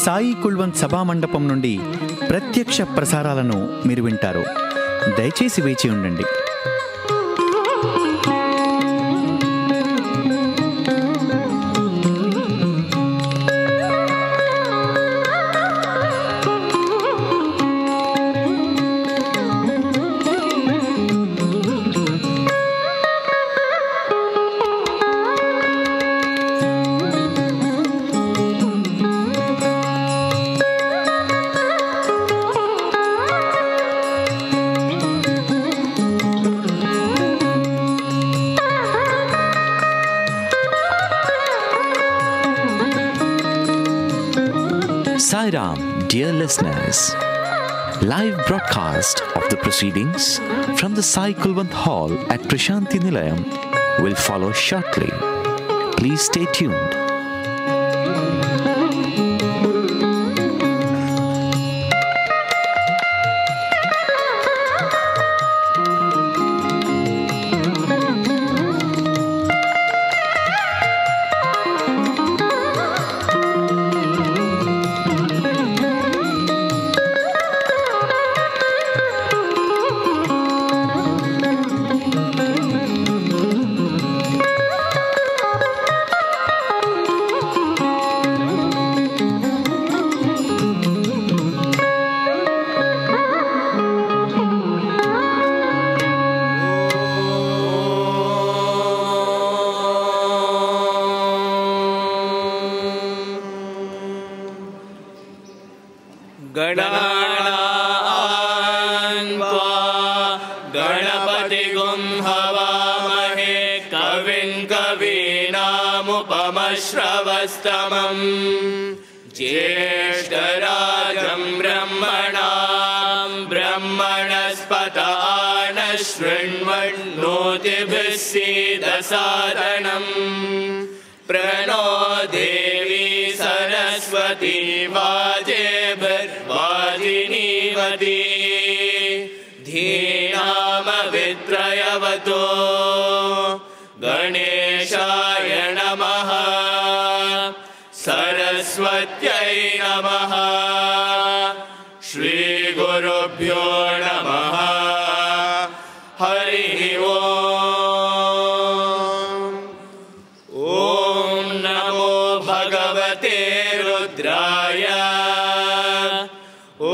సాయి కుల్వంత్ సభా మండపం నుండి ప్రత్యక్ష ప్రసారాలను మీరు వింటారు. దయచేసి వేచి ఉండండి. Sairam, dear listeners, live broadcast of the proceedings from the Sai Kulwant Hall at Prashanti Nilayam will follow shortly. Please stay tuned. श्रवस्तमं ज्येष्ठराजं ब्रह्मणां ब्रह्मणस्पत आनशृण्वन्नोतिभिः सीदसादनं प्रणो देवी सरस्वती वाजेभिर्वाजिनीवती धीनामवित्रयवतो गणेशाय नमः सरस्वत्यै नमः श्रीगुरुभ्यो नमः हरिः ॐ नमो भगवते रुद्राय ॐ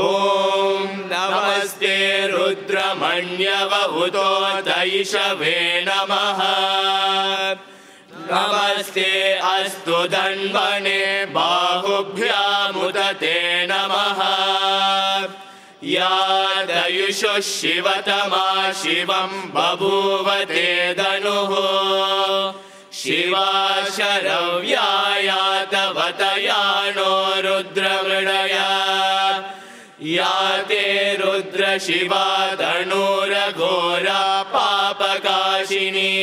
नमस्ते रुद्रमण्यवहुतो दैशवे नमः नमस्ते अस्तु धन्वने बाहुभ्यामुदते नमः या दयुषुः शिवतमा शिवं बभूवते धनुः शिवा शरव्यायातवतया नो रुद्रमृडया या ते रुद्रशिवा धनुरघोरा पापकाशिनी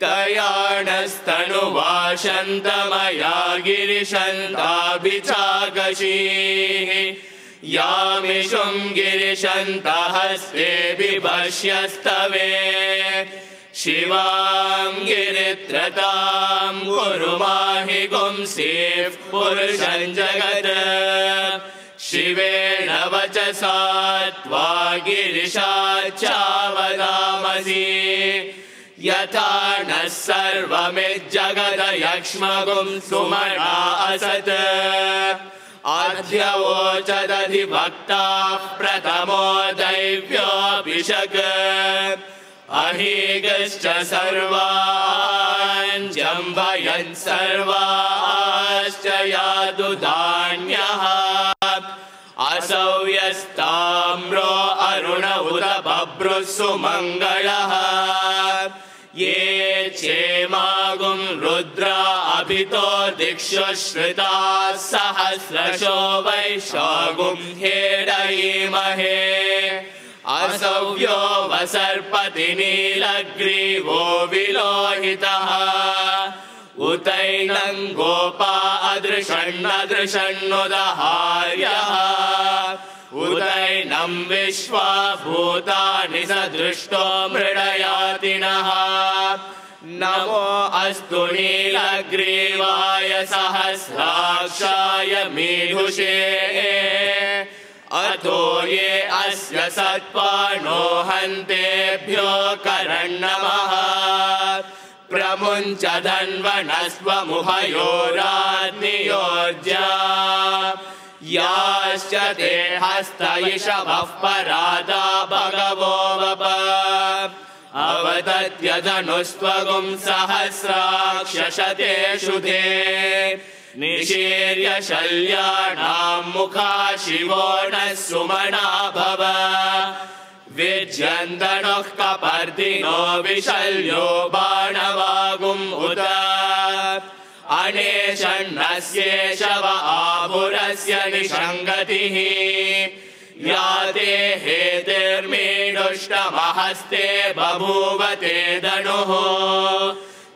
तयाणस्तनुवाशन्तमया गिरिशन्ताभिचाकशीः यामिषुं गिरिशन्तहस्ते बिभष्यस्तवे शिवां गिरित्रतां कुरु माहि गुंसीः पुरुषं जगत् शिवेन वचसा त्वा गिरिशाच्चावदामसि यथा नः सर्वमिज्जगदयक्ष्मगुं सुमना असत् आद्यवोचदधिभक्ताः प्रथमो दैव्योऽभिषक् अहीगश्च सर्वान् जम्बयन् सर्वाश्च यादुधान्यः असौ यस्ताम्रो अरुण उत बभ्रुः सुमङ्गलः ये चेमागुं रुद्रा अभितो दिक्षु श्रुताः सहस्रशो वैशागुं हेडयीमहे असव्यो वसर्पति नीलग्रीवो विलोहितः उतैनं गोपा अदृशन्नदृशन्नुदहार्यः उदैनं विश्वा भूतानि स दृष्टो मृडयातिनः नमो अस्तु नीलग्रीवाय सहस्राक्षाय मीढुषे अतो ये अस्य सत्पानो हन्तेभ्यो करन्नमः प्रमुञ्च धन्वनस्वमुभयोराग्नियोज्या याश्च ते हस्त इषवः परादा भगवो वप अवदत्यधनुस्त्वगुं सहस्राक्षशतेषु ते निशीर्य शल्यानां मुखा शिवो नः सुमना भव विज्यन्दनुः कपर्दिनो विशल्यो बाणवागुम् उत अनेशन्नस्येषव आभुरस्य निषङ्गतिः या ते हेतिर्मीडुष्टमहस्ते बभूव ते धनुः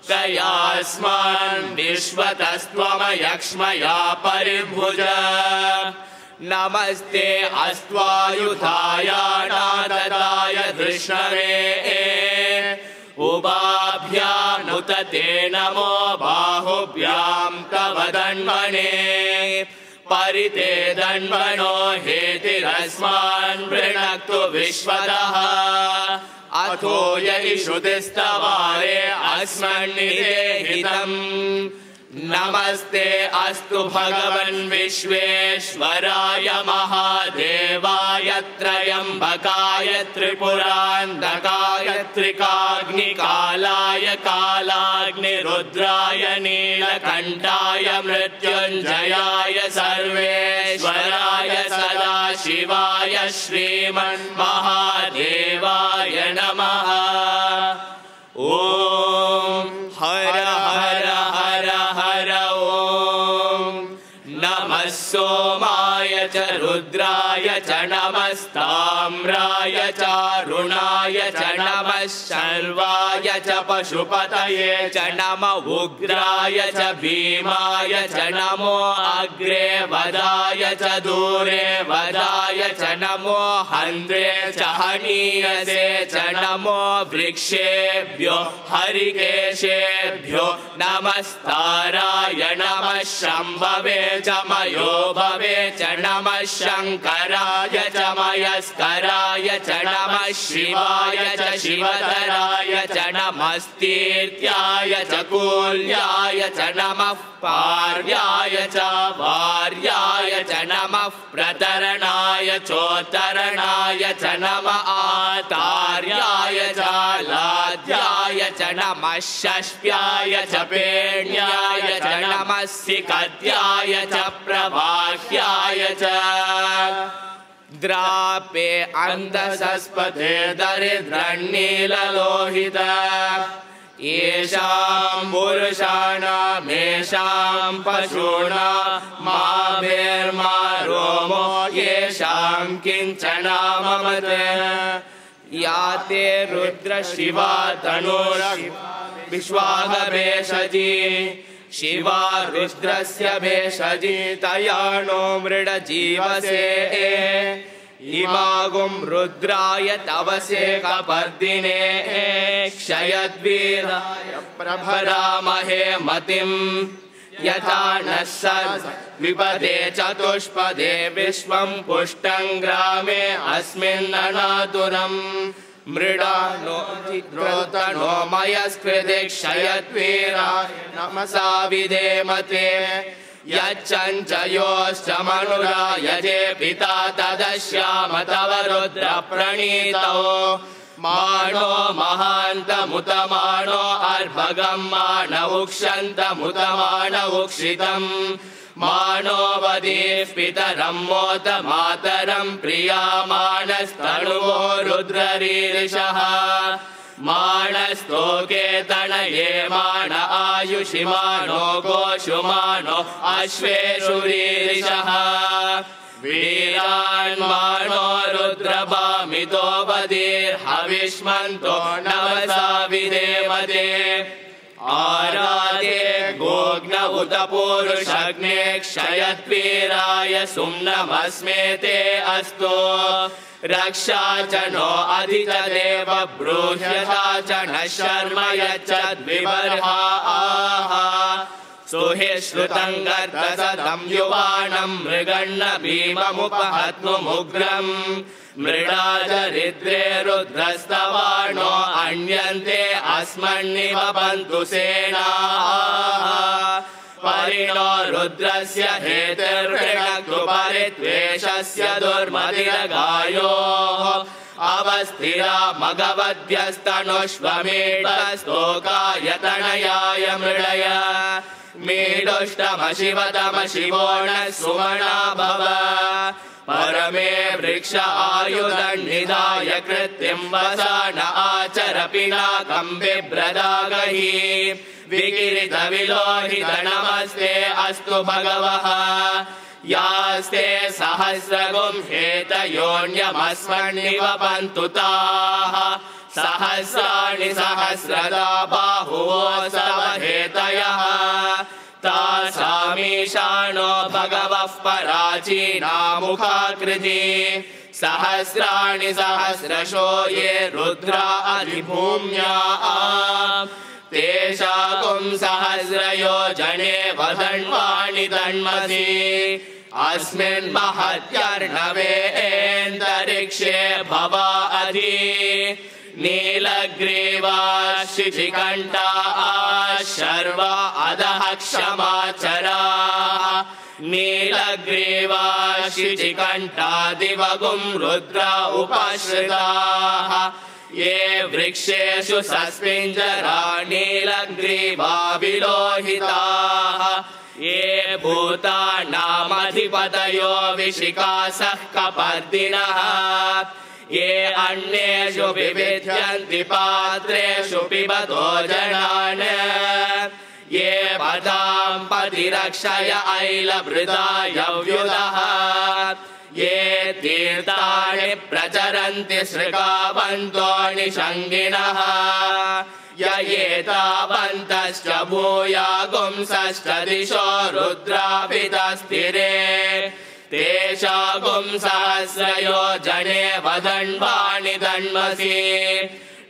तयास्मान् विश्वतस्त्वमयक्ष्मया परिभुज नमस्ते अस्त्वायुधायानाददाय धृष्णवे उभाभ्यानुत ते नमो बाहुभ्यां तव धन्वने परिते धन्वनो हेतिरस्मान् वृणक्तु विश्वतः अथो यहि श्रुतिस्तवारे अस्मन्निदेहितम् नमस्ते अस्तु भगवन् विश्वेश्वराय महादेवाय त्रयम्बकाय त्रिपुरान्तकाय त्रिकाग्निकालाय कालाग्निरुद्राय नीलकण्ठाय मृत्युञ्जयाय सर्वेश्वराय सदाशिवाय श्रीमन्महादेवाय नमः। ॐ हर हर हर हर ॐ नमः सोमाय च रुद्राय च नमस्ताम्राय च अरुणाय च नमः शर्वाय च पशुपतये च नमः उग्राय च भीमाय च नमो अग्रे वदाय च दूरे वदाय च नमो हन्त्रे च हनीयसे च नमो वृक्षेभ्यो हरिकेशेभ्यो नमस्ताराय नमः शम्भवे च मयो भवे च नमः शङ्कराय च मयस्कराय च नमः शिवाय च शिवधराय च नमस्तीर्त्याय च कूल्याय च नमः पार्याय च वार्याय च नमः प्रतरणाय चोत्तरणाय च नमः आतार्याय च लाद्याय च नमः षष्ट्याय च पेण्याय च नमः सिकद्याय च प्रवाह्याय च द्रापे अन्धसस्पते दरिद्रन्नीललोहित येषां पुरुषाणामेषां पशूनां माभेर्मा रोमो येषां किञ्चना ममते या ते रुद्र शिवा तनुर विश्वागभेषजी शिवा रुद्रस्य भेषजी तया नो मृड जीवसे इमागुं रुद्राय तवसे कपर्दिने क्षयद्वीराय प्रभरामहे मतिं यथा नः सर्व विपदे चतुष्पदे विश्वं पुष्टं ग्रामे अस्मिन्ननातुरम् मृडानो नो मयस्कृते क्षयद्वीराय नमसा विधेमते यच्चञ्चयोश्च मनुरायजे पिता तदश्याम तव रुद्र प्रणीतो मानो महान्तमुतमानो अर्भगं मानवुक्षन्तमुतमानवुक्षितम् मानो वदेः पितरं मोत मातरं प्रियामानस्तनुवो रुद्ररीरिषः मानस्तोके तनये मान आयुषि मानो गोषु मानो अश्वेषु रीरिषः वीरान् मानो रुद्रभामितो वदेर्हविष्मन्तो नवसा विधेमते आराधे गोग्न भूतपूरुषग्ने क्षयद्वीराय सुम्नमस्मेते अस्तु रक्षा च नो अधि च देव ब्रूह्यता च नः शर्म यच्चद्विबर्हा सुहिश्रुतं गर्तसदं युवानं मृगण्ण भीममुपहत्नुमुग्रम् मृडाचरिद्रे रुद्रस्तवाणो अन्यन्ते अस्मन्निवपन्तु सेनाः परिणो रुद्रस्य हेतिर्वृणक्तु परित्वेषस्य दुर्मतिरगायोः अवस्थिरा मघवद्यस्तनुष्वमेतस्तोकायतनयाय मृडय मीडुष्टमशिवतमशिवो नः सुमना भव परमे वृक्ष आयुधन्निधाय कृत्तिं वसान आचर पिनाकं बिभ्रदागहि विकिरित विलोहित नमस्ते अस्तु भगवः यास्ते सहस्रगुं हेतयोऽन्यमस्मन्निवपन्तु ताः सहस्राणि सहस्रदा बाहुवोऽसव हेतयः तासामीशानो भगवः पराचीनामुखाकृति सहस्राणि सहस्रशो ये रुद्रा अधिभूम्या तेषाकुं सहस्रयोजने वदन्वाणि तन्मसि अस्मिन् महत्यर्णवेऽन्तरिक्षे भवा अधि नीलग्रीवा शिशिकण्ठा शर्वा अधः क्षमाचरा नीलग्रीवा शिशिकण्ठा दिवगुं रुद्रा उपश्रिताः ये वृक्षेषु सस्मिञ्जरा नीलग्रीवा विलोहिताः ये भूतानामधिपतयो विशिखासः कपर्दिनः ये अन्येषु विविध्यन्ति पात्रेषु पिबतो जनान् ये पदां पतिरक्षय ऐलभृताय व्युदः ये तीर्थानि प्रचरन्ति श्रृगावन्तो निषङ्गिणः य एतावन्तश्च भूयागुंसश्च दिशो रुद्राभितस्थिरे तेषागुं सहस्रयोजने वदन्वानि तन्मसि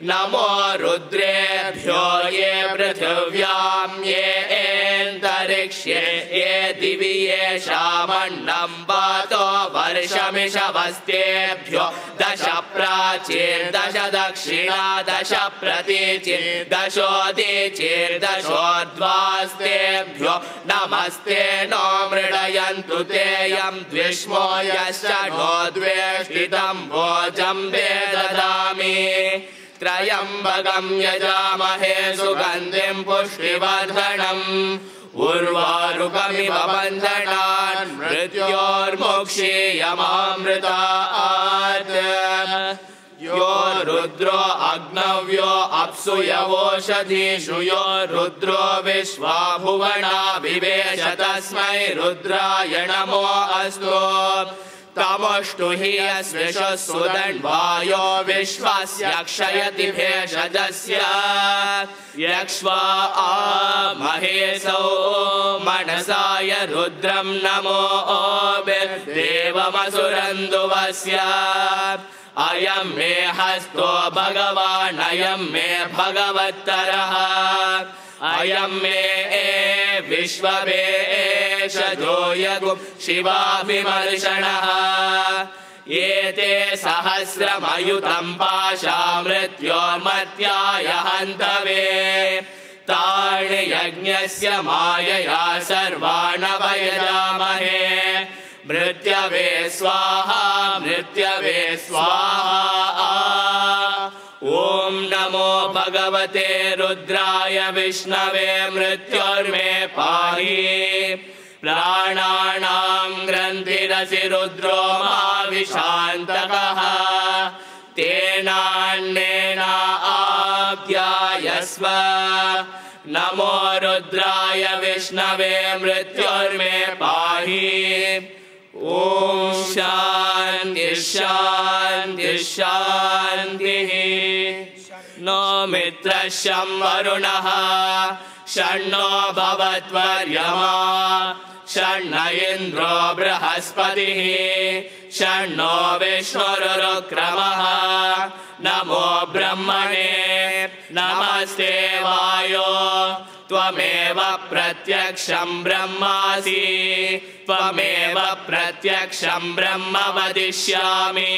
नमो रुद्रेभ्यो ये पृथिव्यां ये एन्तरिक्ष्ये ये दिवि येषामन्नं वातो वर्षमिषवस्तेभ्यो दश प्राचीर्दश दक्षिणा दश प्रतीचिर्दशोदीचिर्दशोर्ध्वास्तेभ्यो नमस्ते नो मृडयन्तु तेयं द्विष्मो यश्च नो द्वेष्टितं भोजं वेददामि त्रयम्बकं यजामहे सुगन्धिं पुष्टिवर्धनम् उर्वारुकमिव बन्धनान् मृत्योर्मुक्षीयमामृतात् यो रुद्रो अग्नव्यो अप्सु यवोषधीषु यो रुद्रो विश्वा भुवना विवेश तस्मै रुद्राय नमो अस्तु तमुष्टु हि यस्विषः सुदन्वायो विश्वस्य क्षयति भेषजस्य यक्ष्वा महेशो मनसाय रुद्रं नमो देवमसुरन्दुवस्य अयं मे हस्तो भगवान् अयं मे भगवत्तरः अयं मे विश्ववेशजो यगुं शिवाभिमर्शनः एते सहस्रमयुतं पाशा मृत्योर्मर्त्याय हन्तवे तानि यज्ञस्य मायया सर्वान् वयजामहे मृत्यवे स्वाहा मृत्यवे स्वाहा ॐ नमो भगवते रुद्राय विष्णवे मृत्योर्मे पाहि प्राणानां ग्रन्थिरसि रुद्रो माविशान्तकः तेनान्नेना आप्यायस्व नमो रुद्राय विष्णवे मृत्योर्मे पाहि ॐ शान्ति शान्ति शान्तिः नो मित्रशं वरुणः षण्णो भवत्वर्यमा षण्ण इन्द्रो बृहस्पतिः षण्णो विष्णुरुक्रमः नमो ब्रह्मणे नमस्ते वायो त्वमेव प्रत्यक्षं ब्रह्मासि त्वमेव प्रत्यक्षं ब्रह्म वदिष्यामि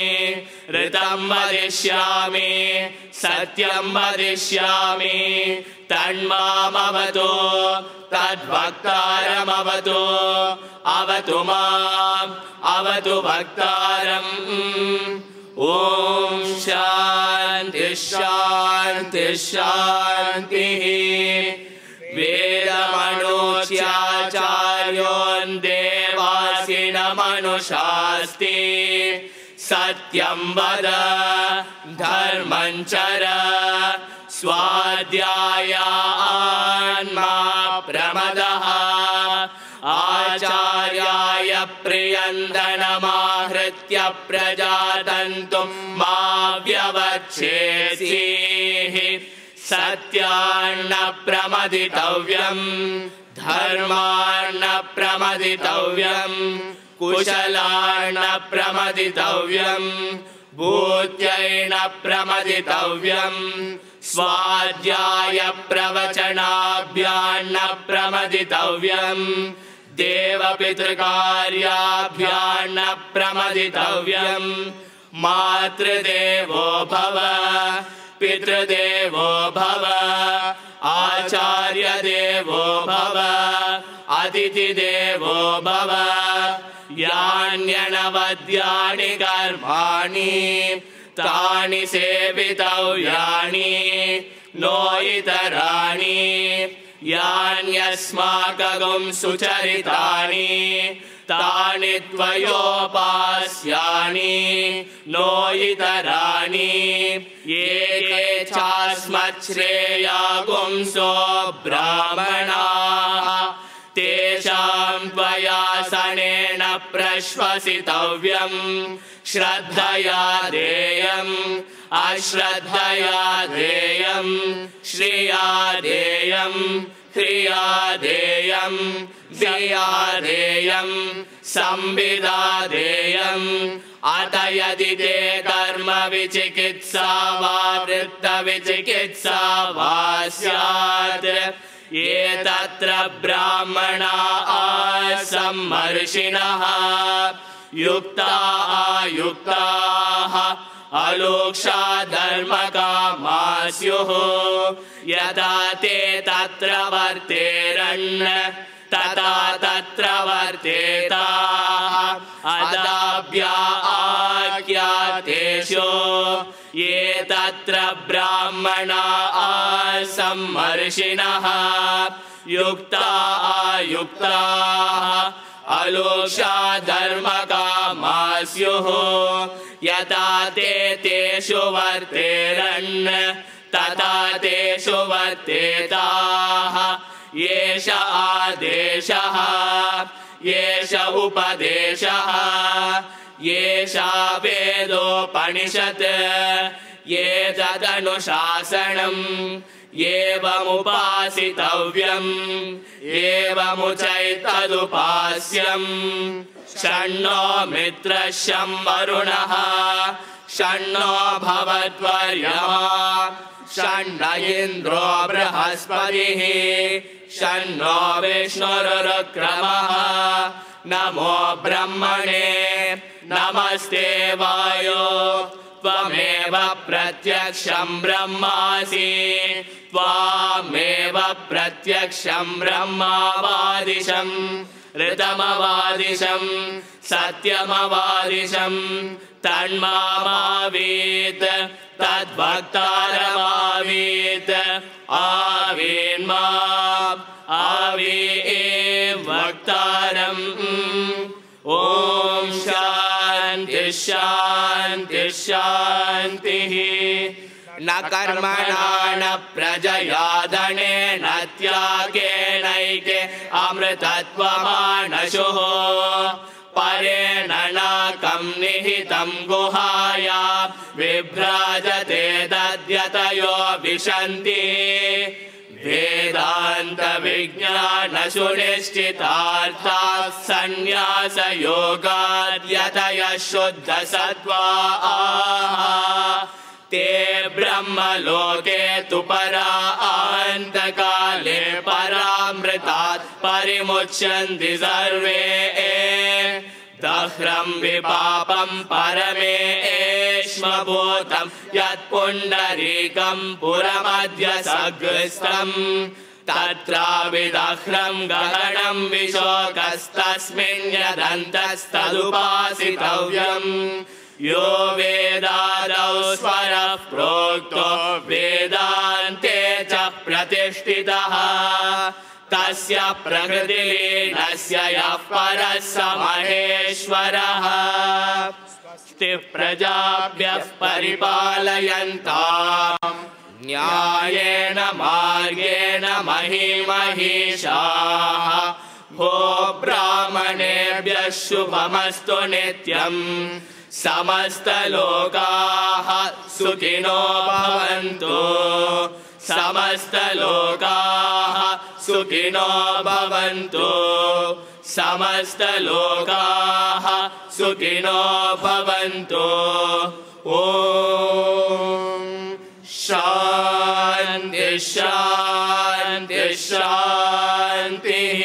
ऋतं वदिष्यामि सत्यं वदिष्यामि तन्मामवतु तद्वक्तारमवतु अवतु माम् अवतु वक्तारम् ॐ शान्ति शान्ति शान्तिः वेदमनुच्याचार्योन् देवासिनमनुशास्ति सत्यं वद धर्मं चर स्वाध्यायान्मा प्रमदः आचार्याय प्रियन्दनमाहृत्य प्रजातन्तुं मा व्यवच्छेत्सीः सत्यान्न प्रमदितव्यम् धर्मान्न प्रमदितव्यम् कुशलान्न प्रमदितव्यम् भूत्यैन प्रमदितव्यम् स्वाध्याय प्रवचनाभ्यान्न प्रमदितव्यम् देवपितृकार्याभ्यान्न प्रमदितव्यम् मातृदेवो भव पितृदेवो भव आचार्यदेवो भव अतिथिदेवो भव यान्यनवद्यानि कर्माणि तानि सेवितव्यानि नो इतराणि यान्यस्माकं सुचरितानि तानि त्वयोपास्यानि नो इतराणि ये चास्मच्छ्रेया गुंसो ब्राह्मणाः तेषां त्वयासनेन प्रश्वसितव्यम् श्रद्धया देयम् अश्रद्धया देयम् श्रिया देयम् ह्रिया देयम् धिया देयम् संविदा देयम् अत यदि ते कर्म विचिकित्सा वा वृत्त विचिकित्सा वा स्यात् ये तत्र ब्राह्मणा सम्मर्षिणः युक्ता आयुक्ताः अलोक्षा धर्मकामा स्युः यदा ते तत्र वर्तेरन् तथा तत्र वर्तेताः अदाभ्या आख्यातेषु ये तत्र ब्राह्मणा सम्मर्षिणः युक्ता आयुक्ताः अलोक्षा धर्मकामा स्युः यथा ते तेषु वर्तेरन् तथा तेषु वर्तेताः येष आदेशः येष उपदेशः येषा वेदोपनिषत् ये तदनुशासनम् एवमुपासितव्यम् एवमुचैतदुपास्यम् षण्णो मित्रः शं वरुणः षण्णो भवत्वर्यमा षण्ण इन्द्रो बृहस्पतिः षण्णो विष्णुरुक्रमः नमो ब्रह्मणे नमस्ते वायो त्वमेव प्रत्यक्षं ब्रह्मासि त्वामेव प्रत्यक्षं ब्रह्मावादिशं ऋतमवादिशं सत्यमवादिशं तन्मामावीत् तद्भक्तारमावीत् आवीन्माम् आवीन् वक्तारम् ॐ शान्ति शान्ति शान्तिः न कर्मणा न प्रजया धनेन त्यागेनैके अमृतत्वमानशुः परेण नाकं निहितं गुहाया विभ्राजते दद्यतयो विशन्ति वेदांत विज्ञान सुनिश्चितार्थाः संन्यास योगाद्यतयः शुद्ध सत्त्वाः ते ब्रह्मलोके तु परान्तकाले परामृतात् परिमुच्यन्ति सर्वे दह्रं विपापं परमेश्मभूतं यत्पुण्डरीकं पुरमद्य सगृष्टम् तत्राविदह्रं गहनं विशोकस्तस्मिन् यदन्तस्तदुपासितव्यम् यो वेदादौ स्वरः प्रोक्तो वेदान्ते च प्रतिष्ठितः तस्य प्रकृतिलीनस्य यः परः स महेश्वरः प्रजाभ्यः परिपालयन्ताम् न्यायेन मार्गेण महीमहीषाः भो ब्राह्मणेभ्यः शुभमस्तु नित्यम् समस्तलोकाः सुखिनो भवन्तु समस्तलोकाः सुखिनो भवन्तु समस्तलोकाः सुखिनो भवन्तु ॐ शान्ति शान्ति शान्तिः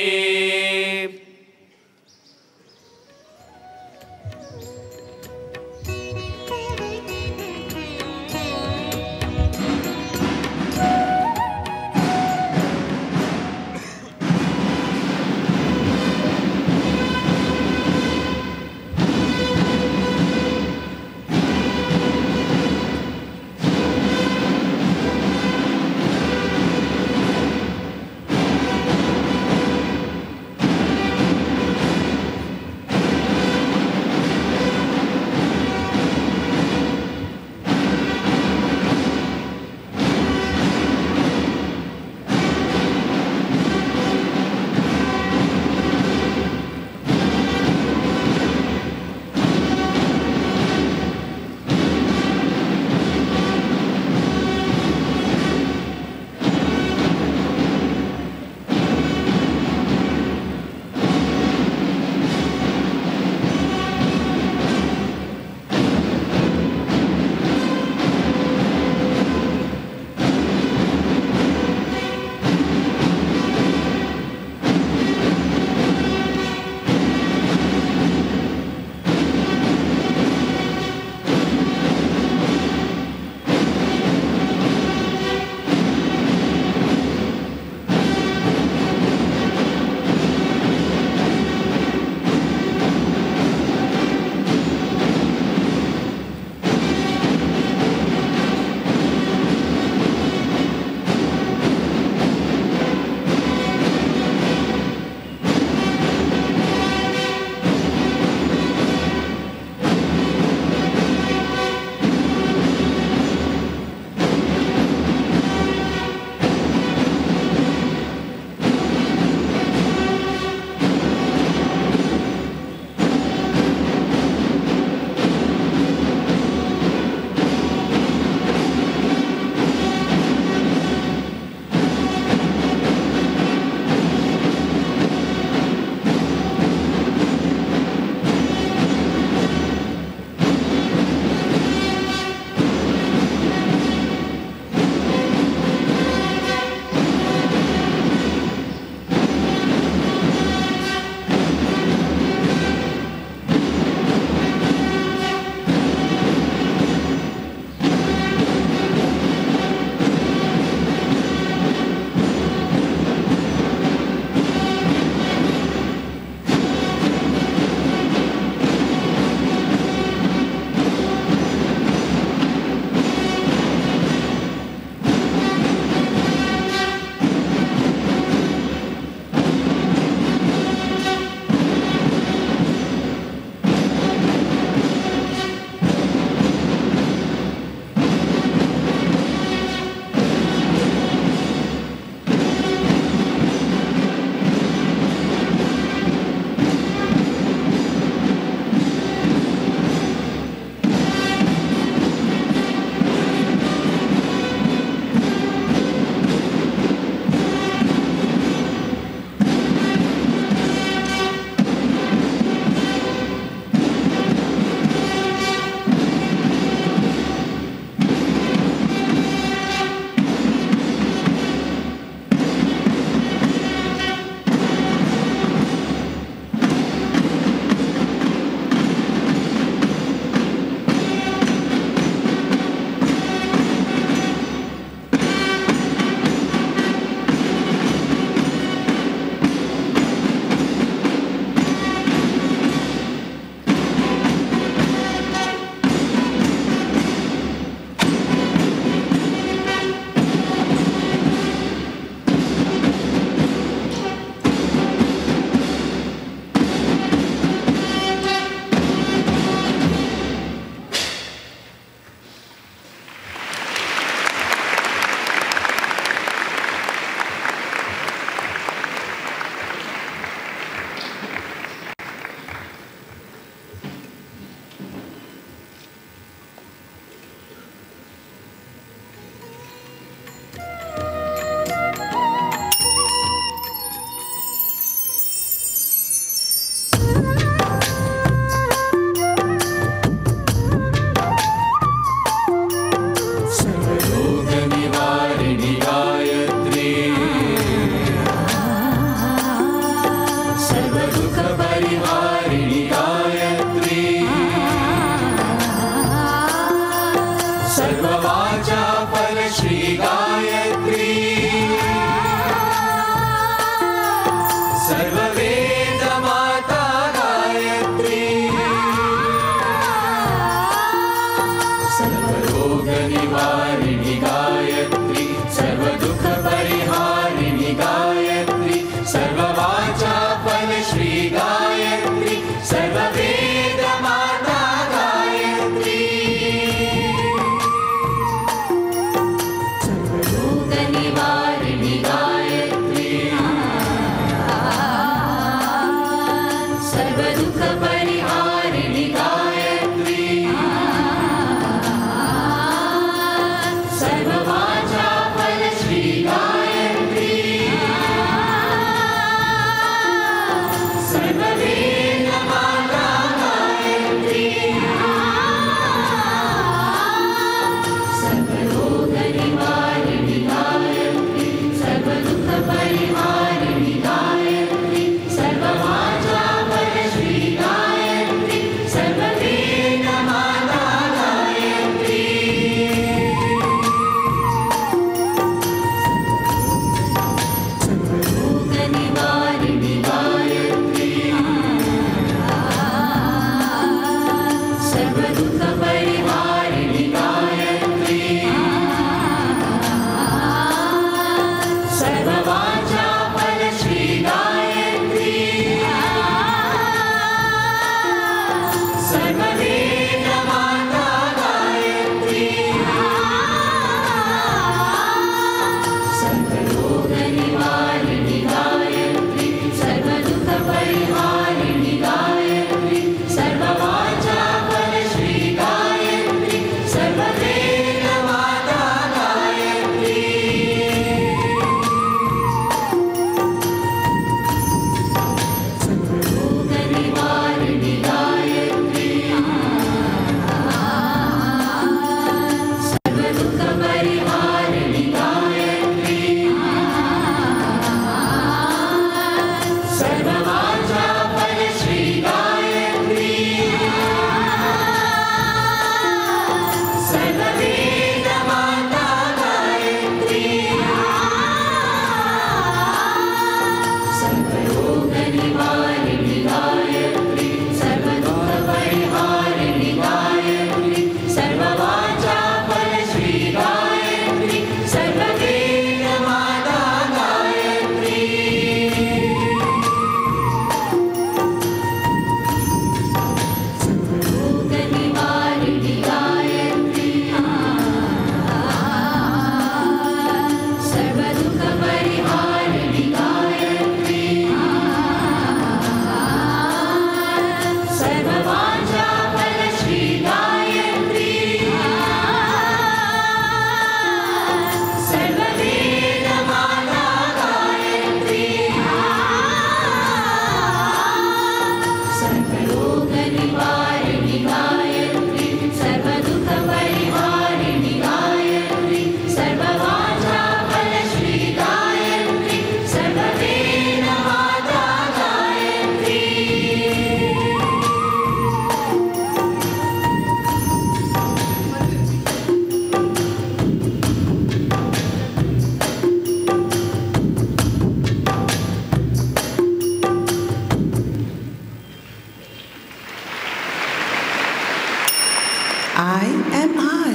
I am I.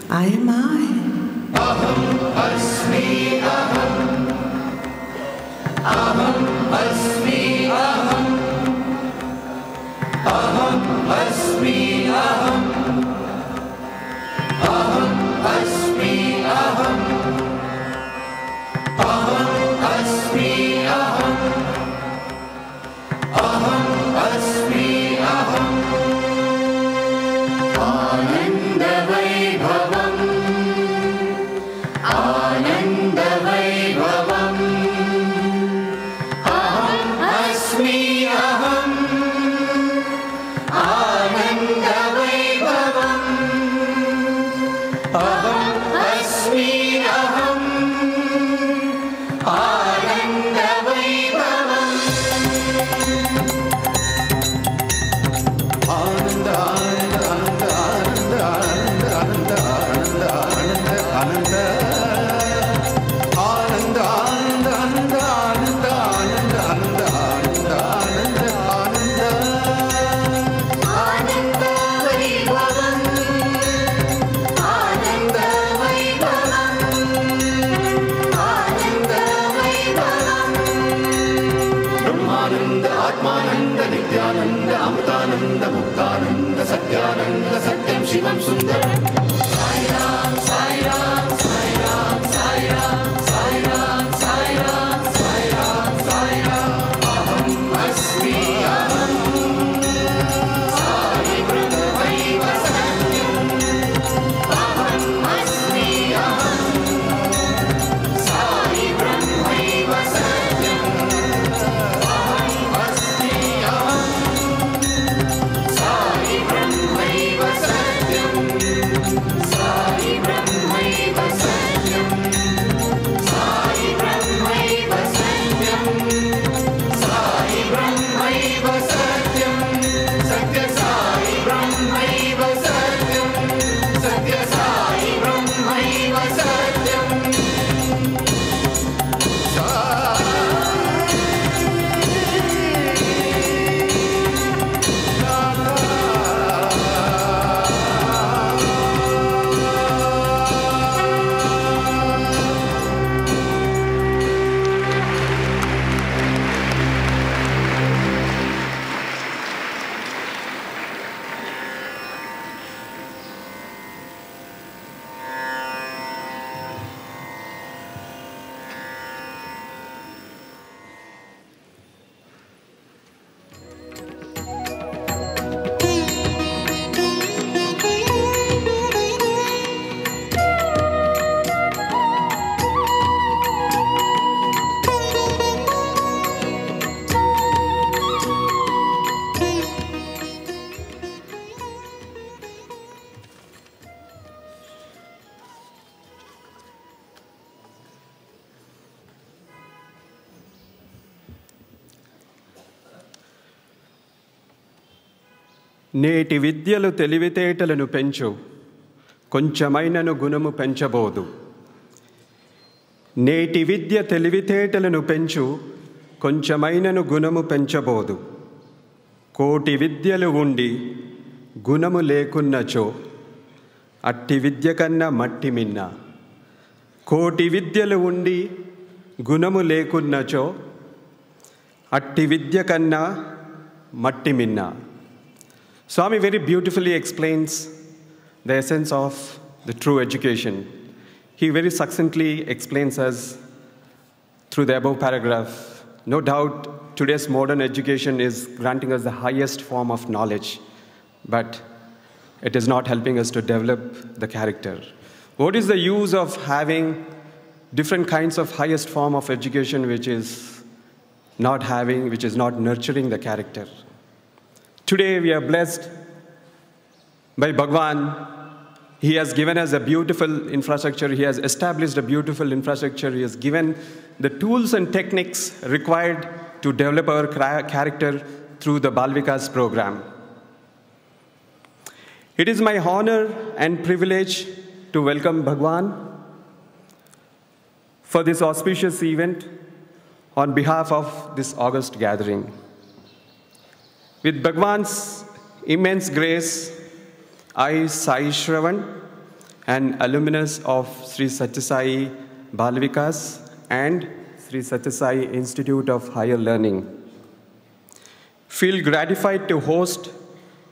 I am I. Aham asmi aham. Aham asmi aham. Aham asmi aham. Aham asmi aham. Aham asmi aham. Aham asmi aham. Ananda Vaibhavam. Ananda Vaibhavam. Aham asmi aham. Ananda Vaibhavam. Aham asmi aham. Ananda Vaibhavam. Ananda, Ananda, Ananda, Ananda, Ananda, Ananda, Ananda, Ananda, Ananda, Ananda, Ananda, Ananda, Ananda, Ananda, Ananda, Ananda Vaibhavam. Ananda Vaibhavam. Ananda Vaibhavam. Brahmananda, Atmananda, Nityananda, Amritananda, Muktananda, Satyananda, Satyam, Shivam, Sundaram. Sai Ram, Sai Ram, Sai Ram, Sai Ram, Sai Ram, Sai Ram, Sai Ram, Sai Ram. Aham asmi aham. Sai Brahmaiva Satyam. Aham asmi aham. Sai Brahmaiva Satyam. Aham asmi aham. Sai Brahmaiva Satyam. Sai Brahmaiva Satyam. Sai Brahmaiva Satyam. Sai Brahmaiva Satyam. Satya Sai Brahmaiva Satyam. Satya Sai Brahmaiva Satyam. నేటి విద్యలు తెలివితేటలను పెంచు, కొంచెమైనను గుణము పెంచబోదు. నేటి విద్య తెలివితేటలను పెంచు, కొంచెమైనను గుణము పెంచబోదు. కోటి విద్యలు ఉండి గుణము లేకున్నచో అట్టి విద్య కన్నా మట్టి మిన్న. కోటి విద్యలు ఉండి గుణము లేకున్నచో అట్టి విద్య కన్నా మట్టి మిన్న. Swami very beautifully explains the essence of the true education. He very succinctly explains us through the above paragraph. No doubt, today's modern education is granting us the highest form of knowledge, but it is not helping us to develop the character. What is the use of having different kinds of highest form of education which is not nurturing the character? Today we are blessed by Bhagwan. He has given us a beautiful infrastructure. He has established a beautiful infrastructure. He has given the tools and techniques required to develop our character through the Vikas program. It is my honor and privilege to welcome Bhagwan for this auspicious event on behalf of this august gathering. With Bhagwan's immense grace, I, Sai Shravan, an alumnus of Sri Sathya Sai Vikas and Sri Sathya Sai Institute of Higher Learning, feel gratified to host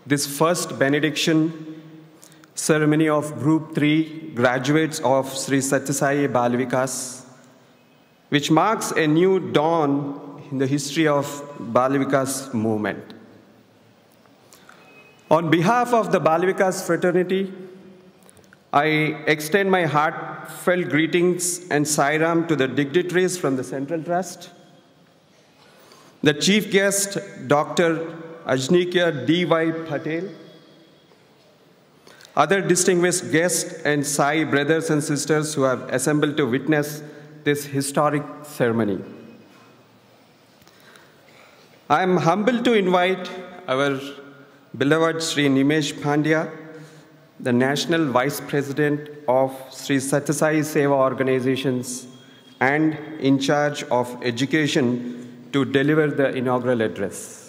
this first benediction ceremony of Group 3 graduates of Sri Sathya Sai Vikas, which marks a new dawn in the history of Vikas movement. On behalf of the Vikas fraternity, I extend my heartfelt greetings and Sairam to the dignitaries from the Central Trust, the chief guest, Dr. Ajnikya D.Y. Patel, other distinguished guests and Sai brothers and sisters who have assembled to witness this historic ceremony. I am humbled to invite our beloved Sri Nimesh Pandya, the National Vice President of Sri Sathya Sai Seva Organizations and in charge of education, to deliver the inaugural address.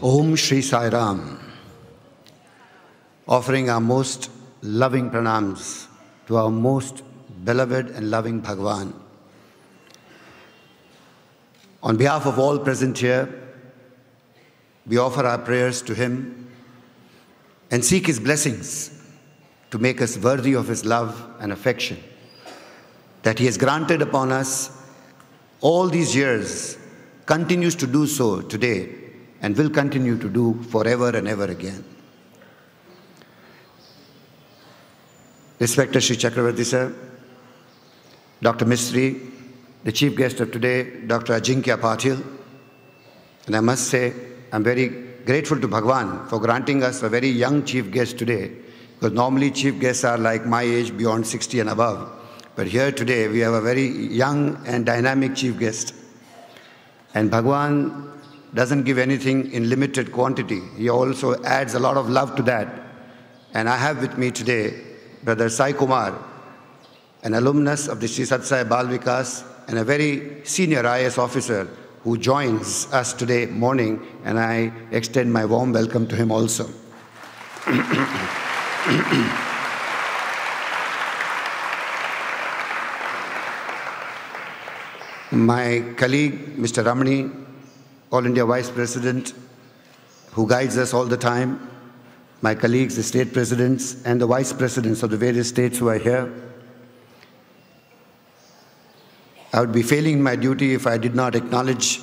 Om Shri Sai Ram, offering our most loving pranams to our most beloved and loving Bhagwan. On behalf of all present here, we offer our prayers to him and seek his blessings to make us worthy of his love and affection that he has granted upon us all these years, continues to do so today, and will continue to do forever and ever again. Respected Sri Chakravarti sir, Dr. Mistry, the chief guest of today, Dr. Ajinkya Patil, and I must say, I'm very grateful to Bhagwan for granting us a very young chief guest today, because normally chief guests are like my age, beyond 60 and above. But here today, we have a very young and dynamic chief guest. And Bhagwan doesn't give anything in limited quantity. He also adds a lot of love to that. And I have with me today Brother Sai Kumar, an alumnus of the Sri Sathya Sai Vikas and a very senior IAS officer who joins us today morning, and I extend my warm welcome to him also. My colleague, Mr. Ramani, All India Vice President, who guides us all the time, my colleagues, the state presidents, and the vice presidents of the various states who are here. I would be failing my duty if I did not acknowledge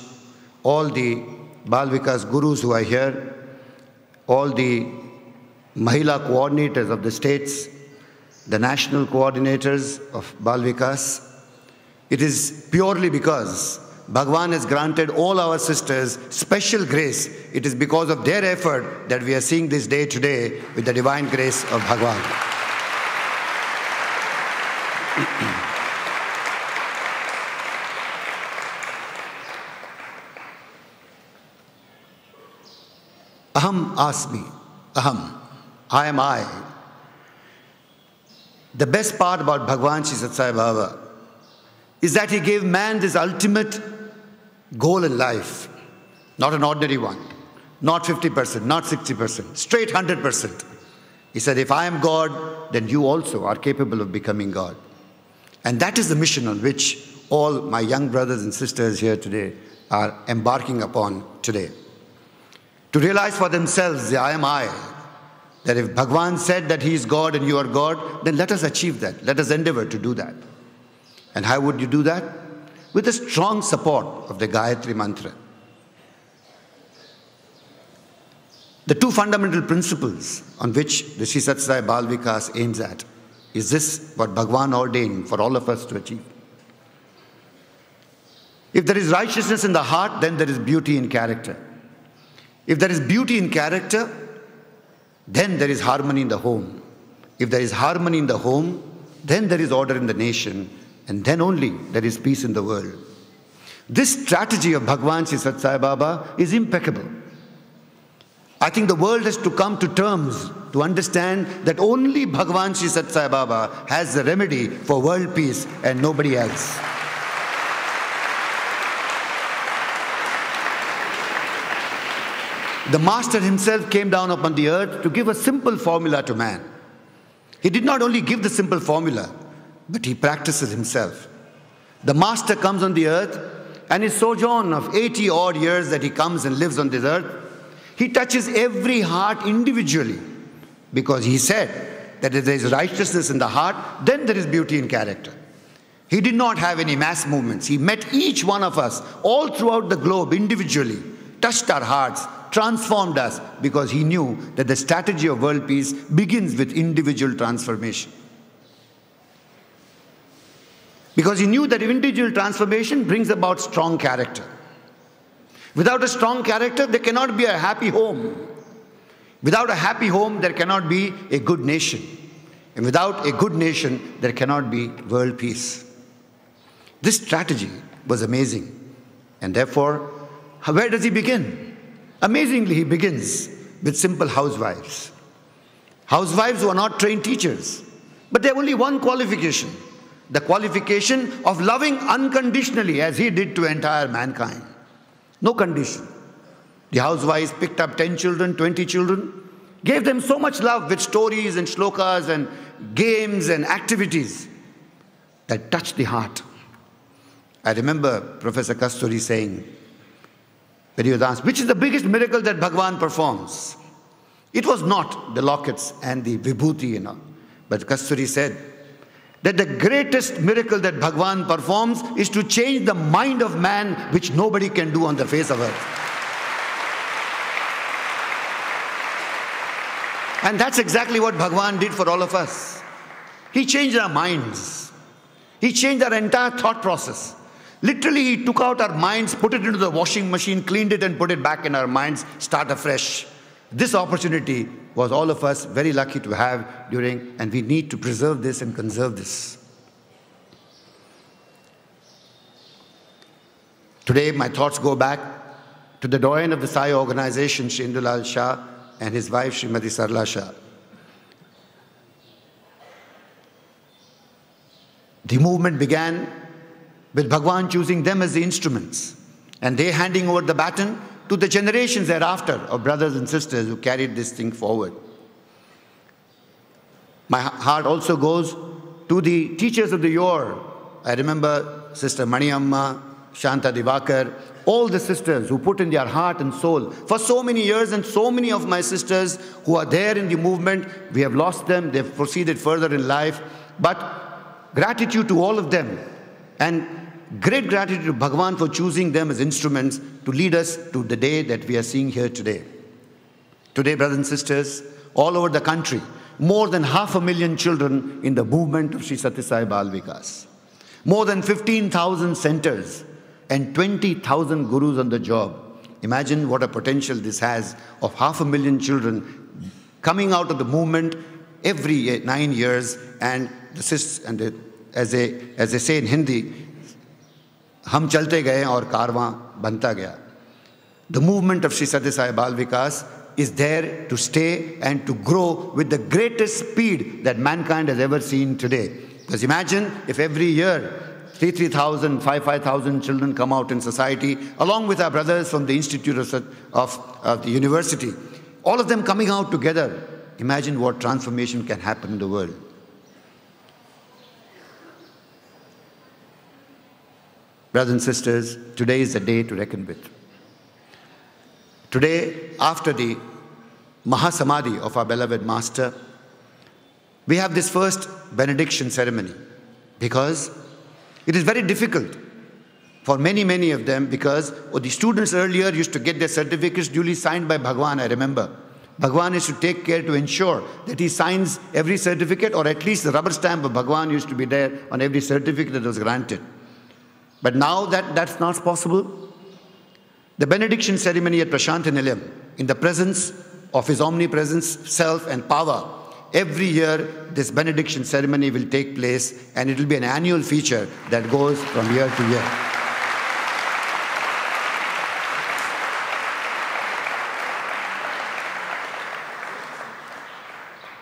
all the Bal Vikas gurus who are here, all the Mahila coordinators of the states, the national coordinators of Bal Vikas. It is purely because Bhagwan has granted all our sisters special grace. It is because of their effort that we are seeing this day today with the divine grace of Bhagwan. Aham asmi, aham, I am I. The best part about Bhagwan Sri Sathya Sai Baba is that he gave man this ultimate goal in life, not an ordinary one, not 50%, not 60%, straight 100%. He said, if I am God, then you also are capable of becoming God. And that is the mission on which all my young brothers and sisters here today are embarking upon today. To realize for themselves the I am I, that if Bhagwan said that he is God and you are God, then let us achieve that. Let us endeavor to do that. And how would you do that? With the strong support of the Gayatri Mantra. The two fundamental principles on which the Sri Sathya Sai Bal Vikas aims at is this, what Bhagwan ordained for all of us to achieve. If there is righteousness in the heart, then there is beauty in character. If there is beauty in character, then there is harmony in the home. If there is harmony in the home, then there is order in the nation, and then only there is peace in the world. This strategy of Bhagwan Sri Sathya Sai Baba is impeccable. I think the world has to come to terms to understand that only Bhagavan Sri Sathya Sai Baba has the remedy for world peace and nobody else. The Master himself came down upon the earth to give a simple formula to man. He did not only give the simple formula, but he practices himself. The Master comes on the earth, and his sojourn of 80 odd years that he comes and lives on this earth, he touches every heart individually, because he said that if there is righteousness in the heart, then there is beauty in character. He did not have any mass movements. He met each one of us all throughout the globe individually, touched our hearts, transformed us, because he knew that the strategy of world peace begins with individual transformation. Because he knew that individual transformation brings about strong character. Without a strong character, there cannot be a happy home. Without a happy home, there cannot be a good nation. And without a good nation, there cannot be world peace. This strategy was amazing. And therefore, where does he begin? Amazingly, he begins with simple housewives. Housewives who are not trained teachers, but they have only one qualification: the qualification of loving unconditionally as he did to entire mankind. No condition. The housewives picked up 10 children, 20 children, gave them so much love with stories and shlokas and games and activities that touched the heart. I remember Professor Kasturi saying, when he was asked, which is the biggest miracle that Bhagavan performs? It was not the lockets and the vibhuti, but Kasturi said that the greatest miracle that Bhagavan performs is to change the mind of man, which nobody can do on the face of earth. And that's exactly what Bhagavan did for all of us. He changed our minds. He changed our entire thought process. Literally, he took out our minds, put it into the washing machine, cleaned it and put it back in our minds, start afresh. This opportunity was all of us very lucky to have during, and we need to preserve this and conserve this. Today, my thoughts go back to the doyen of the Sai organization, Shri Indulal Shah, and his wife, Srimati Sarla Shah. The movement began with Bhagwan choosing them as the instruments, and they handing over the baton to the generations thereafter of brothers and sisters who carried this thing forward. My heart also goes to the teachers of the yore. I remember Sister Mani Amma, Shanta Divakar, all the sisters who put in their heart and soul for so many years, and so many of my sisters who are there in the movement. We have lost them, they've proceeded further in life, but gratitude to all of them, and great gratitude to Bhagavan for choosing them as instruments to lead us to the day that we are seeing here today. Today, brothers and sisters, all over the country, more than 500,000 children in the movement of Sri Sathya Sai Bal Vikas. More than 15,000 centers and 20,000 gurus on the job. Imagine what a potential this has of 500,000 children coming out of the movement every 9 years, and as they say in Hindi, हम चलते गए और कारवां बनता गया. The movement of Sri Sathya Sai Bal Vikas is there to stay and to grow with the greatest speed that mankind has ever seen today. Because imagine if every year 3,000, 5,000 children come out in society, along with our brothers from the Institute of the university, all of them coming out together. Imagine what transformation can happen in the world. Brothers and sisters, today is the day to reckon with. Today, after the Mahasamadhi of our beloved Master, we have this first benediction ceremony, because it is very difficult for many of them, because the students earlier used to get their certificates duly signed by Bhagwan, I remember. Bhagwan used to take care to ensure that he signs every certificate, or at least the rubber stamp of Bhagwan used to be there on every certificate that was granted. But now that's not possible. The benediction ceremony at Prashanthi Nilayam, in the presence of his omnipresence, self and power, every year this benediction ceremony will take place, and it will be an annual feature that goes from year to year.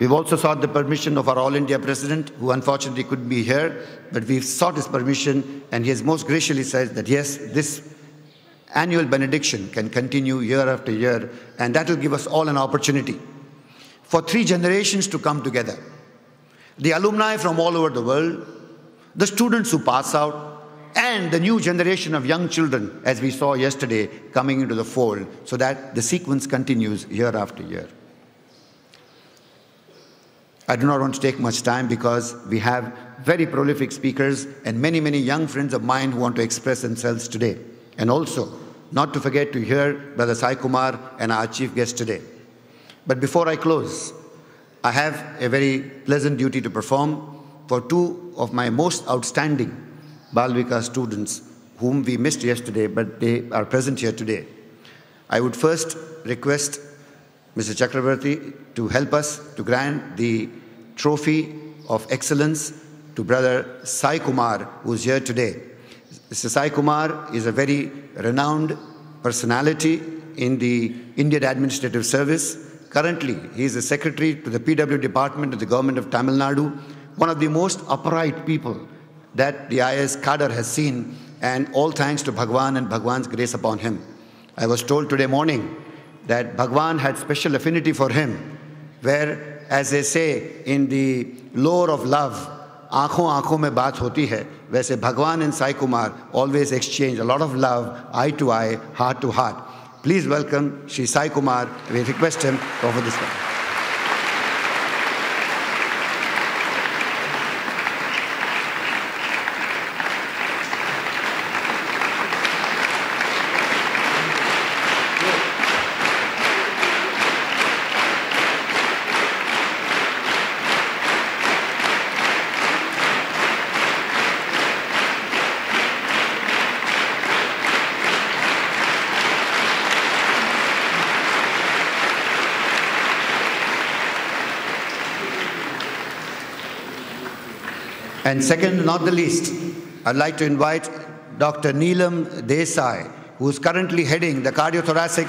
We've also sought the permission of our All India President, who unfortunately couldn't be here, but we've sought his permission, and he has most graciously said that yes, this annual benediction can continue year after year, and that will give us all an opportunity for 3 generations to come together. The alumni from all over the world, the students who pass out, and the new generation of young children, as we saw yesterday, coming into the fold, so that the sequence continues year after year. I do not want to take much time because we have very prolific speakers and many, many young friends of mine who want to express themselves today. And also, not to forget to hear Brother Sai Kumar and our chief guest today. But before I close, I have a very pleasant duty to perform for 2 of my most outstanding Bal Vikas students whom we missed yesterday, but they are present here today. I would first request Mr. Chakravarti to help us to grant the Trophy of Excellence to Brother Sai Kumar, who is here today. Mr. Sai Kumar is a very renowned personality in the Indian Administrative Service. Currently, he is the Secretary to the PW Department of the Government of Tamil Nadu, one of the most upright people that the IAS cadre has seen, and all thanks to Bhagwan and Bhagwan's grace upon him. I was told today morning that Bhagwan had special affinity for him, where, as they say in the lore of love, aankhon aankhon mein baat hoti hai, वैसे Bhagwan and Sai Kumar always exchange a lot of love, eye to eye, heart to heart. Please welcome Shri Sai Kumar. We request him to offer this one. And second, not the least, I'd like to invite Dr. Neelam Desai, who is currently heading the cardiothoracic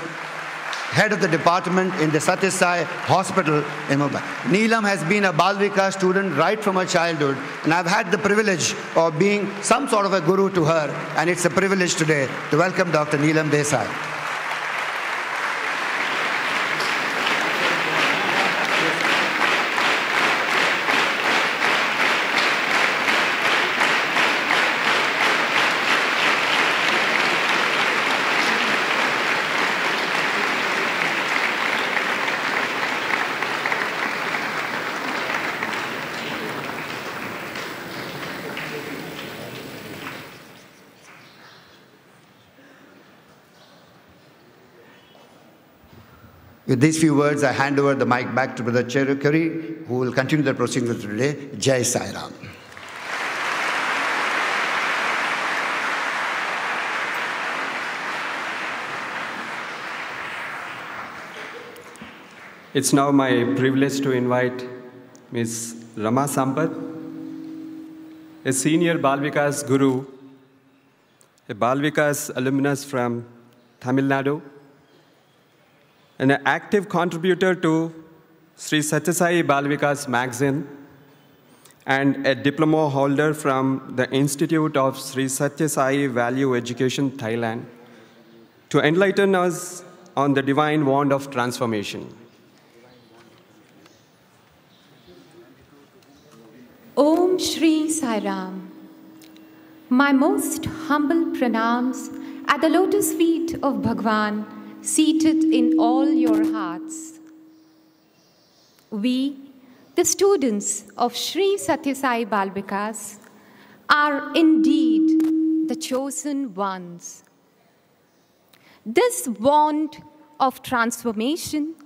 head of the department in the Sathya Sai Hospital in Mumbai. Neelam has been a Bal Vikas student right from her childhood, and I've had the privilege of being some sort of a guru to her, and it's a privilege today to welcome Dr. Neelam Desai. With these few words, I hand over the mic back to Brother Cherukuri, who will continue the proceedings today. Jai Sai Ram. It's now my privilege to invite Ms. Rama Sampath, a senior Bal Vikas guru, a Bal Vikas alumnus from Tamil Nadu, and an active contributor to Sri Sathya Sai Bal Vikas magazine, and a diploma holder from the Institute of Sri Sathya Sai Value Education, Thailand, to enlighten us on the divine wand of transformation. Om Shri Sai Ram. My most humble pranams at the lotus feet of Bhagwan, seated in all your hearts. We, the students of Sri Sathya Sai Bal Vikas, are indeed the chosen ones. This wand of transformation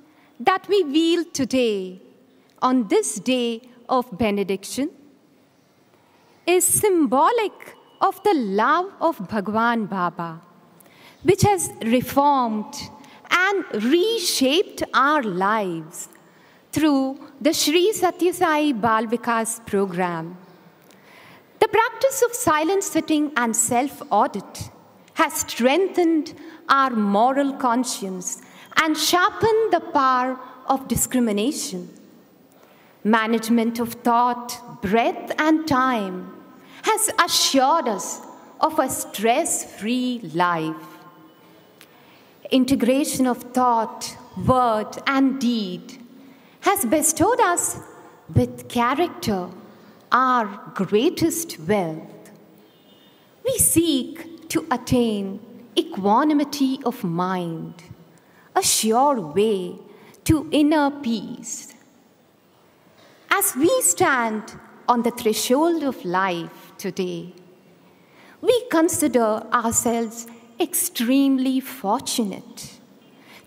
that we wield today, on this day of benediction, is symbolic of the love of Bhagwan Baba, which has reformed and reshaped our lives through the Sri Sathya Sai Bal Vikas program. The practice of silent sitting and self-audit has strengthened our moral conscience and sharpened the power of discrimination. management of thought, breath, and time has assured us of a stress-free life. Integration of thought, word, and deed has bestowed us with character, our greatest wealth. We seek to attain equanimity of mind, a sure way to inner peace. As we stand on the threshold of life today, we consider ourselves extremely fortunate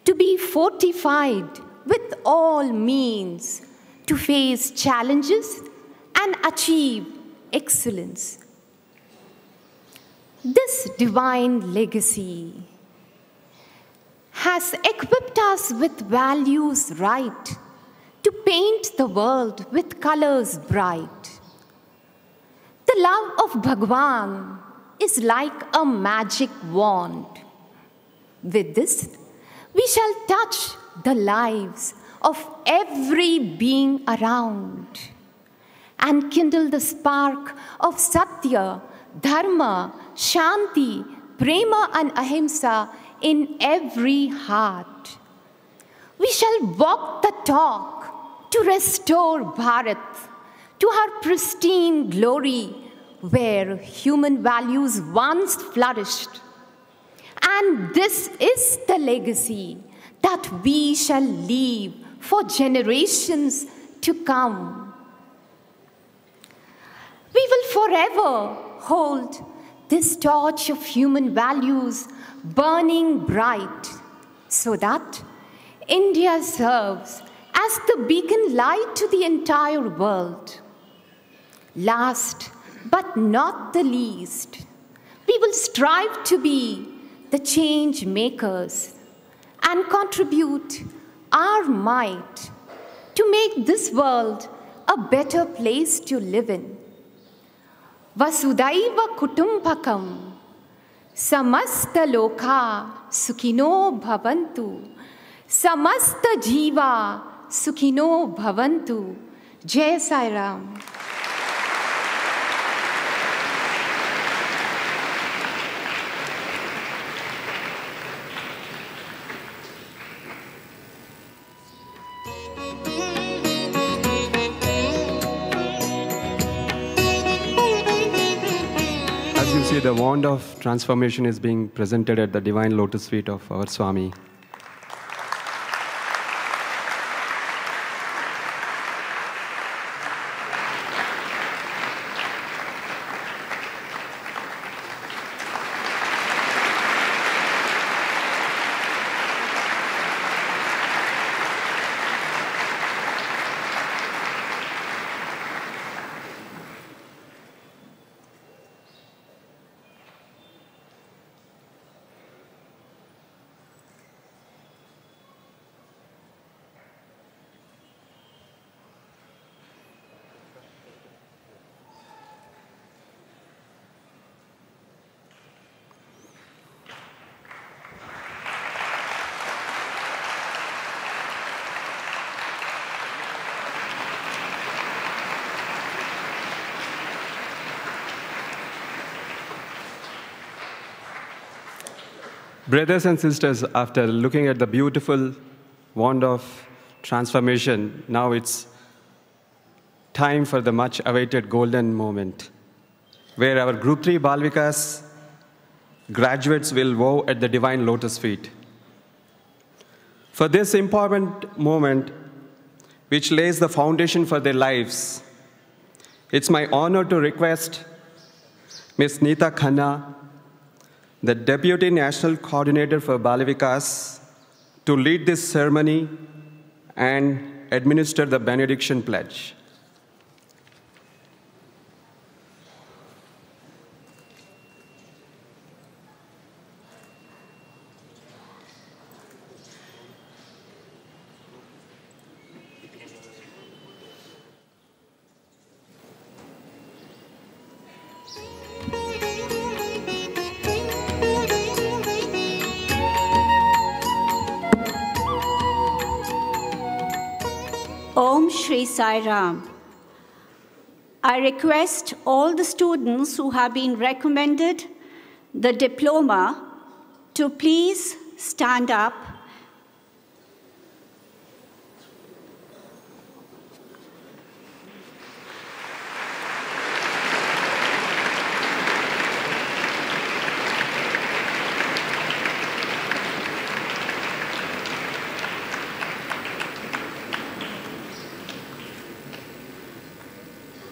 to be fortified with all means to face challenges and achieve excellence. This divine legacy has equipped us with values right to paint the world with colors bright. The love of Bhagwan is like a magic wand. With this, we shall touch the lives of every being around and kindle the spark of Sathya, Dharma, Shanti, Prema, and Ahimsa in every heart. We shall walk the talk to restore Bharat to her pristine glory where human values once flourished. And this is the legacy that we shall leave for generations to come. We will forever hold this torch of human values burning bright so that India serves as the beacon light to the entire world. Last but not the least, we will strive to be the change makers and contribute our might to make this world a better place to live in. Vasudhaiva Kutumbakam Samasta Loka Sukhino Bhavantu Samasta Jiva Sukhino Bhavantu. Jai Sai Ram. As you see, the wand of transformation is being presented at the divine lotus feet of our Swami. Brothers and sisters, after looking at the beautiful wand of transformation, now it's time for the much-awaited golden moment, where our Group 3 Balvikas graduates will vow at the divine lotus feet. For this important moment, which lays the foundation for their lives, it's my honor to request Ms. Neeta Khanna, the Deputy National Coordinator for Balavikas, to lead this ceremony and administer the benediction pledge. Om Shri Sai Ram. I request all the students who have been recommended the diploma to please stand up.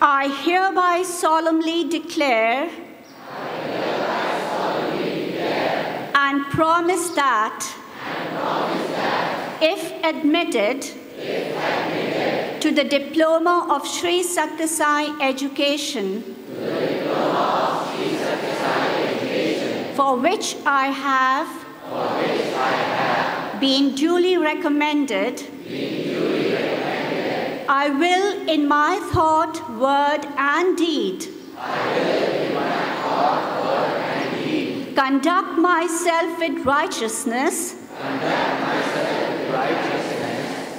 I hereby solemnly declare and promise that if admitted to the diploma of Sri Sathya Sai education, for which I have been duly recommended, I will in my thought, word and deed conduct myself with righteousness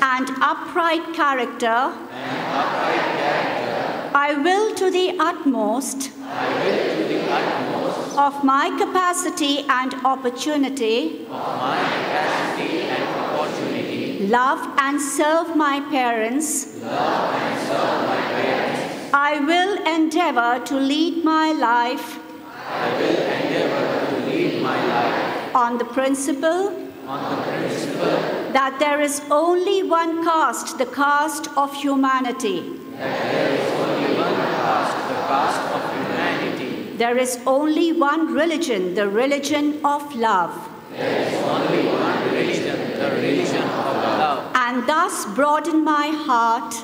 and upright character. I will to the utmost of my capacity and opportunity love and serve my parents. I will endeavor to lead my life on the principle that there is only one caste, the caste of humanity. There is only one religion, the religion of love. And thus broaden my heart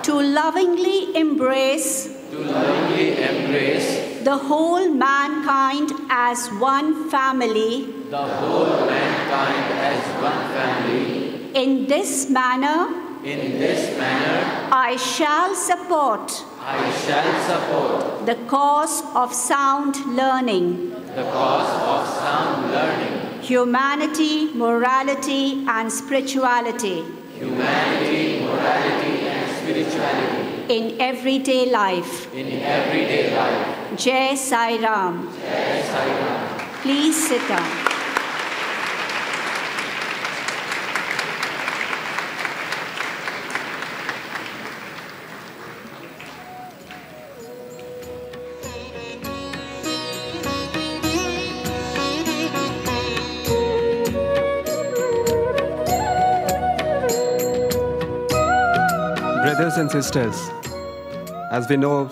to lovingly embrace the whole mankind as one family. In this manner, I shall support the cause of sound learning, humanity, morality, and spirituality. In everyday life. Jai Sai Ram. Please sit down. Brothers and sisters, as we know,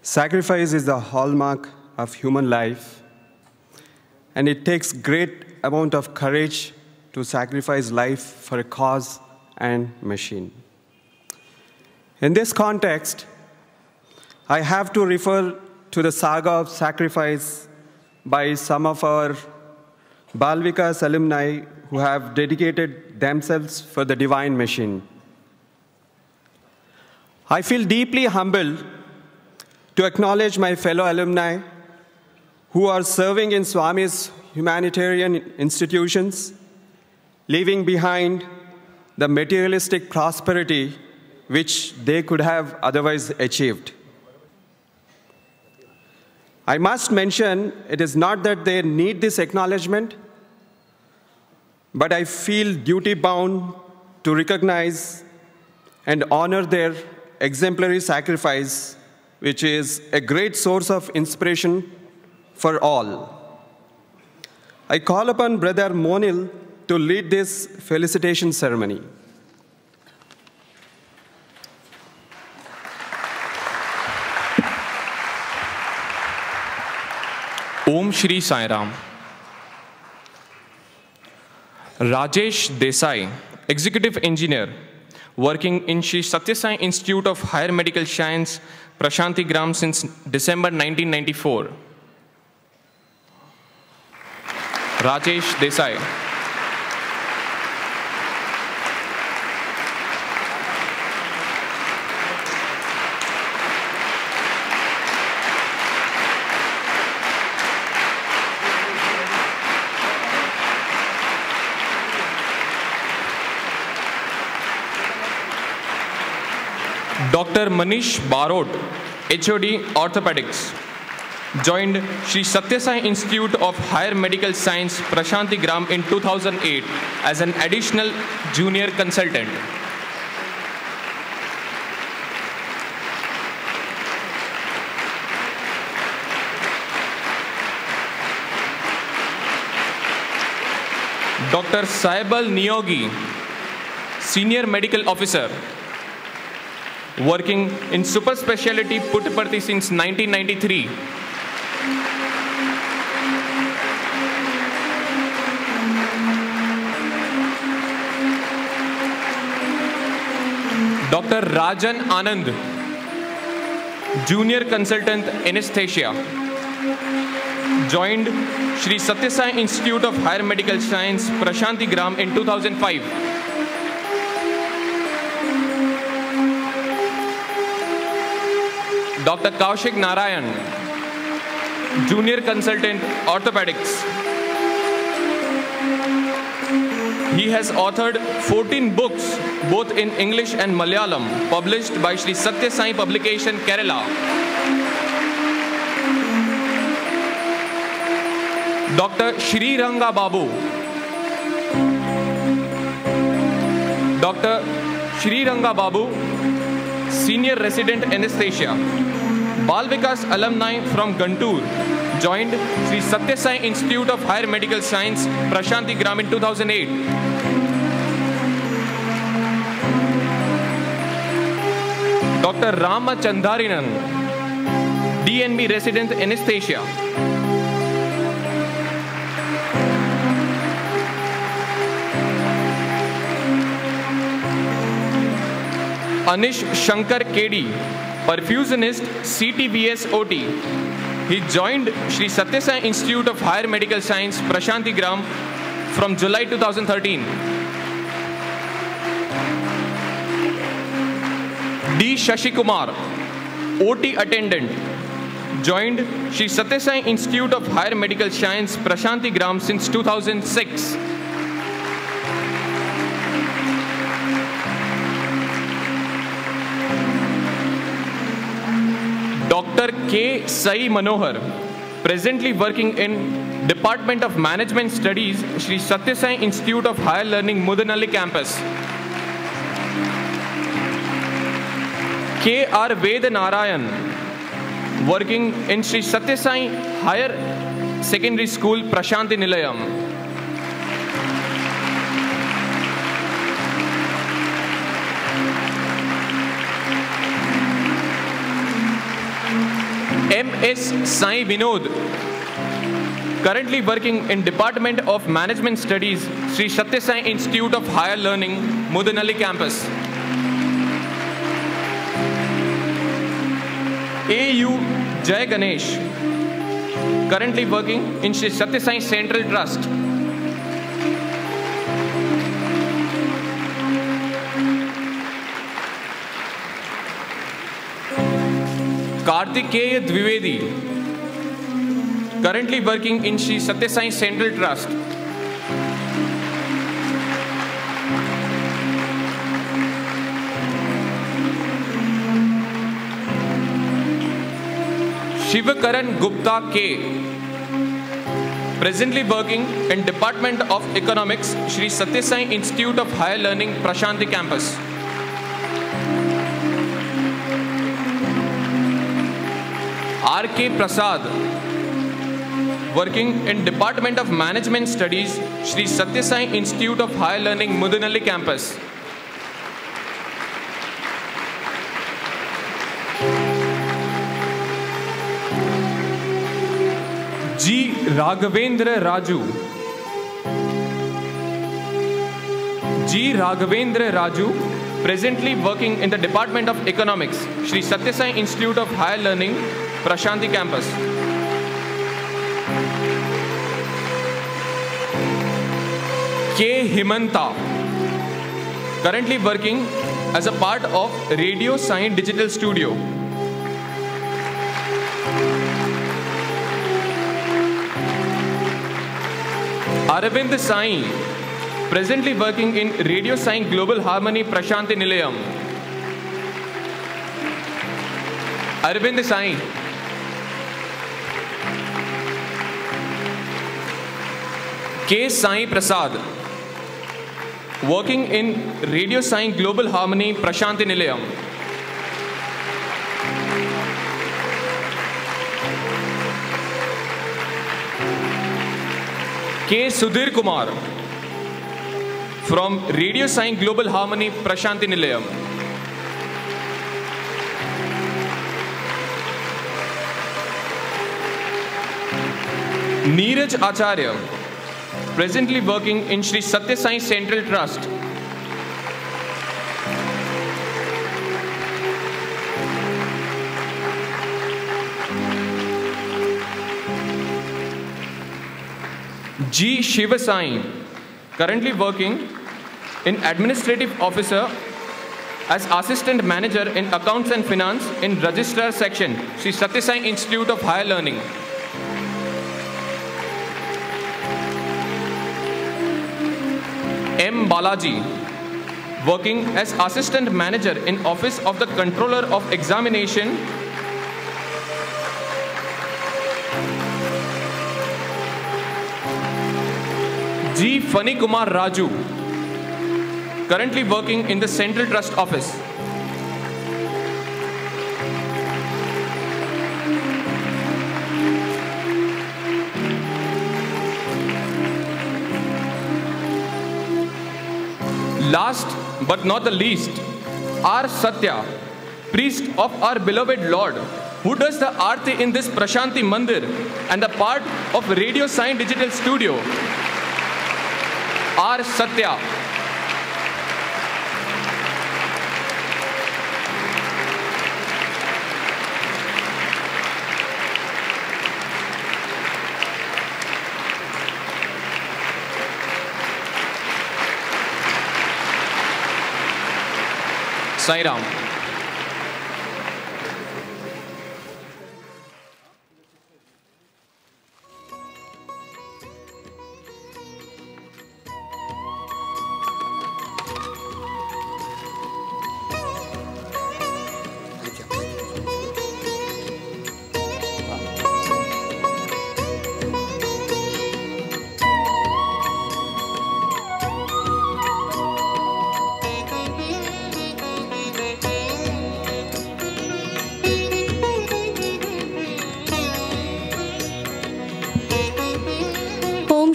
sacrifice is the hallmark of human life, and it takes great amount of courage to sacrifice life for a cause and machine. In this context, I have to refer to the saga of sacrifice by some of our Vikas alumni who have dedicated themselves for the divine mission. I feel deeply humbled to acknowledge my fellow alumni who are serving in Swami's humanitarian institutions, leaving behind the materialistic prosperity which they could have otherwise achieved. I must mention, it is not that they need this acknowledgement, but I feel duty-bound to recognize and honor their exemplary sacrifice, which is a great source of inspiration for all. I call upon Brother Monil to lead this felicitation ceremony. Om Shri Sai Ram. Rajesh Desai, Executive Engineer, working in Sri Sathya Sai Institute of Higher Medical Science, Prashanti Gram since December 1994. Rajesh Desai. Dr. Manish Barot, HOD Orthopedics, joined Sri Sathya Sai Institute of Higher Medical Science, Prashanti Gram in 2008 as an additional junior consultant. Dr. Saibal Niyogi, Senior Medical Officer, working in super specialty Puttaparthi since 1993. Dr. Rajan Anand, Junior Consultant Anesthesia, joined Sri Sathya Sai Institute of Higher Medical Science, Prashanti Gram in 2005. Dr. Kaushik Narayan, Junior Consultant Orthopedics. He has authored 14 books, both in English and Malayalam, published by Sri Sathya Sai Publication, Kerala. Dr. Shri Ranga Babu. Dr. Shri Ranga Babu, Senior Resident Anesthesia, Vikas alumni from Guntur, joined Sri Sathya Sai Institute of Higher Medical Science, Prashanti Gram in 2008. Dr. Rama Chandarinan, DNB Resident Anesthesia. Anish Shankar KD, perfusionist, CTVS OT. He joined Sri Sathya Sai Institute of Higher Medical Science, Prashanti Gram from July 2013. D. Shashikumar, OT attendant, joined Sri Sathya Sai Institute of Higher Medical Science, Prashanti Gram since 2006. Dr. K. Sai Manohar, presently working in Department of Management Studies, Sri Sathya Sai Institute of Higher Learning, Mudanalli campus. K. R. Veda Narayan, working in Sri Sathya Sai Higher Secondary School, Prashanti Nilayam. M.S. Sai Vinod, currently working in Department of Management Studies, Sri Sathya Sai Institute of Higher Learning, Mudanalli campus. A.U. Jai Ganesh, currently working in Sri Sathya Sai Central Trust. Kartikeya Dwivedi, currently working in Sri Sathya Sai Central Trust. Shivakaran Gupta K, presently working in Department of Economics, Sri Sathya Sai Institute of Higher Learning, Prashanti campus. R.K. Prasad, working in Department of Management Studies, Sri Sathya Sai Institute of Higher Learning, Mudanalli campus. G. Raghavendra Raju, G. Raghavendra Raju, presently working in the Department of Economics, Sri Sathya Sai Institute of Higher Learning, Prashanti campus. K. Himanta, currently working as a part of Radio Science Digital Studio. Aravind Sai, presently working in Radio Science Global Harmony, Prashanti Nilayam. Arvind Sai. K. Sai Prasad, working in Radio Sai Global Harmony, Prashanti Nilayam. K. Sudhir Kumar, from Radio Sai Global Harmony, Prashanti Nilayam. Neeraj Acharya, presently working in Sri Sathya Sai Central Trust. G. Shiva Sai, currently working in Administrative Officer as Assistant Manager in Accounts and Finance in Registrar Section, Sri Sathya Sai Institute of Higher Learning. M. Balaji, working as Assistant Manager in Office of the Controller of Examination, G. Fani Kumar Raju, currently working in the Central Trust Office. Last but not the least, R. Sathya, priest of our beloved Lord, who does the Aarti in this Prashanti Mandir and the part of Radio Sai Digital Studio. R. Sathya. Sai Ram.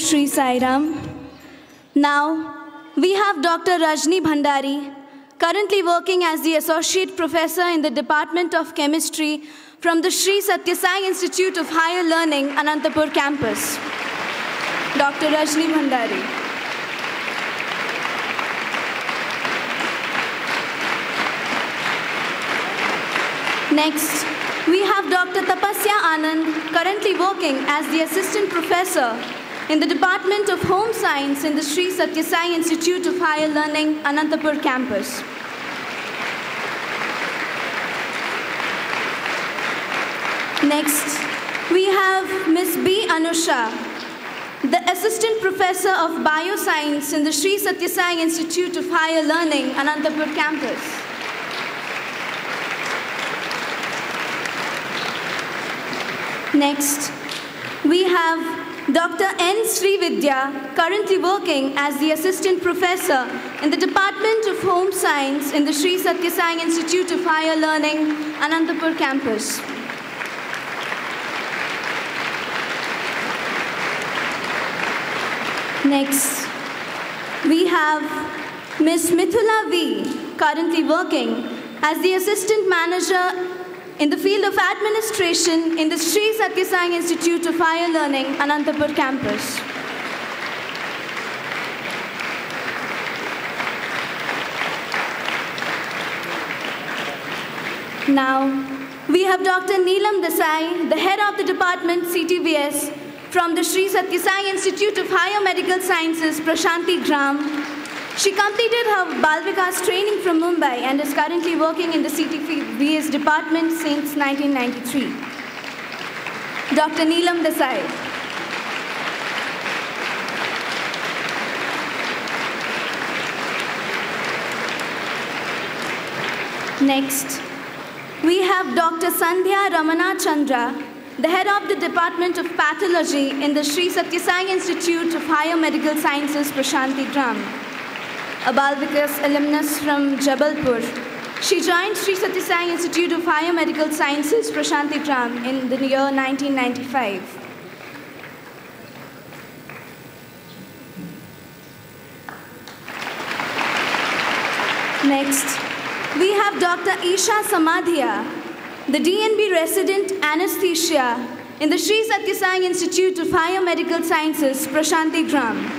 Shri Sai Ram. Now, we have Dr. Rajni Bhandari, currently working as the Associate Professor in the Department of Chemistry from the Sri Sathya Sai Institute of Higher Learning, Anantapur campus. Dr. Rajni Bhandari. Next, we have Dr. Tapasya Anand, currently working as the Assistant Professor in the Department of Home Science in the Sri Sathya Sai Institute of Higher Learning, Anantapur campus. Next, we have Ms. B. Anusha, the Assistant Professor of Bioscience in the Sri Sathya Sai Institute of Higher Learning, Anantapur campus. Next, we have Dr. N. Srividya, currently working as the Assistant Professor in the Department of Home Science in the Sri Sathya Sai Institute of Higher Learning, Anantapur campus. Next, we have Ms. Mithula V, currently working as the Assistant Manager in the field of administration in the Sri Sathya Sai Institute of Higher Learning, Anantapur campus. Now, we have Dr. Neelam Desai, the head of the department CTVS from the Sri Sathya Sai Institute of Higher Medical Sciences, Prashanti Gram. She completed her Bal Vikas training from Mumbai and is currently working in the CTVS department since 1993. Dr. Neelam Desai. Next, we have Dr. Sandhya Ramana Chandra, the head of the Department of Pathology in the Sri Sathya Sai Institute of Higher Medical Sciences, Prashanti Gram, a Bal Vikas alumnus from Jabalpur. She joined Sri Sathya Sai Institute of Higher Medical Sciences, Prashanti Gram in the year 1995. Next, we have Dr. Isha Samadhiya, the DNB resident anesthesia in the Sri Sathya Sai Institute of Higher Medical Sciences, Prashanti Gram.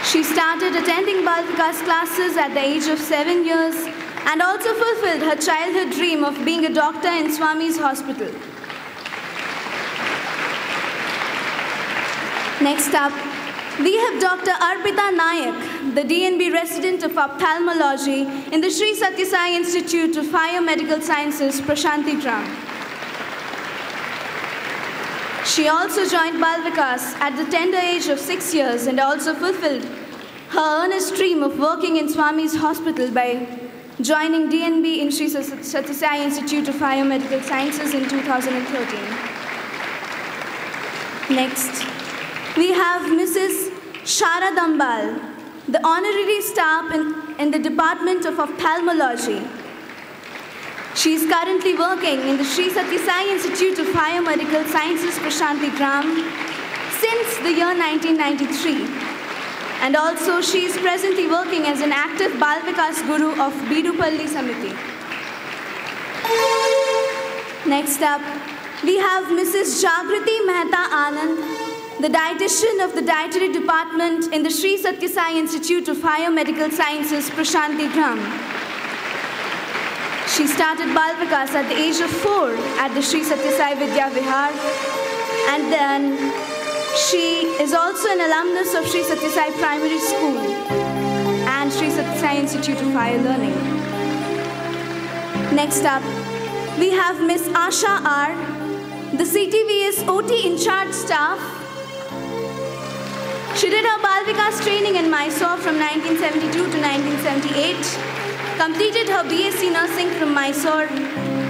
She started attending Bal Vikas classes at the age of 7 years and also fulfilled her childhood dream of being a doctor in Swami's hospital. Next up, we have Dr. Arpita Nayak, the DNB resident of ophthalmology in the Sri Sathya Sai Institute of Higher Medical Sciences, Prashanti Gram. She also joined Bal Vikas at the tender age of 6 years and also fulfilled her earnest dream of working in Swami's hospital by joining DNB in Sri Sathya Sai Institute of Higher Medical Sciences in 2013. Next, we have Mrs. Shara Dambal, the honorary staff in the Department of Ophthalmology. She is currently working in the Sri Sathya Sai Institute of Higher Medical Sciences, Prashanti Gram, since the year 1993. And also she is presently working as an active Bal Vikas Guru of Bidupalli Samiti. Next up, we have Mrs. Jagrati Mehta Anand, the dietitian of the Dietary Department in the Sri Sathya Sai Institute of Higher Medical Sciences, Prashanti Gram. She started Bal Vikas at the age of 4 at the Sri Sathya Sai Vidya Vihar, and then she is also an alumnus of Sri Sathya Sai Primary School and Sri Sathya Sai Institute of Higher Learning. Next up, we have Miss Asha R, the CTVS OT in charge staff. She did her Bal Vikas training in Mysore from 1972 to 1978, completed her BSc Nursing from Mysore,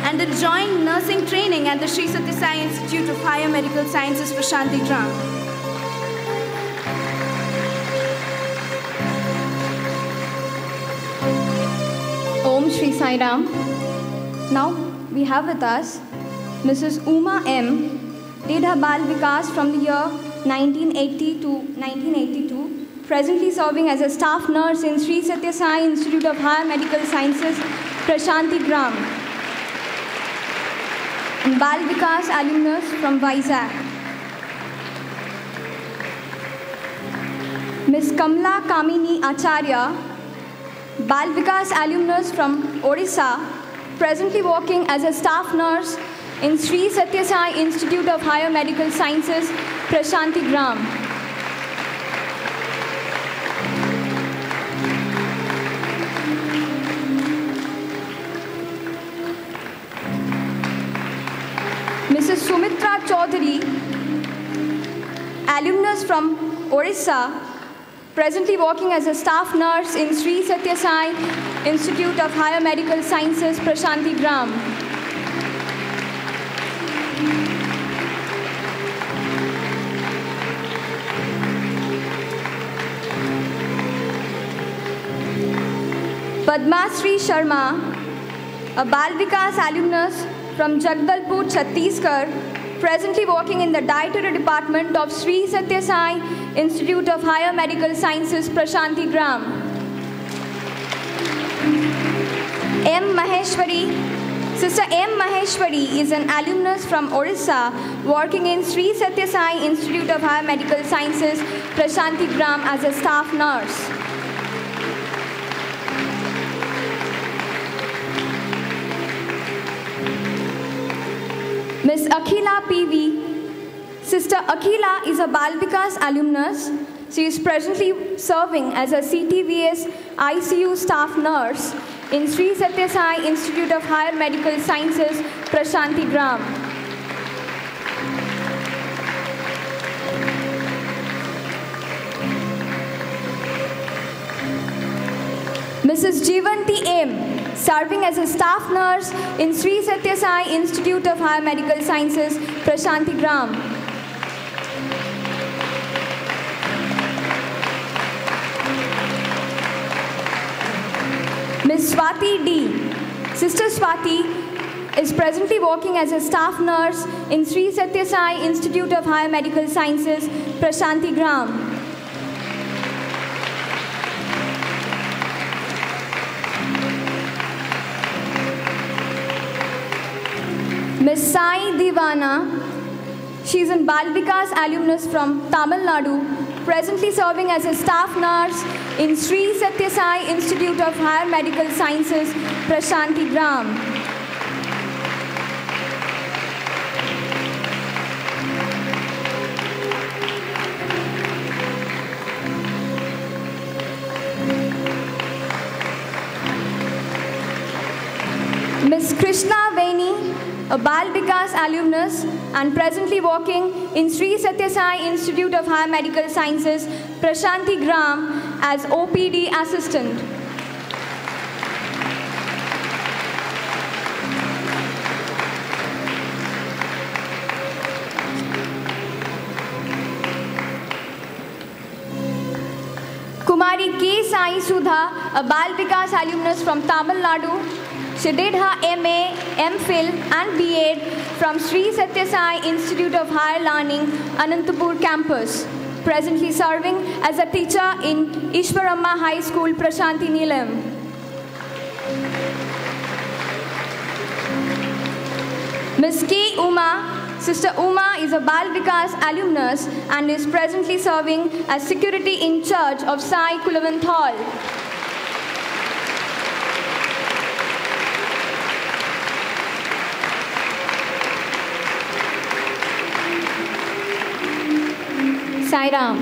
and then joined nursing training at the Sri Sathya Sai Institute of Higher Medical Sciences, Prashanti Gram. Om Shri Sai Ram. Now we have with us Mrs. Uma M. Did her Bal Vikas from the year 1980 to 1982, presently serving as a staff nurse in Sri Sathya Sai Institute of Higher Medical Sciences, Prashanti Gram. And Bal Vikas alumnus from Vizag. Ms. Kamla Kamini Acharya, Bal Vikas alumnus from Odisha, presently working as a staff nurse in Sri Sathya Sai Institute of Higher Medical Sciences, Prashanti Gram. Mrs. Sumitra Chaudhary, alumnus from Odisha, presently working as a staff nurse in Sri Sathya Sai Institute of Higher Medical Sciences, Prashanti Gram. Padma Sri Sharma, a Bal Vikas alumnus from Jagdalpur, Chhattisgarh, presently working in the Dietary Department of Sri Sathya Sai Institute of Higher Medical Sciences, Prashanti Gram. M. Maheshwari. Sister M. Maheshwari is an alumnus from Odisha, working in Sri Sathya Sai Institute of Higher Medical Sciences, Prashanti Gram as a staff nurse. Ms. Akhila P.V. Sister Akhila is a Bal Vikas alumnus. She is presently serving as a CTVS ICU staff nurse in Sri Sathya Sai Institute of Higher Medical Sciences, Prashanti Gram. Mrs. Jivanti M. serving as a staff nurse in Sri Sathya Sai Institute of Higher Medical Sciences, Prashanti Gram. Ms. Swati D. Sister Swati is presently working as a staff nurse in Sri Sathya Sai Institute of Higher Medical Sciences, Prashanti Gram. Ms. Sai Divana, she is an Bal Vikas alumnus from Tamil Nadu, presently serving as a staff nurse in Sri Sathya Sai Institute of Higher Medical Sciences, Prashanti Gram. Ms. Krishna Vaini, a Bal Vikas alumnus and presently working in Sri Sathya Sai Institute of Higher Medical Sciences, Prashanti Gram as OPD assistant. Kumari K. Sai Sudha, a Bal Vikas alumnus from Tamil Nadu. She did her MA, MPhil and B.Ed from Sri Sathya Sai Institute of Higher Learning, Anantapur campus. Presently serving as a teacher in Ishwaramma High School, Prashanti Nilayam. Ms. K. Uma, Sister Uma is a Bal Vikas alumnus and is presently serving as security in charge of Sai Kulwant Hall. Sai Ram.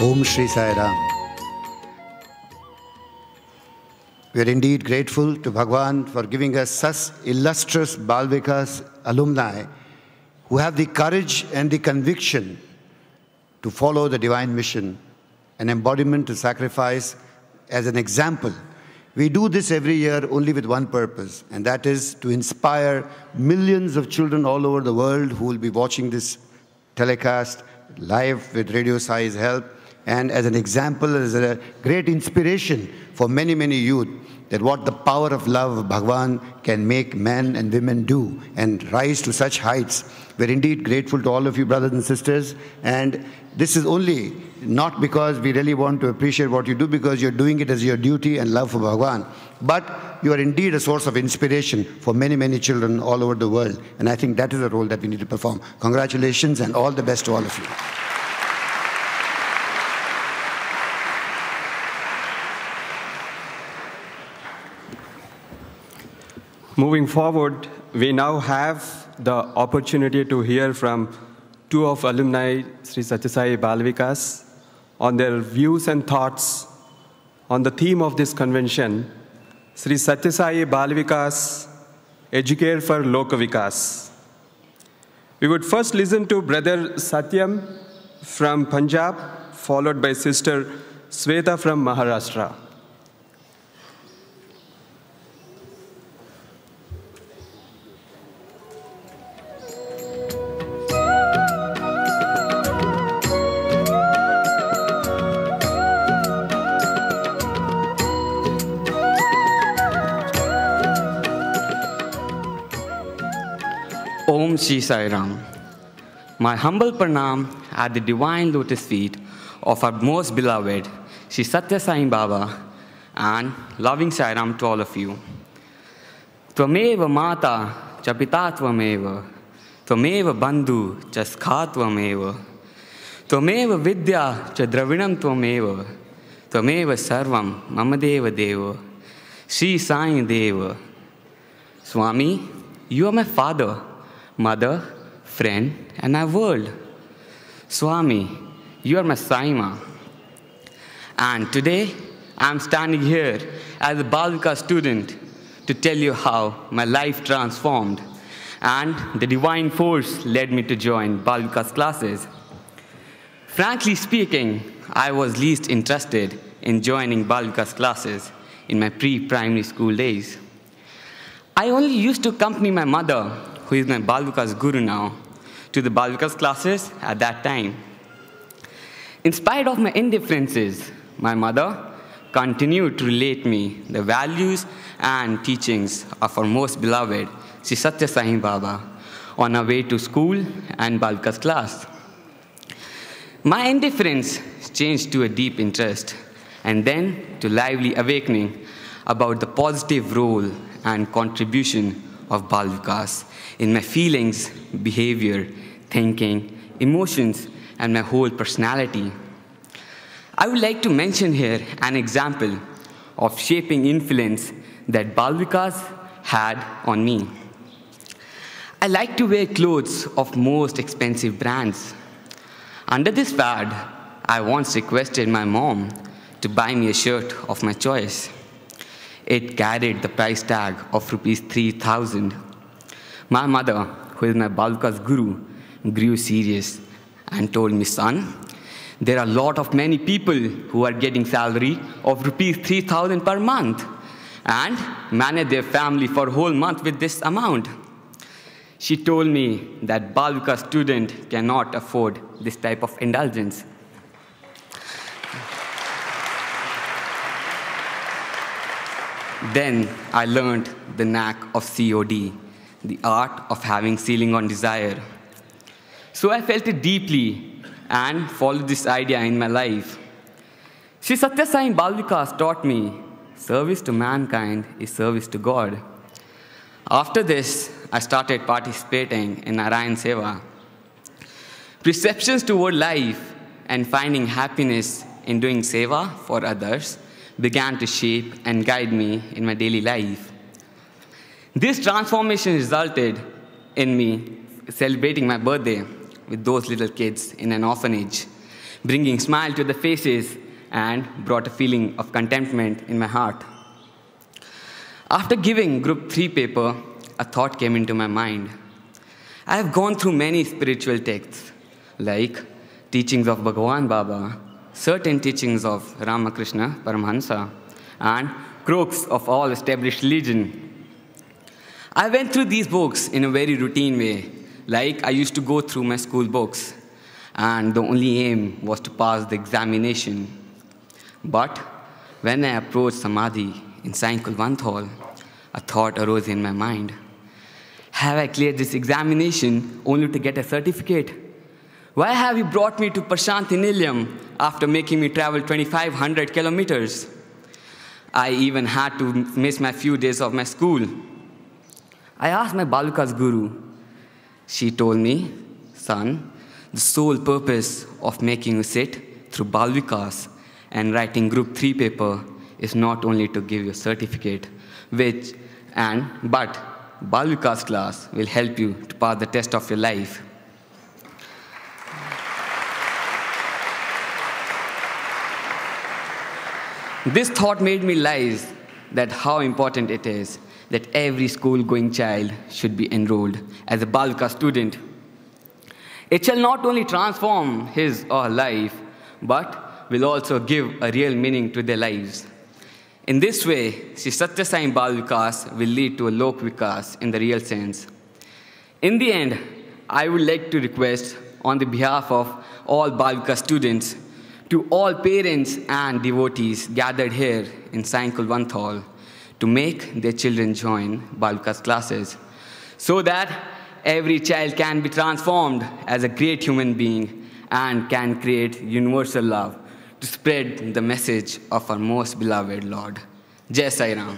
Om Shri Sai Ram. We are indeed grateful to Bhagwan for giving us such illustrious Bal Vikas alumni who have the courage and the conviction to follow the divine mission, an embodiment to sacrifice as an example. We do this every year only with one purpose, and that is to inspire millions of children all over the world who will be watching this telecast live with Radio Sai's help, and as an example, as a great inspiration for many, many youth, that what the power of love of Bhagwan can make men and women do and rise to such heights. We're indeed grateful to all of you, brothers and sisters, and this is only not because we really want to appreciate what you do, because you're doing it as your duty and love for Bhagwan, but you are indeed a source of inspiration for many, many children all over the world, and I think that is a role that we need to perform. Congratulations and all the best to all of you. Moving forward, we now have the opportunity to hear from two of alumni Sri Sathya Sai Bal Vikas on their views and thoughts on the theme of this convention, Sri Sathya Sai Bal Vikas, Educare for Loka Vikas. We would first listen to Brother Satyam from Punjab, followed by Sister Sweta from Maharashtra. Om Shri Sai Ram. My humble pranam at the divine lotus feet of our most beloved Sri Sathya Sai Baba and loving Sai Ram to all of you. Tvameva mata cha pita tvameva, tvameva bandhu cha skha tvameva, tvameva vidya cha dravinam tvameva, tvameva sarvam mamadeva deva, Sri Sai Deva. Swami, you are my father, mother, friend, and my world. Swami, you are my Saima, And today, I'm standing here as a Bal Vikas student to tell you how my life transformed and the divine force led me to join Bal Vikas classes. Frankly speaking, I was least interested in joining Bal Vikas classes in my pre-primary school days. I only used to accompany my mother, who is my Bal Vikas guru now, to the Bal Vikas classes at that time. In spite of my indifferences, my mother continued to relate me the values and teachings of our most beloved Sri Sathya Sai Baba on our way to school and Bal Vikas class. My indifference changed to a deep interest and then to lively awakening about the positive role and contribution of Bal Vikas in my feelings, behavior, thinking, emotions, and my whole personality. I would like to mention here an example of shaping influence that Bal Vikas had on me. I like to wear clothes of most expensive brands. Under this fad, I once requested my mom to buy me a shirt of my choice. It carried the price tag of rupees 3,000. My mother, who is my Bal Vikas guru, grew serious and told me, son, there are many people who are getting salary of rupees 3,000 per month and manage their family for a whole month with this amount. She told me that Bal Vikas student cannot afford this type of indulgence. Then I learned the knack of COD, the art of having ceiling on desire. So I felt it deeply and followed this idea in my life. Sri Sathya Sai Bal Vikas taught me service to mankind is service to God. After this, I started participating in Narayan Seva. Perceptions toward life and finding happiness in doing seva for others began to shape and guide me in my daily life. This transformation resulted in me celebrating my birthday with those little kids in an orphanage, bringing smile to the faces and brought a feeling of contentment in my heart. After giving Group 3 paper, a thought came into my mind. I have gone through many spiritual texts, like teachings of Bhagavan Baba, certain teachings of Ramakrishna Paramahansa, and crux of all established religion. I went through these books in a very routine way, like I used to go through my school books, and the only aim was to pass the examination. But when I approached Samadhi in Sai Kulwant Hall, a thought arose in my mind. Have I cleared this examination only to get a certificate? Why have you brought me to Prashanthi Nilayam after making me travel 2,500 kilometers? I even had to miss my few days of my school. I asked my Bal Vikas guru. She told me, son, the sole purpose of making you sit through Bal Vikas and writing Group 3 paper is not only to give you a certificate, but Bal Vikas class will help you to pass the test of your life. This thought made me realize that how important it is that every school-going child should be enrolled as a Bal Vikas student. It shall not only transform his or her life, but will also give a real meaning to their lives. In this way, Sri Sathya Sai Bal Vikas will lead to a Lok Vikas in the real sense. In the end, I would like to request on the behalf of all Bal Vikas students to all parents and devotees gathered here in Sai Kulwant Hall to make their children join Bal Vikas classes so that every child can be transformed as a great human being and can create universal love to spread the message of our most beloved Lord. Jai Sai Ram.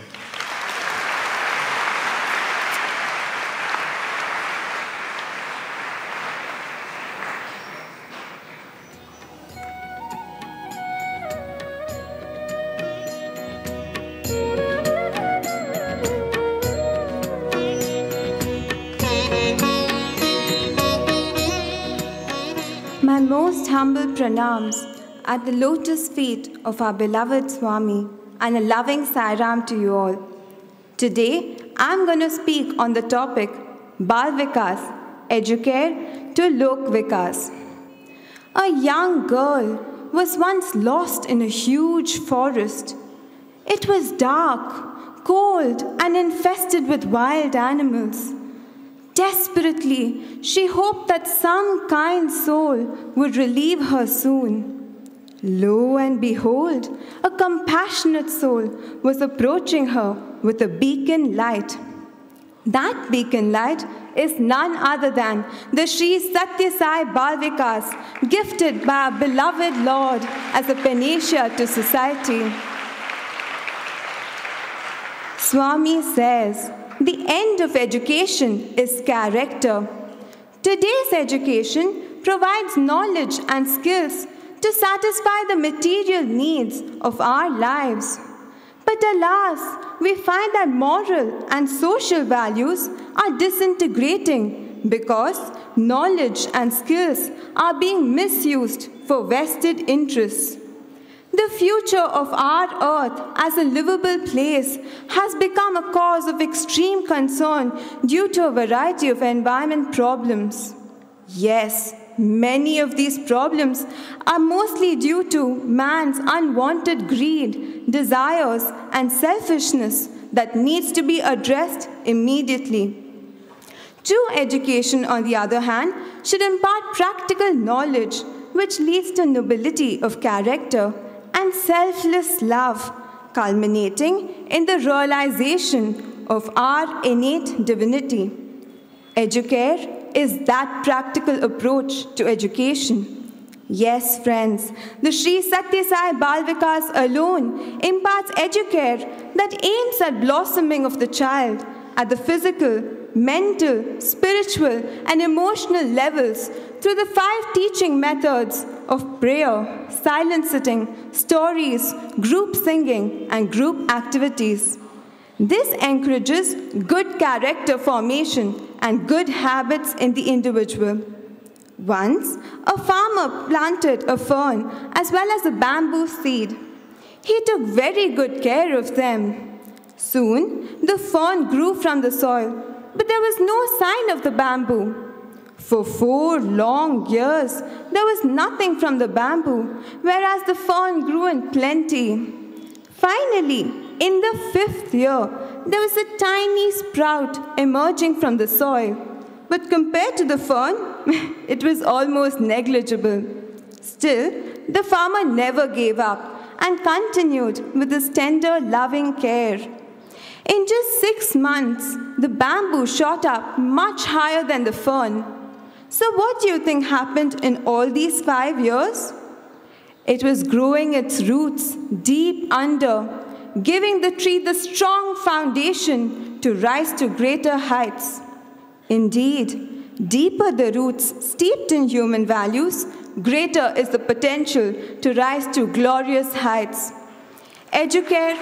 My most humble pranams at the lotus feet of our beloved Swami, and a loving Sairam to you all. Today, I'm going to speak on the topic Bal Vikas, Educare to Lok Vikas. A young girl was once lost in a huge forest. It was dark, cold, and infested with wild animals. Desperately, she hoped that some kind soul would relieve her soon. Lo and behold, a compassionate soul was approaching her with a beacon light. That beacon light is none other than the Sri Sathya Sai Bal Vikas, gifted by our beloved Lord as a panacea to society. Swami says, the end of education is character. Today's education provides knowledge and skills to satisfy the material needs of our lives. But alas, we find that moral and social values are disintegrating because knowledge and skills are being misused for vested interests. The future of our earth as a livable place has become a cause of extreme concern due to a variety of environment problems. Yes, many of these problems are mostly due to man's unwanted greed, desires, and selfishness that needs to be addressed immediately. True education, on the other hand, should impart practical knowledge which leads to nobility of character and selfless love, culminating in the realization of our innate divinity. Educare is that practical approach to education. Yes, friends, the Sri Sathya Sai Bal Vikas alone imparts educare that aims at blossoming of the child at the physical, mental, spiritual, and emotional levels through the 5 teaching methods of prayer, silent sitting, stories, group singing, and group activities. This encourages good character formation and good habits in the individual. Once, a farmer planted a fern as well as a bamboo seed. He took very good care of them. Soon, the fern grew from the soil, but there was no sign of the bamboo. For 4 long years, there was nothing from the bamboo, whereas the fern grew in plenty. Finally, in the 5th year, there was a tiny sprout emerging from the soil. But compared to the fern, it was almost negligible. Still, the farmer never gave up and continued with his tender, loving care. In just 6 months, the bamboo shot up much higher than the fern. So what do you think happened in all these 5 years? It was growing its roots deep under, giving the tree the strong foundation to rise to greater heights. Indeed, deeper the roots steeped in human values, greater is the potential to rise to glorious heights. Educare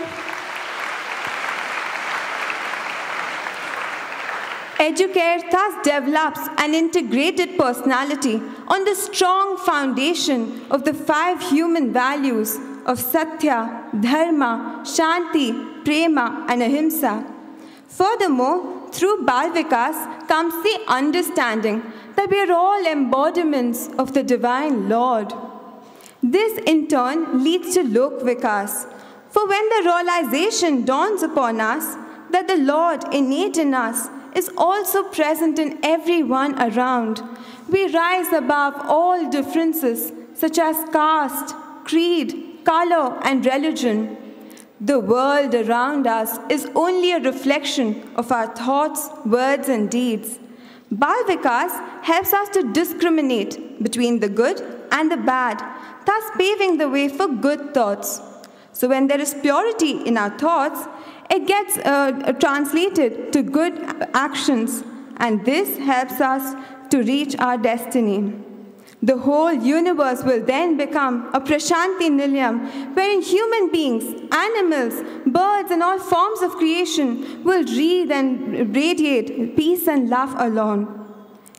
thus develops an integrated personality on the strong foundation of the 5 human values of Sathya, Dharma, Shanti, Prema, and Ahimsa. Furthermore, through Bal Vikas comes the understanding that we are all embodiments of the Divine Lord. This in turn leads to Lok Vikas. For when the realization dawns upon us that the Lord innate in us is also present in everyone around, we rise above all differences such as caste, creed, color, and religion. The world around us is only a reflection of our thoughts, words, and deeds. Bal Vikas helps us to discriminate between the good and the bad, thus paving the way for good thoughts. So when there is purity in our thoughts, it gets translated to good actions, and this helps us to reach our destiny. The whole universe will then become a Prashanti Nilayam, wherein human beings, animals, birds, and all forms of creation will breathe and radiate peace and love alone.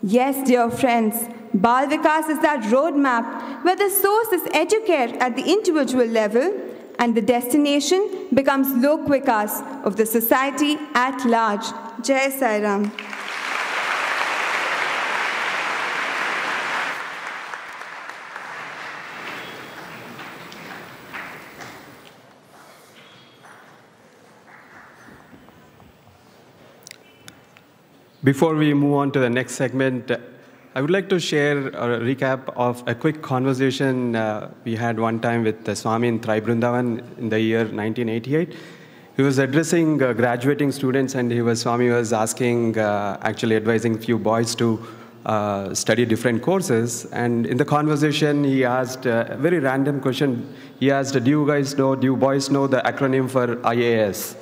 Yes, dear friends, Bal Vikas is that roadmap where the source is educated at the individual level and the destination becomes Lok Vikas of the society at large. Jai Sai Ram. Before we move on to the next segment, I would like to share a recap of a quick conversation we had one time with Swami in Thrai Vrindavan in the year 1988. He was addressing graduating students, and Swami was asking, actually advising few boys to study different courses. And in the conversation, he asked a very random question. He asked, do you boys know the acronym for IAS?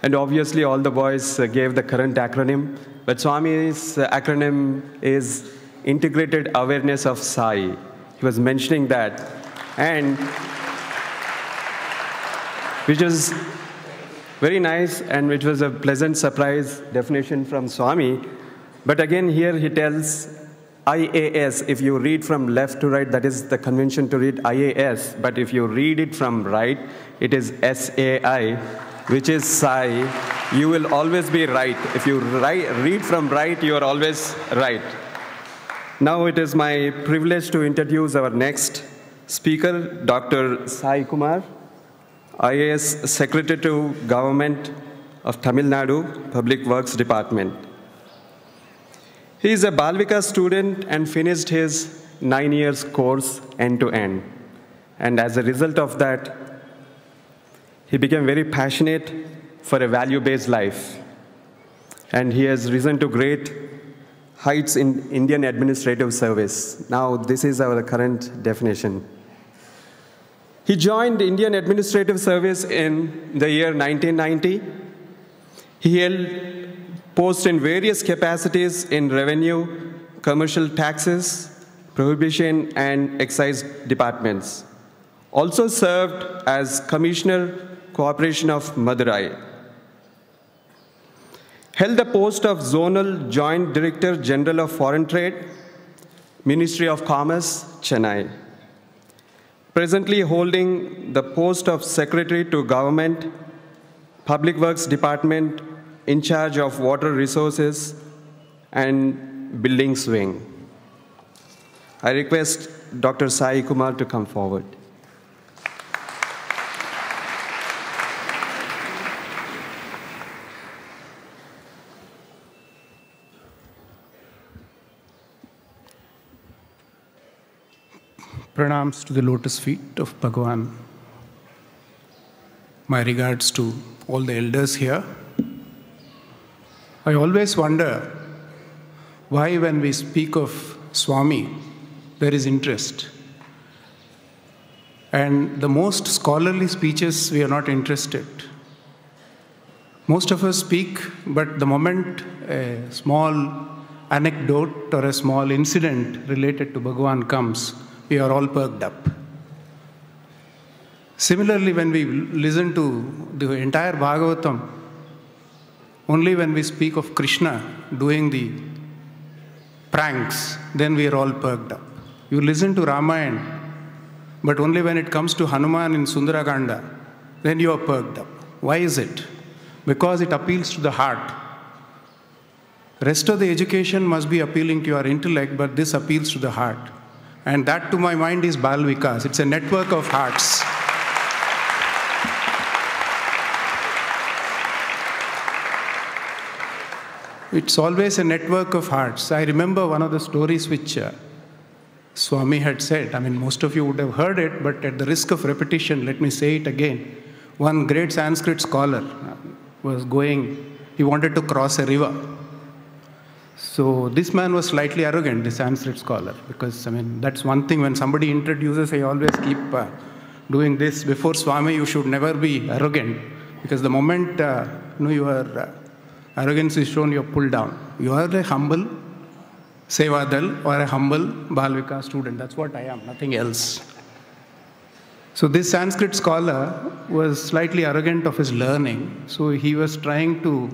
And obviously, all the boys gave the current acronym. But Swami's acronym is Integrated Awareness of Sai. He was mentioning that. And which was very nice and which was a pleasant surprise definition from Swami. But again, here he tells IAS. If you read from left to right, that is the convention to read IAS. But if you read it from right, it is SAI, which is Sai. You will always be right. If you read from right, you are always right. Now it is my privilege to introduce our next speaker, Dr. Sai Kumar, IAS Secretary to Government of Tamil Nadu Public Works Department. He is a Bal Vikas student and finished his 9 years course end to end. And as a result of that, he became very passionate for a value-based life. And he has risen to great heights in Indian administrative service. Now, this is our current definition. He joined Indian administrative service in the year 1990. He held posts in various capacities in revenue, commercial taxes, prohibition, and excise departments. Also served as Commissioner Corporation of Madurai. Held the post of Zonal Joint Director General of Foreign Trade, Ministry of Commerce, Chennai. Presently holding the post of Secretary to Government, Public Works Department, in charge of water resources and buildings wing. I request Dr. Sai Kumar to come forward. Pranams to the lotus feet of Bhagavan. My regards to all the elders here. I always wonder why when we speak of Swami, there is interest. And the most scholarly speeches, we are not interested. Most of us speak, but the moment a small anecdote or a small incident related to Bhagavan comes, we are all perked up. Similarly, when we listen to the entire Bhagavatam, only when we speak of Krishna doing the pranks, then we are all perked up. You listen to Ramayana, but only when it comes to Hanuman in Sundarakanda, then you are perked up. Why is it? Because it appeals to the heart. Rest of the education must be appealing to your intellect, but this appeals to the heart. And that, to my mind, is Bal Vikas. It's a network of hearts. It's always a network of hearts. I remember one of the stories which Swami had said. I mean, most of you would have heard it, but at the risk of repetition, let me say it again. One great Sanskrit scholar was going, he wanted to cross a river. So this man was slightly arrogant, the Sanskrit scholar, because, I mean, that's one thing when somebody introduces, I always keep doing this. Before Swami, you should never be arrogant, because the moment your arrogance is shown, you're pulled down. You are a humble Sevadal or a humble Bal Vikas student. That's what I am, nothing else. So this Sanskrit scholar was slightly arrogant of his learning, so he was trying to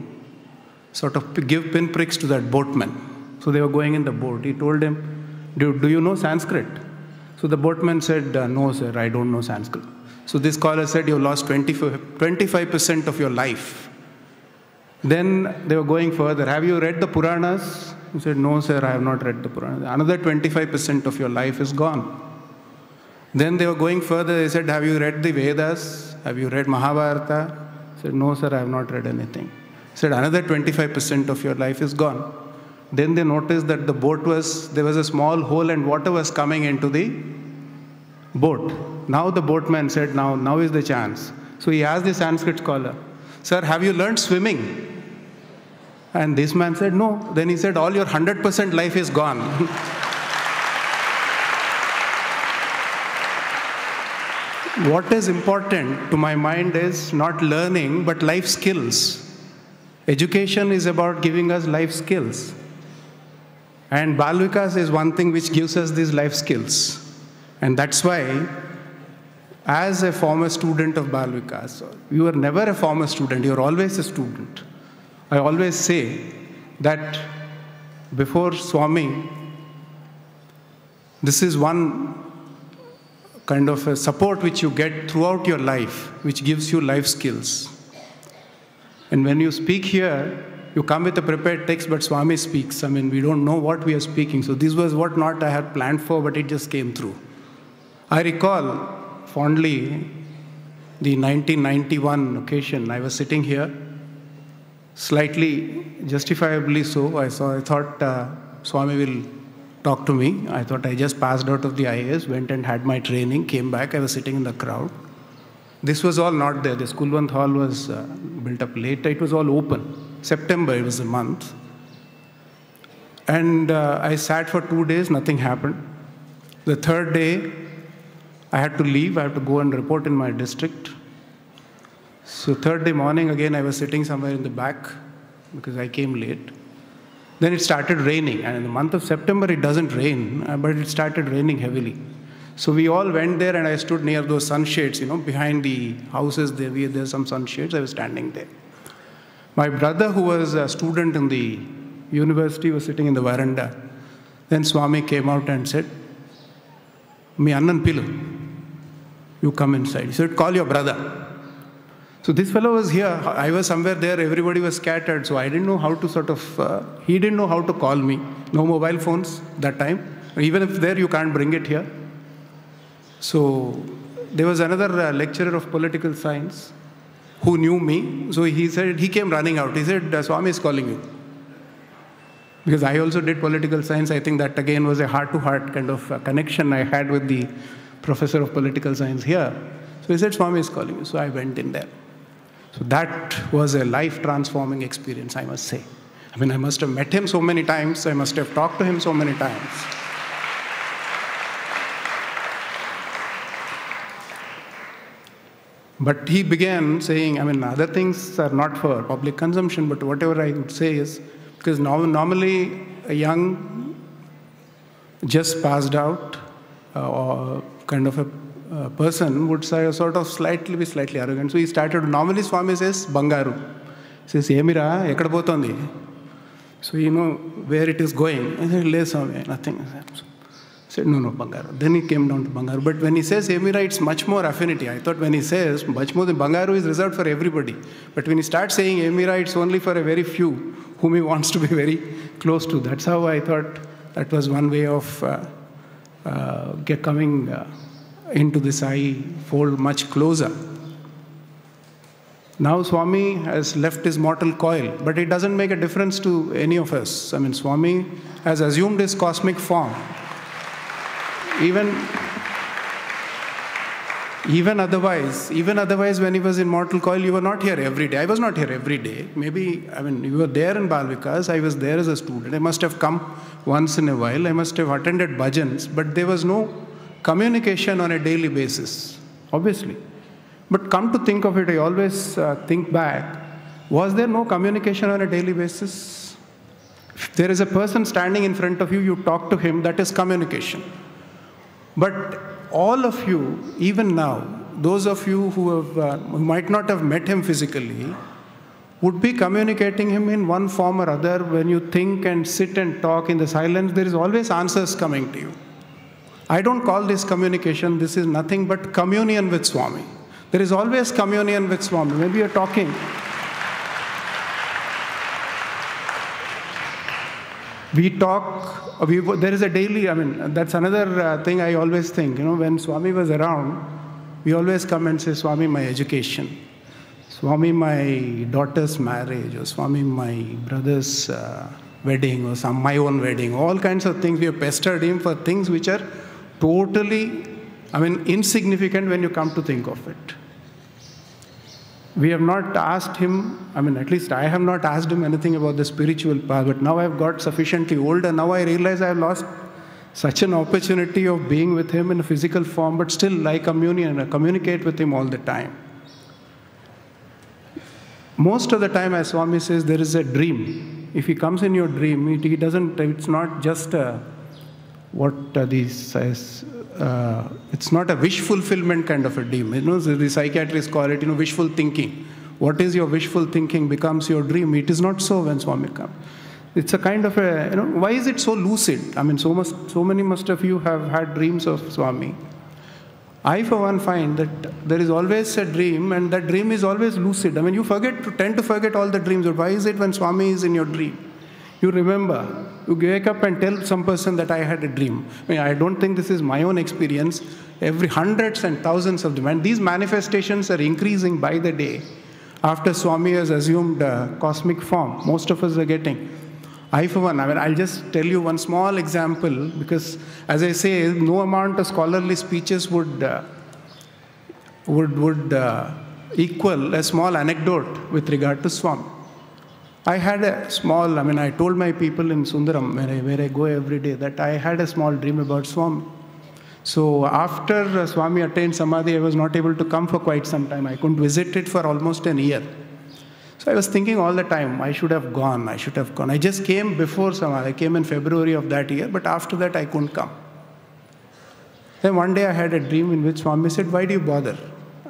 sort of give pinpricks to that boatman. So they were going in the boat. He told him, do you know Sanskrit? So the boatman said, no, sir, I don't know Sanskrit. So this scholar said, you lost 25% of your life. Then they were going further. Have you read the Puranas? He said, no, sir, I have not read the Puranas. Another 25% of your life is gone. Then they were going further. They said, have you read the Vedas? Have you read Mahabharata? He said, no, sir, I have not read anything. He said, another 25% of your life is gone. Then they noticed that the boat there was a small hole and water was coming into the boat. Now the boatman said, now is the chance. So he asked the Sanskrit scholar, sir, have you learned swimming? And this man said, no. Then he said, all your 100% life is gone. What is important to my mind is not learning, but life skills. Education is about giving us life skills. And Bal Vikas is one thing which gives us these life skills. And that's why, as a former student of Bal Vikas, you are never a former student, you are always a student. I always say that before Swami, this is one kind of a support which you get throughout your life, which gives you life skills. And when you speak here, you come with a prepared text, but Swami speaks. I mean, we don't know what we are speaking. So this was what not I had planned for, but it just came through. I recall fondly the 1991 occasion. I was sitting here, slightly justifiably so. I thought Swami will talk to me. I thought I just passed out of the IAS, went and had my training, came back. I was sitting in the crowd. This was all not there. The Kulwant Hall was built up later. It was all open. September, it was a month. And I sat for 2 days, nothing happened. The third day, I had to leave. I had to go and report in my district. So third day morning, again, I was sitting somewhere in the back because I came late. Then it started raining. And in the month of September, it doesn't rain, but it started raining heavily. So we all went there, and I stood near those sunshades, behind the houses. There's some sunshades. I was standing there. My brother, who was a student in the university, was sitting in the veranda. Then Swami came out and said, "Mi annan pilu, you come inside." He said, "Call your brother." So this fellow was here. I was somewhere there. Everybody was scattered. So I didn't know how to he didn't know how to call me. No mobile phones that time. Even if there, you can't bring it here. So there was another lecturer of political science who knew me. So he came running out. He said, "Swami is calling you." Because I also did political science. I think that again was a heart-to-heart kind of connection I had with the professor of political science here. So he said, "Swami is calling you." So I went in there. So that was a life-transforming experience, I must say. I mean, I must have met him so many times. I must have talked to him so many times. But he began saying, other things are not for public consumption, but whatever I would say is, because normally a young, just passed out, or kind of a person would say sort of be slightly arrogant. So he started, normally Swami says, "Bangaru." He says, "Emira, ekkada potundi?" So you know where it is going. I said, "Le Swami, nothing." He said, "No, Bangaru." Then he came down to Bangaru. But when he says Emira, it's much more affinity. I thought when he says much more than Bangaru is reserved for everybody. But when he starts saying Emira, it's only for a very few whom he wants to be very close to. That's how I thought that was one way of coming into this I fold much closer. Now Swami has left his mortal coil, but it doesn't make a difference to any of us. Swami has assumed his cosmic form. Even otherwise, when he was in mortal coil, you were not here every day. I was not here every day. Maybe, you were there in Bal Vikas. I was there as a student. I must have come once in a while. I must have attended bhajans, but there was no communication on a daily basis, obviously. But come to think of it, I always think back, was there no communication on a daily basis? If there is a person standing in front of you, you talk to him, that is communication. But all of you, even now, those of you who might not have met him physically, would be communicating him in one form or other. When you think and sit and talk in the silence, there is always answers coming to you. I don't call this communication. This is nothing but communion with Swami. There is always communion with Swami. Maybe you're talking. We talk, there is a daily, that's another thing I always think. When Swami was around, we always come and say, Swami, my education. Swami, my daughter's marriage. Or Swami, my brother's wedding. Or my own wedding. All kinds of things. We have pestered him for things which are totally, insignificant when you come to think of it. We have not asked him, at least I have not asked him anything about the spiritual path, but now I've got sufficiently old and now I realize I've lost such an opportunity of being with him in a physical form, but still I communicate with him all the time. Most of the time, as Swami says, there is a dream. If he comes in your dream, it's not just it's not a wish fulfillment kind of a dream. The psychiatrists call it, wishful thinking. What is your wishful thinking becomes your dream. It is not so when Swami comes. It's a kind of why is it so lucid? So many of you have had dreams of Swami. I, for one, find that there is always a dream, and that dream is always lucid. You tend to forget all the dreams. But why is it when Swami is in your dream? You remember. You wake up and tell some person that I had a dream. I don't think this is my own experience. Every hundreds and thousands of them. And these manifestations are increasing by the day. After Swami has assumed cosmic form, most of us are getting. I, for one, I'll just tell you one small example, because, as I say, no amount of scholarly speeches would equal a small anecdote with regard to Swami. I had a small, I told my people in Sundaram, where I go every day, that I had a small dream about Swami. So after Swami attained Samadhi, I was not able to come for quite some time. I couldn't visit it for almost a year. So I was thinking all the time, I should have gone. I just came before Samadhi. I came in February of that year, but after that I couldn't come. Then one day I had a dream in which Swami said, why do you bother?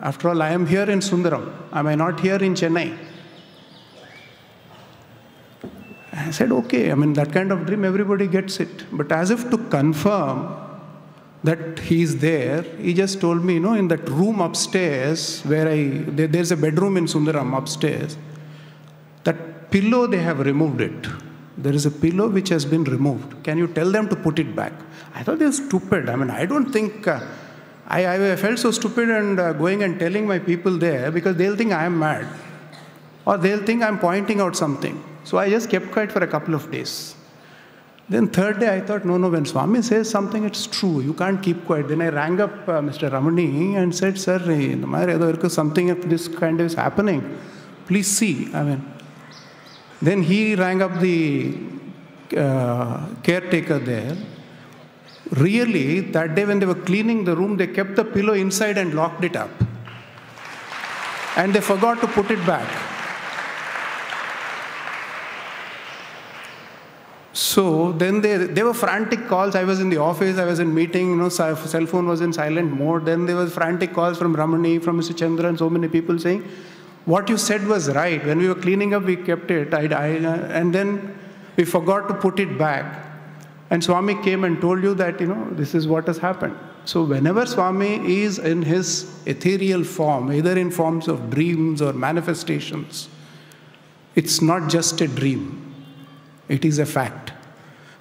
After all, I am here in Sundaram. Am I not here in Chennai? I said, okay, that kind of dream, everybody gets it. But as if to confirm that he's there, he just told me, in that room upstairs, there's a bedroom in Sundaram upstairs, that pillow, they have removed it. There is a pillow which has been removed. Can you tell them to put it back? I thought they were stupid. I don't think, I felt so stupid and going and telling my people there, because they'll think I am mad. Or they'll think I'm pointing out something. So I just kept quiet for a couple of days. Then third day I thought, no, when Swami says something, it's true. You can't keep quiet. Then I rang up Mr. Ramani and said, sir, something of this kind is happening. Please see. Then he rang up the caretaker there. Really, that day when they were cleaning the room, they kept the pillow inside and locked it up. And they forgot to put it back. So then there were frantic calls. I was in the office, I was in meeting, cell phone was in silent mode. Then there was frantic calls from Ramani, from Mr. Chandra, and so many people saying, what you said was right. When we were cleaning up, we kept it. And then we forgot to put it back. And Swami came and told you that, this is what has happened. So whenever Swami is in his ethereal form, either in forms of dreams or manifestations, it's not just a dream. It is a fact.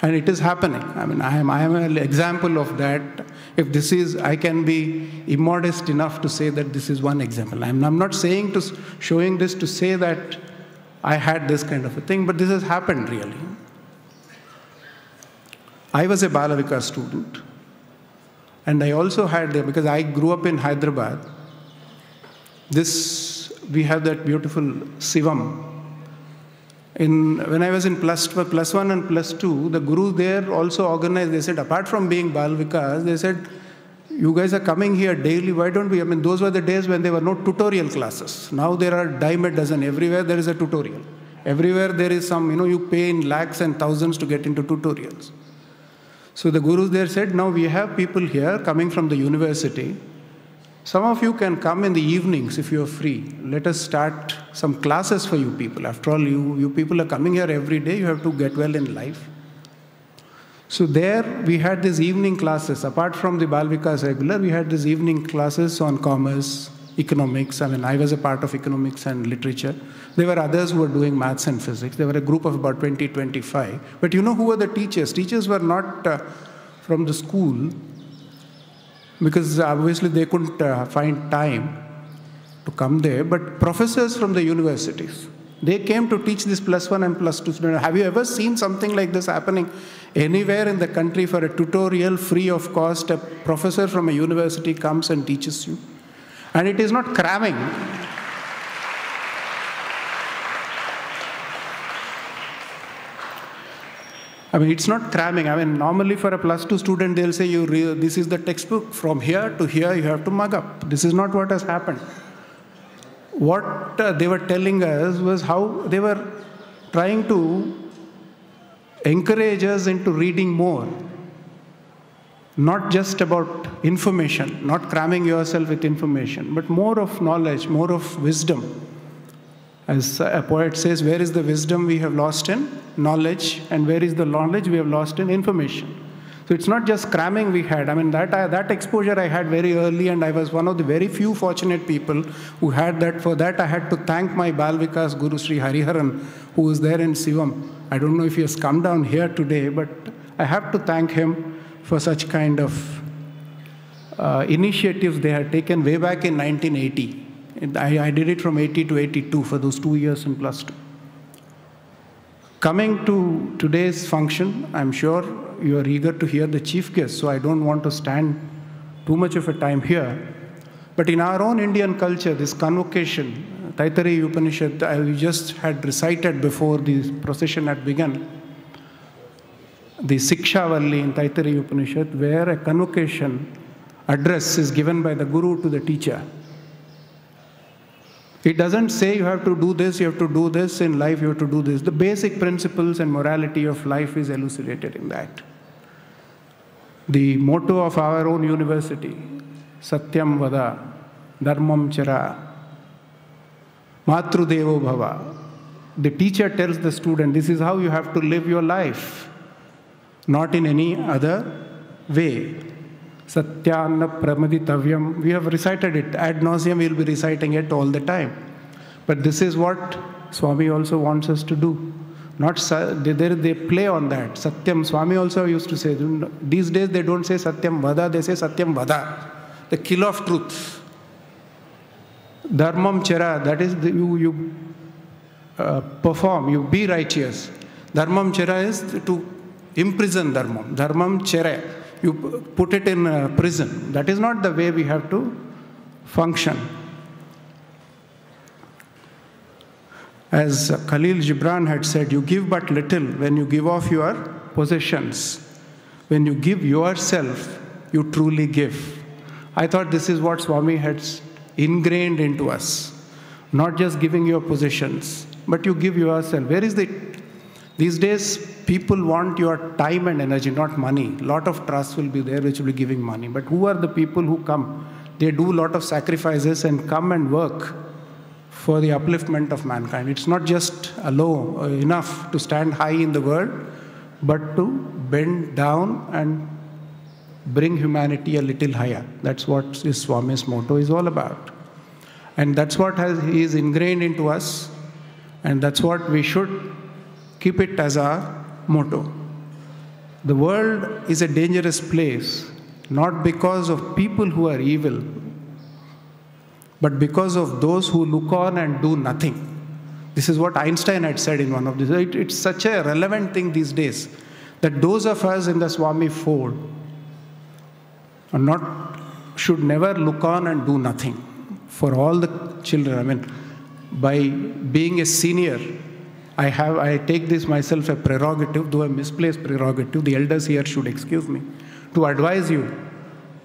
And it is happening. I am an example of that. If this is, I can be immodest enough to say that this is one example. I'm not showing this to say that I had this kind of a thing, but this has happened really. I was a Vikas student. And I also had, because I grew up in Hyderabad, we have that beautiful Sivam. When I was in plus 1 and plus 2, the guru there also organized, they said, apart from being Vikas, they said, you guys are coming here daily, why don't we? Those were the days when there were no tutorial classes. Now there are dime a dozen. Everywhere there is a tutorial. Everywhere there is some, you pay in lakhs and thousands to get into tutorials. So the gurus there said, now we have people here coming from the university. Some of you can come in the evenings if you are free. Let us start some classes for you people. After all, you people are coming here every day. You have to get well in life. So there we had these evening classes. Apart from the Bal Vikas regular, we had these evening classes on commerce, economics. I mean, I was a part of economics and literature. There were others who were doing maths and physics. There were a group of about 20, 25. But you know who were the teachers? Teachers were not from the school, because obviously they couldn't find time to come there, but professors from the universities. They came to teach this +1 and +2 students. Have you ever seen something like this happening anywhere in the country for a tutorial free of cost? A professor from a university comes and teaches you. And it is not cramming. I mean, it's not cramming. I mean, normally for a +2 student, they'll say, this is the textbook. From here to here, you have to mug up. This is not what has happened. What they were telling us was how they were trying to encourage us into reading more. Not just about information, not cramming yourself with information, but more of knowledge, more of wisdom. As a poet says, where is the wisdom we have lost in? Knowledge. And where is the knowledge we have lost in? Information. So it's not just cramming we had. I mean, that exposure I had very early, and I was one of the very few fortunate people who had that. For that, I had to thank my Bal Vikas Guru Sri Hariharan, who was there in Sivam. I don't know if he has come down here today, but I have to thank him for such kind of initiatives they had taken way back in 1980. I did it from 80 to 82 for those 2 years in +2. Coming to today's function, I'm sure you are eager to hear the chief guest, so I don't want to stand too much of a time here. But in our own Indian culture, this convocation, Taittiriya Upanishad, I just had recited before the procession had begun, the Sikshavalli in Taittiriya Upanishad, where a convocation address is given by the guru to the teacher. It doesn't say you have to do this, you have to do this in life, you have to do this. The basic principles and morality of life is elucidated in that. The motto of our own university, Satyam Vada, Dharmam Chara, Matru Devo Bhava. The teacher tells the student, this is how you have to live your life, not in any other way. Satyana Pramaditavyam. We have recited it ad nauseum. We'll be reciting it all the time. But this is what Swami also wants us to do. Not they play on that. Satyam. Swami also used to say. These days they don't say Satyam Vada. They say Satyam Vada, the kill of truth. Dharmam Chara. That is you perform. You be righteous. Dharmam Chara is to imprison Dharmam. Dharmam Chara. You put it in prison. That is not the way we have to function. As Khalil Gibran had said, you give but little when you give off your possessions. When you give yourself, you truly give. I thought this is what Swami had ingrained into us. Not just giving your possessions, but you give yourself. Where is the... These days, people want your time and energy, not money. A lot of trust will be there, which will be giving money. But who are the people who come? They do a lot of sacrifices and come and work for the upliftment of mankind. It's not just enough to stand high in the world, but to bend down and bring humanity a little higher. That's what this Swami's motto is all about. And that's what he is ingrained into us. And that's what we should keep it as our motto. The world is a dangerous place, not because of people who are evil, but because of those who look on and do nothing. This is what Einstein had said in one of these. It's such a relevant thing these days, that those of us in the Swami fold should never look on and do nothing. For all the children, I mean, by being a senior, I take this myself a prerogative, though a misplaced prerogative, the elders here should excuse me, to advise you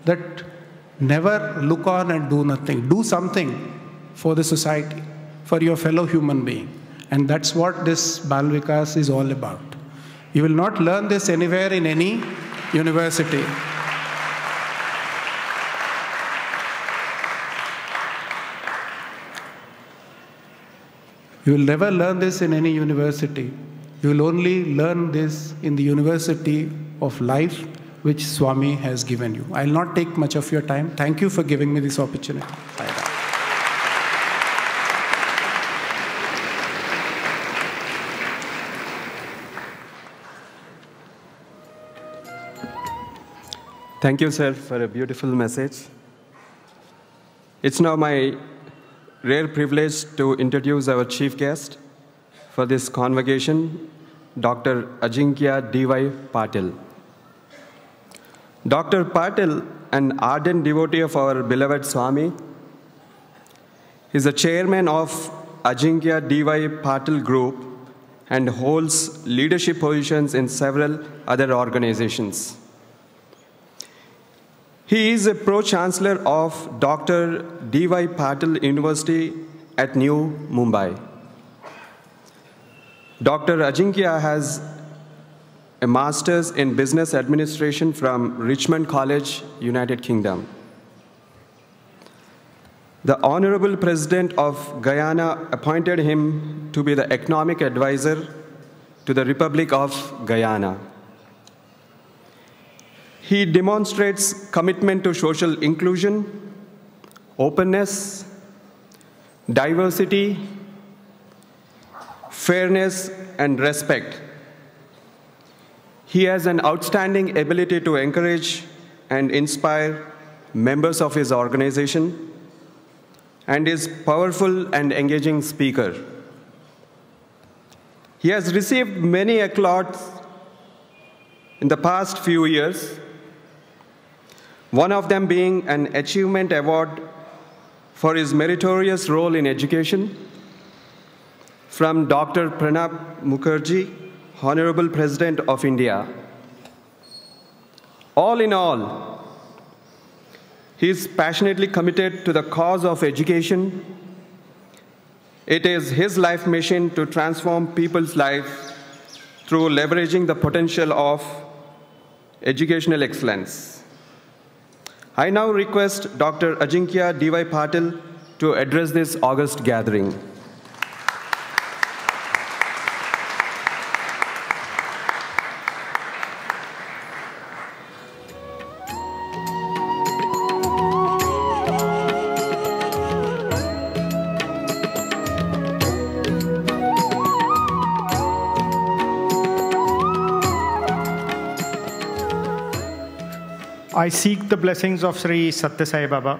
that never look on and do nothing. Do something for the society, for your fellow human being. And that's what this Bal Vikas is all about. You will not learn this anywhere in any university. You will never learn this in any university. You will only learn this in the university of life which Swami has given you. I will not take much of your time. Thank you for giving me this opportunity. Thank you, sir, for a beautiful message. It's now my rare privilege to introduce our chief guest for this convocation, Dr. Ajinkya D.Y. Patil. Dr. Patil, an ardent devotee of our beloved Swami, is the chairman of Ajinkya D.Y. Patil Group and holds leadership positions in several other organizations. He is a pro-chancellor of Dr. D.Y. Patil University at New Mumbai. Dr. Ajinkya has a master's in business administration from Richmond College, United Kingdom. The Honorable President of Guyana appointed him to be the economic advisor to the Republic of Guyana. He demonstrates commitment to social inclusion, openness, diversity, fairness, and respect. He has an outstanding ability to encourage and inspire members of his organization and is a powerful and engaging speaker. He has received many accolades in the past few years, one of them being an Achievement Award for his meritorious role in education from Dr. Pranab Mukherjee, Honorable President of India. All in all, he is passionately committed to the cause of education. It is his life mission to transform people's lives through leveraging the potential of educational excellence. I now request Dr. Ajinkya D.Y. Patil to address this august gathering. I seek the blessings of Sri Sathya Sai Baba.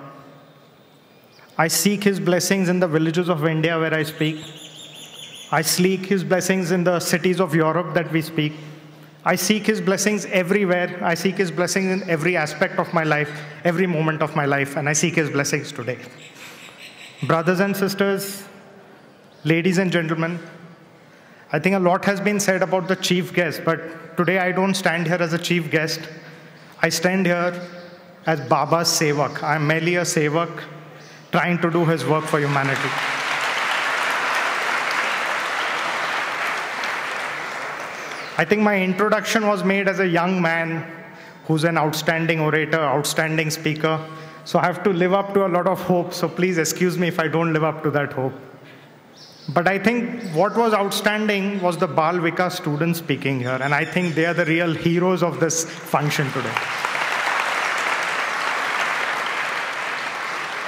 I seek his blessings in the villages of India where I speak. I seek his blessings in the cities of Europe that we speak. I seek his blessings everywhere. I seek his blessings in every aspect of my life, every moment of my life, and I seek his blessings today. Brothers and sisters, ladies and gentlemen, I think a lot has been said about the chief guest, but today I don't stand here as a chief guest. I stand here as Baba's Sevak. I'm merely a Sevak trying to do his work for humanity. I think my introduction was made as a young man who's an outstanding orator, outstanding speaker. So I have to live up to a lot of hope. So please excuse me if I don't live up to that hope. But I think what was outstanding was the Bal Vikas students speaking here. And I think they are the real heroes of this function today.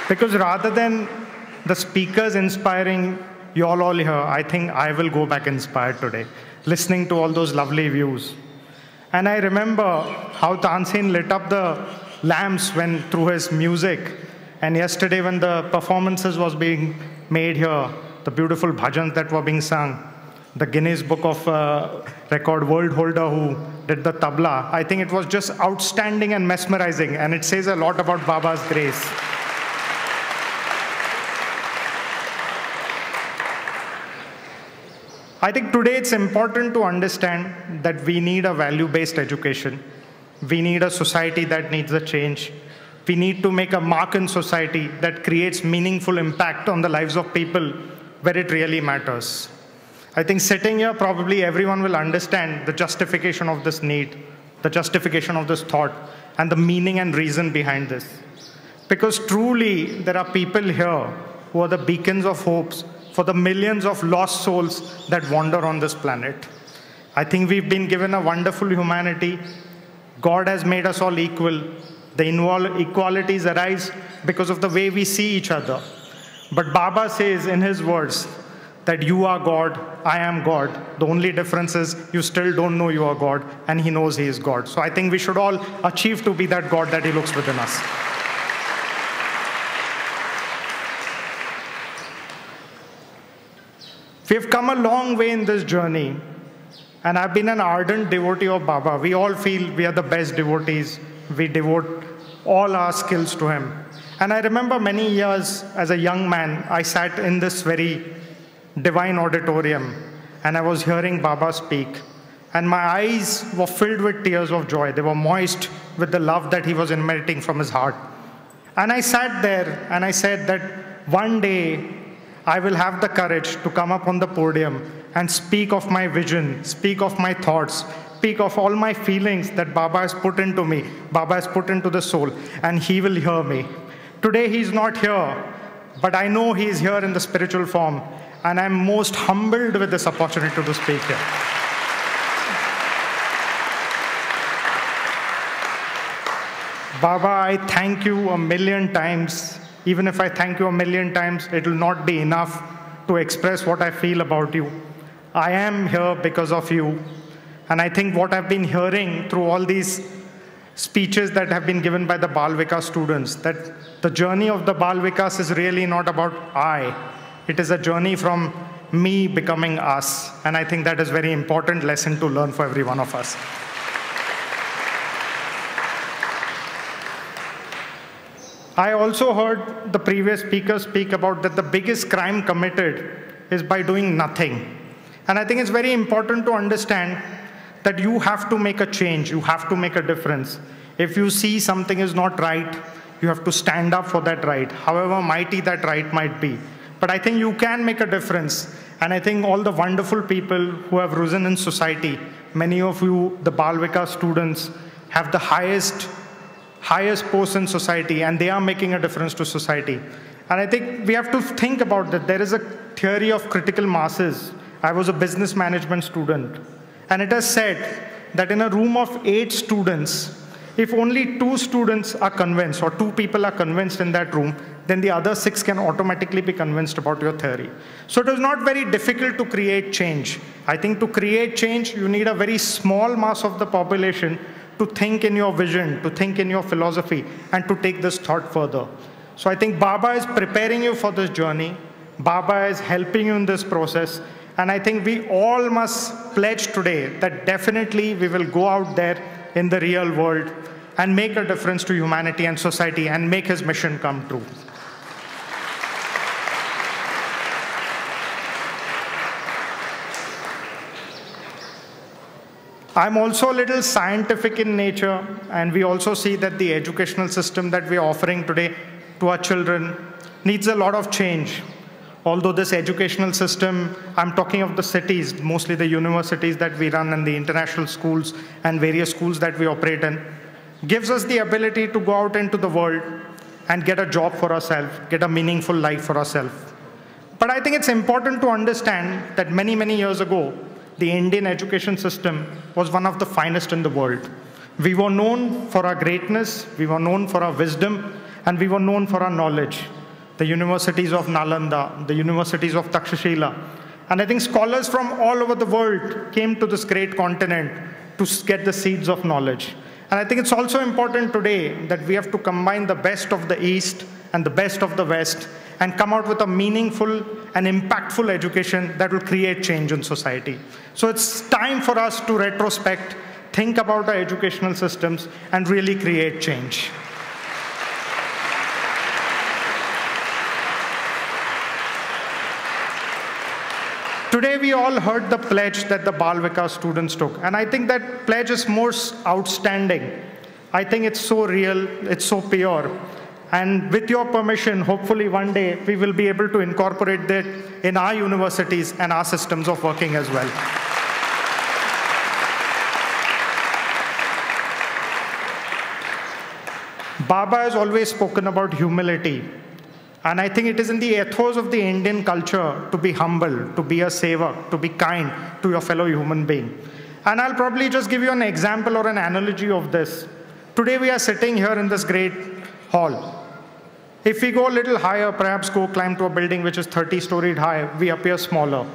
Because rather than the speakers inspiring you all here, I think I will go back inspired today, listening to all those lovely views. And I remember how Tansin lit up the lamps through his music. And yesterday when the performances was being made here, the beautiful bhajans that were being sung, the Guinness Book of Record world holder who did the tabla, I think it was just outstanding and mesmerizing, and it says a lot about Baba's grace. I think today it's important to understand that we need a value-based education. We need a society that needs a change. We need to make a mark in society that creates meaningful impact on the lives of people where it really matters. I think sitting here, probably everyone will understand the justification of this need, the justification of this thought, and the meaning and reason behind this. Because truly, there are people here who are the beacons of hopes for the millions of lost souls that wander on this planet. I think we've been given a wonderful humanity. God has made us all equal. The inequalities arise because of the way we see each other. But Baba says in his words that you are God, I am God. The only difference is you still don't know you are God, and he knows he is God. So I think we should all achieve to be that God that he looks within us. We've come a long way in this journey, and I've been an ardent devotee of Baba. We all feel we are the best devotees. We devote all our skills to him. And I remember many years as a young man, I sat in this very divine auditorium, and I was hearing Baba speak. And my eyes were filled with tears of joy. They were moist with the love that he was emanating from his heart. And I sat there and I said that one day I will have the courage to come up on the podium and speak of my vision, speak of my thoughts, speak of all my feelings that Baba has put into me, Baba has put into the soul, and he will hear me. Today he's not here, but I know he's here in the spiritual form, and I'm most humbled with this opportunity to speak here. Baba, I thank you a million times. Even if I thank you a million times, it will not be enough to express what I feel about you. I am here because of you. And I think what I've been hearing through all these speeches that have been given by the Bal Vikas students, that the journey of the Bal Vikas is really not about I. It is a journey from me becoming us. And I think that is a very important lesson to learn for every one of us. I also heard the previous speaker speak about that the biggest crime committed is by doing nothing. And I think it's very important to understand that you have to make a change, you have to make a difference. If you see something is not right, you have to stand up for that right, however mighty that right might be. But I think you can make a difference. And I think all the wonderful people who have risen in society, many of you, the Bal Vikas students, have the highest post in society, and they are making a difference to society. And I think we have to think about that. There is a theory of critical masses. I was a business management student, and it has said that in a room of 8 students, if only 2 students are convinced, or 2 people are convinced in that room, then the other 6 can automatically be convinced about your theory. So it is not very difficult to create change. I think to create change, you need a very small mass of the population to think in your vision, to think in your philosophy, and to take this thought further. So I think Baba is preparing you for this journey. Baba is helping you in this process. And I think we all must pledge today that definitely we will go out there in the real world and make a difference to humanity and society and make his mission come true. I'm also a little scientific in nature, and we also see that the educational system that we're offering today to our children needs a lot of change. Although this educational system, I'm talking of the cities, mostly the universities that we run and the international schools and various schools that we operate in, gives us the ability to go out into the world and get a job for ourselves, get a meaningful life for ourselves. But I think it's important to understand that many, many years ago, the Indian education system was one of the finest in the world. We were known for our greatness, we were known for our wisdom, and we were known for our knowledge. The universities of Nalanda, the universities of Takshashila. And I think scholars from all over the world came to this great continent to get the seeds of knowledge. And I think it's also important today that we have to combine the best of the East and the best of the West and come out with a meaningful and impactful education that will create change in society. So it's time for us to retrospect, think about our educational systems, and really create change. Today we all heard the pledge that the Bal Vikas students took, and I think that pledge is most outstanding. I think it's so real, it's so pure. And with your permission, hopefully one day we will be able to incorporate that in our universities and our systems of working as well. Baba has always spoken about humility. And I think it is in the ethos of the Indian culture to be humble, to be a sevak, to be kind to your fellow human being. And I'll probably just give you an example or an analogy of this. Today we are sitting here in this great hall. If we go a little higher, perhaps go climb to a building which is 30-storied high, we appear smaller.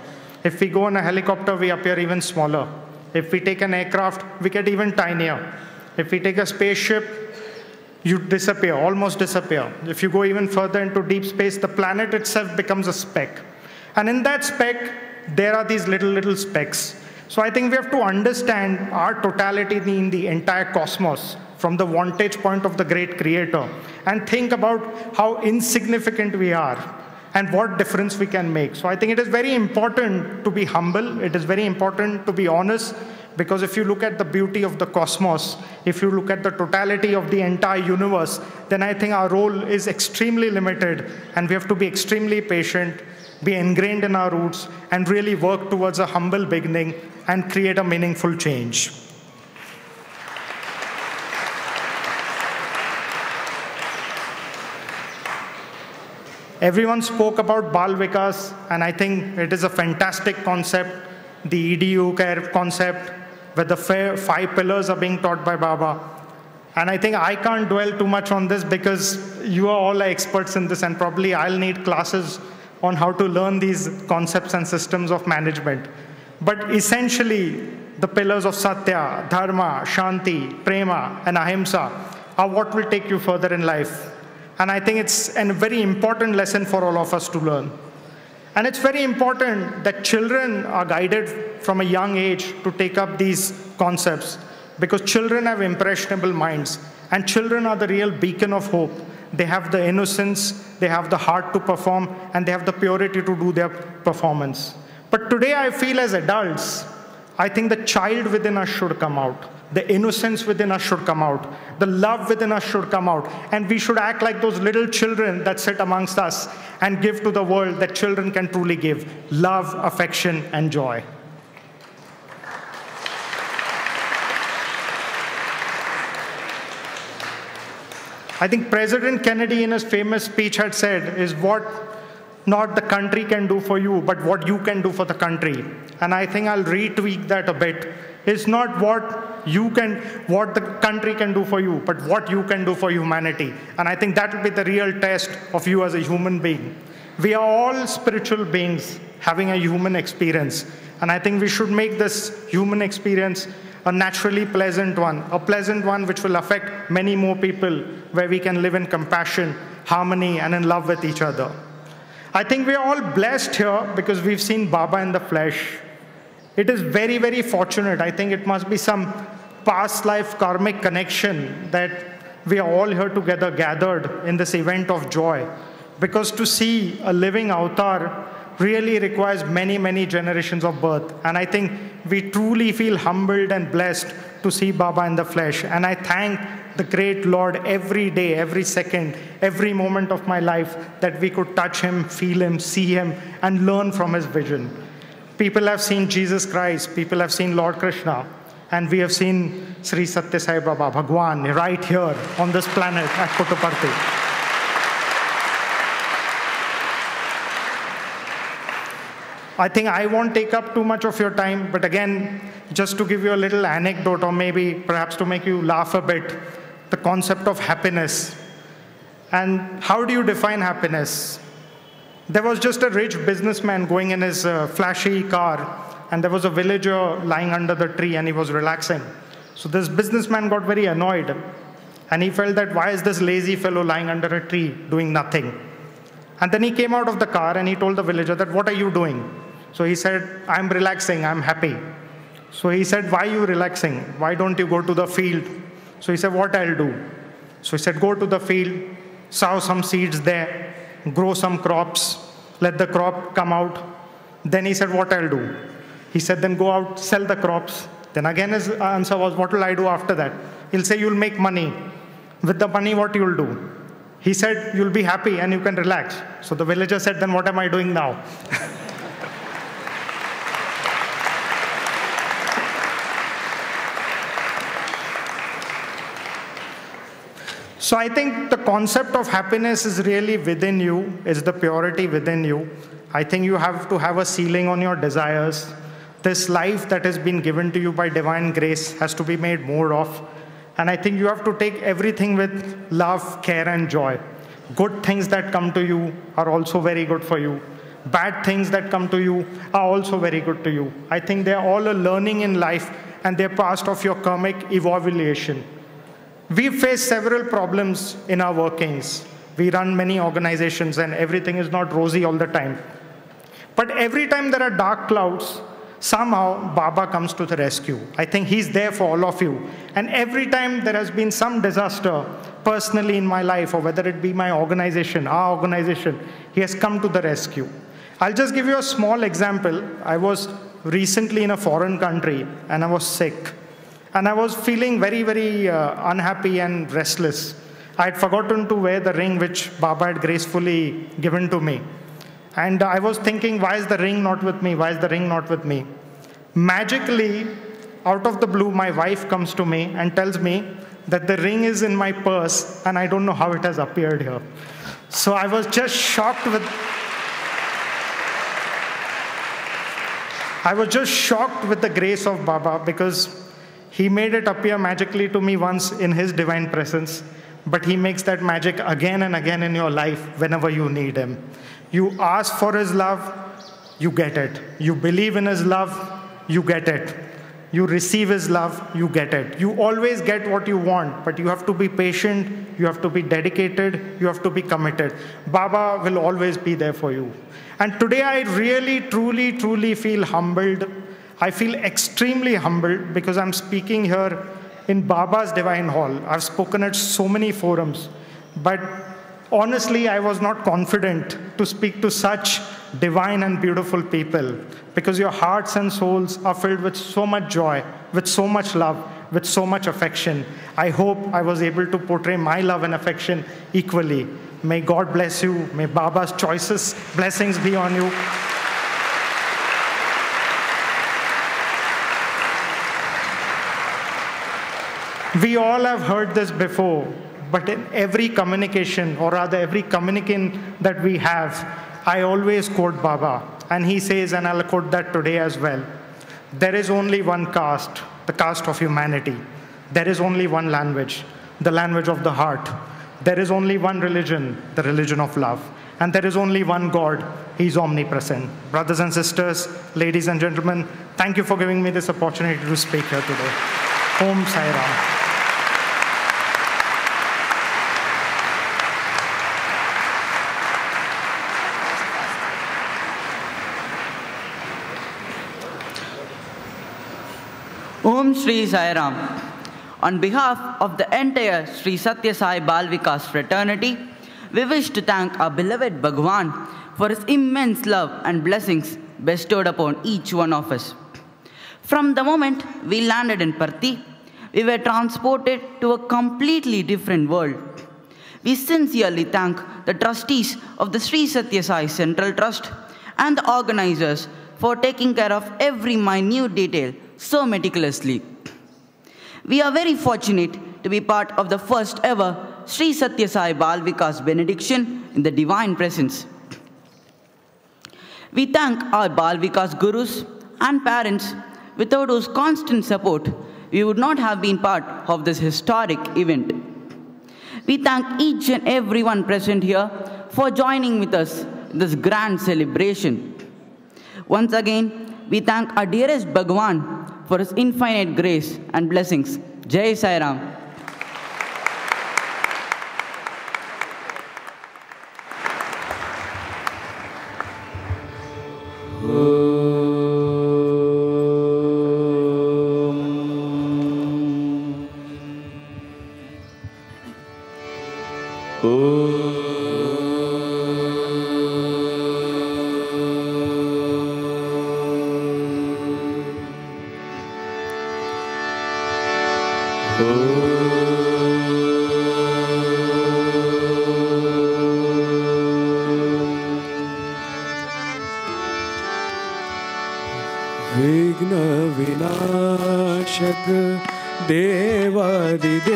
If we go in a helicopter, we appear even smaller. If we take an aircraft, we get even tinier. If we take a spaceship, you disappear, almost disappear. If you go even further into deep space, the planet itself becomes a speck. And in that speck, there are these little specks. So I think we have to understand our totality in the entire cosmos from the vantage point of the great creator and think about how insignificant we are and what difference we can make. So I think it is very important to be humble. It is very important to be honest, because if you look at the beauty of the cosmos, if you look at the totality of the entire universe, then I think our role is extremely limited, and we have to be extremely patient, be ingrained in our roots, and really work towards a humble beginning and create a meaningful change. Everyone spoke about Bal Vikas, and I think it is a fantastic concept, the EDU care concept, where the 5 pillars are being taught by Baba. And I think I can't dwell too much on this because you are all experts in this, and probably I'll need classes on how to learn these concepts and systems of management. But essentially, the pillars of Sathya, Dharma, Shanti, Prema, and Ahimsa are what will take you further in life. And I think it's a very important lesson for all of us to learn. And it's very important that children are guided from a young age to take up these concepts, because children have impressionable minds, and children are the real beacon of hope. They have the innocence, they have the heart to perform, and they have the purity to do their performance. But today I feel as adults, I think the child within us should come out. The innocence within us should come out. The love within us should come out. And we should act like those little children that sit amongst us and give to the world that children can truly give: love, affection, and joy. I think President Kennedy in his famous speech had said is what not the country can do for you, but what you can do for the country. And I think I'll retweak that a bit. It's not what the country can do for you, but what you can do for humanity. And I think that will be the real test of you as a human being. We are all spiritual beings having a human experience. And I think we should make this human experience a naturally pleasant one, a pleasant one which will affect many more people, where we can live in compassion, harmony, and in love with each other. I think we are all blessed here because we've seen Baba in the flesh. It is very, very fortunate. I think it must be some past life karmic connection that we are all here together, gathered in this event of joy. Because to see a living avatar really requires many, many generations of birth. And I think we truly feel humbled and blessed to see Baba in the flesh. And I thank the great Lord every day, every second, every moment of my life that we could touch him, feel him, see him, and learn from his vision. People have seen Jesus Christ, people have seen Lord Krishna, and we have seen Sri Sathya Sai Baba, Bhagwan, right here on this planet at Puttaparthi. I think I won't take up too much of your time, but again, just to give you a little anecdote, or maybe perhaps to make you laugh a bit, the concept of happiness. And how do you define happiness? There was just a rich businessman going in his flashy car, and there was a villager lying under the tree, and he was relaxing. So this businessman got very annoyed, and he felt that why is this lazy fellow lying under a tree doing nothing? And then he came out of the car and he told the villager that, what are you doing? So he said, I'm relaxing, I'm happy. So he said, why are you relaxing? Why don't you go to the field? So he said, what I'll do? So he said, go to the field, sow some seeds there, grow some crops, let the crop come out. Then he said, what I'll do? He said, then go out, sell the crops. Then again his answer was, what will I do after that? He'll say, you'll make money. With the money, what you'll do? He said, you'll be happy and you can relax. So the villager said, then what am I doing now? So I think the concept of happiness is really within you, is the purity within you. I think you have to have a ceiling on your desires. This life that has been given to you by divine grace has to be made more of. And I think you have to take everything with love, care, and joy. Good things that come to you are also very good for you. Bad things that come to you are also very good to you. I think they're all a learning in life, and they're part of your karmic evaluation. We face several problems in our workings. We run many organizations, and everything is not rosy all the time. But every time there are dark clouds, somehow Baba comes to the rescue. I think he's there for all of you. And every time there has been some disaster, personally in my life, or whether it be my organization, our organization, he has come to the rescue. I'll just give you a small example. I was recently in a foreign country, and I was sick. And I was feeling very, very unhappy and restless. I had forgotten to wear the ring which Baba had gracefully given to me. And I was thinking, why is the ring not with me? Why is the ring not with me? Magically, out of the blue, my wife comes to me and tells me that the ring is in my purse, and I don't know how it has appeared here. So I was just shocked with the grace of Baba, because he made it appear magically to me once in his divine presence, but he makes that magic again and again in your life whenever you need him. You ask for his love, you get it. You believe in his love, you get it. You receive his love, you get it. You always get what you want, but you have to be patient, you have to be dedicated, you have to be committed. Baba will always be there for you. And today I really, truly, truly feel humbled. I feel extremely humbled because I'm speaking here in Baba's Divine Hall. I've spoken at so many forums, but honestly, I was not confident to speak to such divine and beautiful people, because your hearts and souls are filled with so much joy, with so much love, with so much affection. I hope I was able to portray my love and affection equally. May God bless you. May Baba's choicest blessings be on you. We all have heard this before, but in every communication, or rather every communicant that we have, I always quote Baba. And he says, and I'll quote that today as well, there is only one caste, the caste of humanity. There is only one language, the language of the heart. There is only one religion, the religion of love. And there is only one God, he's omnipresent. Brothers and sisters, ladies and gentlemen, thank you for giving me this opportunity to speak here today. Om Sai Ram. Om Shri Sai Ram. On behalf of the entire Shri Sathya Sai Bal Vikas fraternity, we wish to thank our beloved Bhagwan for his immense love and blessings bestowed upon each one of us. From the moment we landed in Parthi, we were transported to a completely different world. We sincerely thank the trustees of the Shri Sathya Sai Central Trust and the organizers for taking care of every minute detail so meticulously. We are very fortunate to be part of the first ever Shri Sathya Sai Bal Vikas benediction in the divine presence. We thank our Bal Vikas gurus and parents, without whose constant support, we would not have been part of this historic event. We thank each and everyone present here for joining with us in this grand celebration. Once again, we thank our dearest Bhagwan for his infinite grace and blessings. Jai Sai Ram. विघ्न विनाशक देवादिदेवा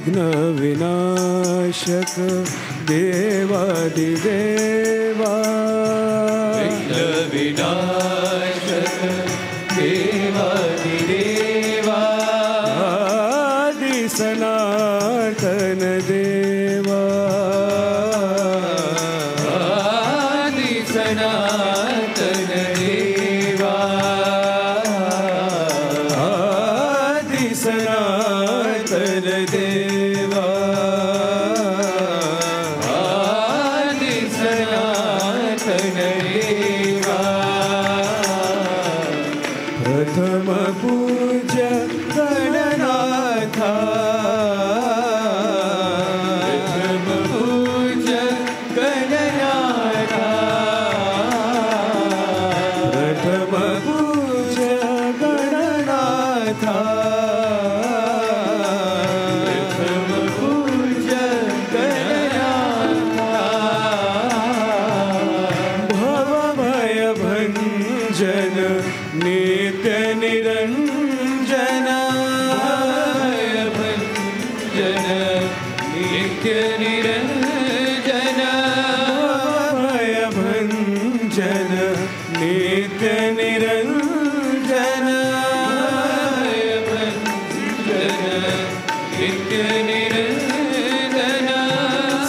विघ्न विनाशक देवादिदेवा विघ्न विनाशक देवादिदेवा आदि सनातन देवा आदि सनातन देवा आदि सनातन देवा आदि सनातन देवा प्रथम पूज्य गणनाथा प्रथम पूज्य गणनाथा प्रथम पूज्य गणनाथा प्रथम पूज्य गणनाथा भवभय भञ्जन नित्य निरञ्जन भञ्जन नित्य निरञ्जन भवभय भञ्जन नित्य निरञ्जन भञ्जन नित्य निरञ्जन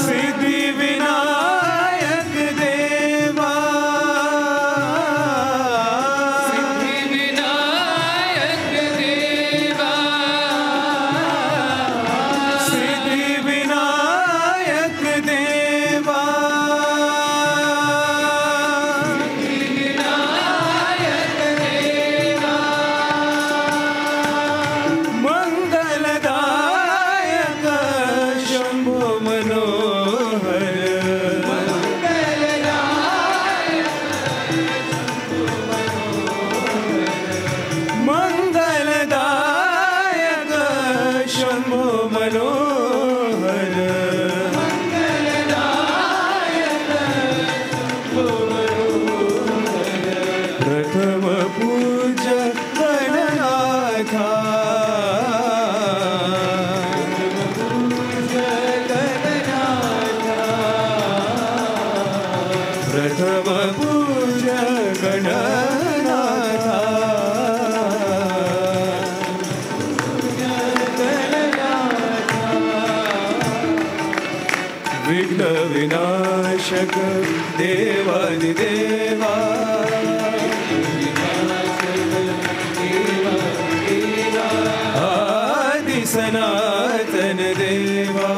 सिद्धि विनायक देवा सिद्धि विनायक देवा सिद्धि विनायक देवा विनायक देवा मंगलदायक शंभो मनोहर मंगलदायक शंभो मनोहर प्रथम पूज्य गणनाथा प्रथम पूज्य गणनाथा विघ्न विनाशक देवादिदेवा आदि सनातन देवा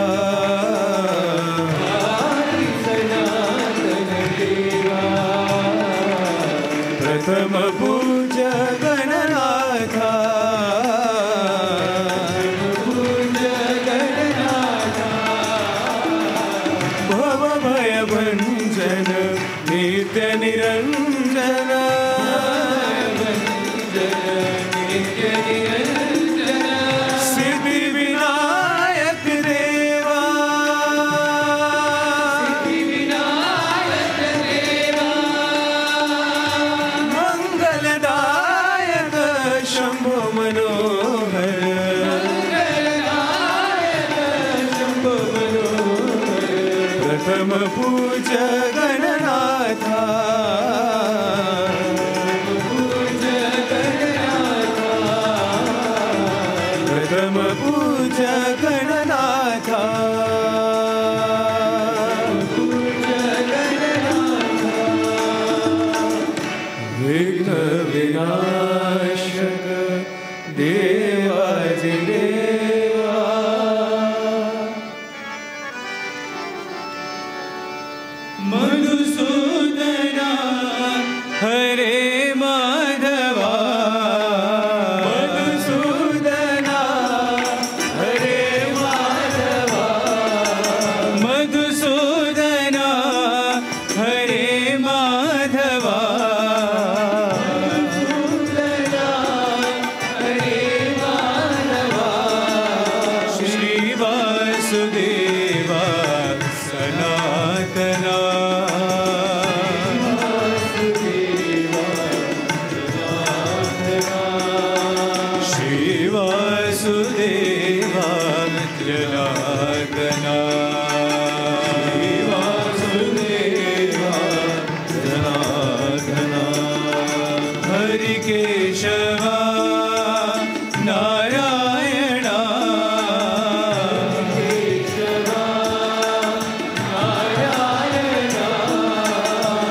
प्रथम पूज्य गणनाथा भवभय भञ्जन नित्य निरञ्जन सिद्धि विनायक देवा मंगलदायक शंभो मनोहर प्रथम पूज्य गणनाथा प्रथम पूज्य गणनाथा विघ्न विनाशक देवादिदेवा मधुसूदना हरे माधवा मधुसूदना हरे माधवा मधुसूदना हरे माधवा श्री वासुदेवा सनातना हरि केशवा नारायण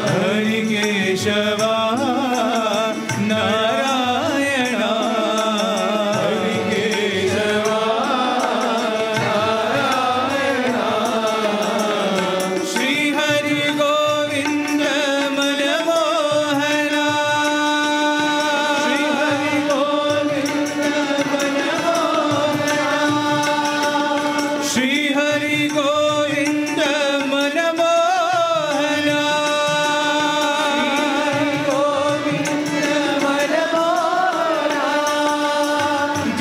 हरि केशवा नारायण हरि केशवा नारायण श्री हरि गोविंद मनमोहना श्री हरि गोविंद मनमोहना श्री हरि गोविंद मनमोहना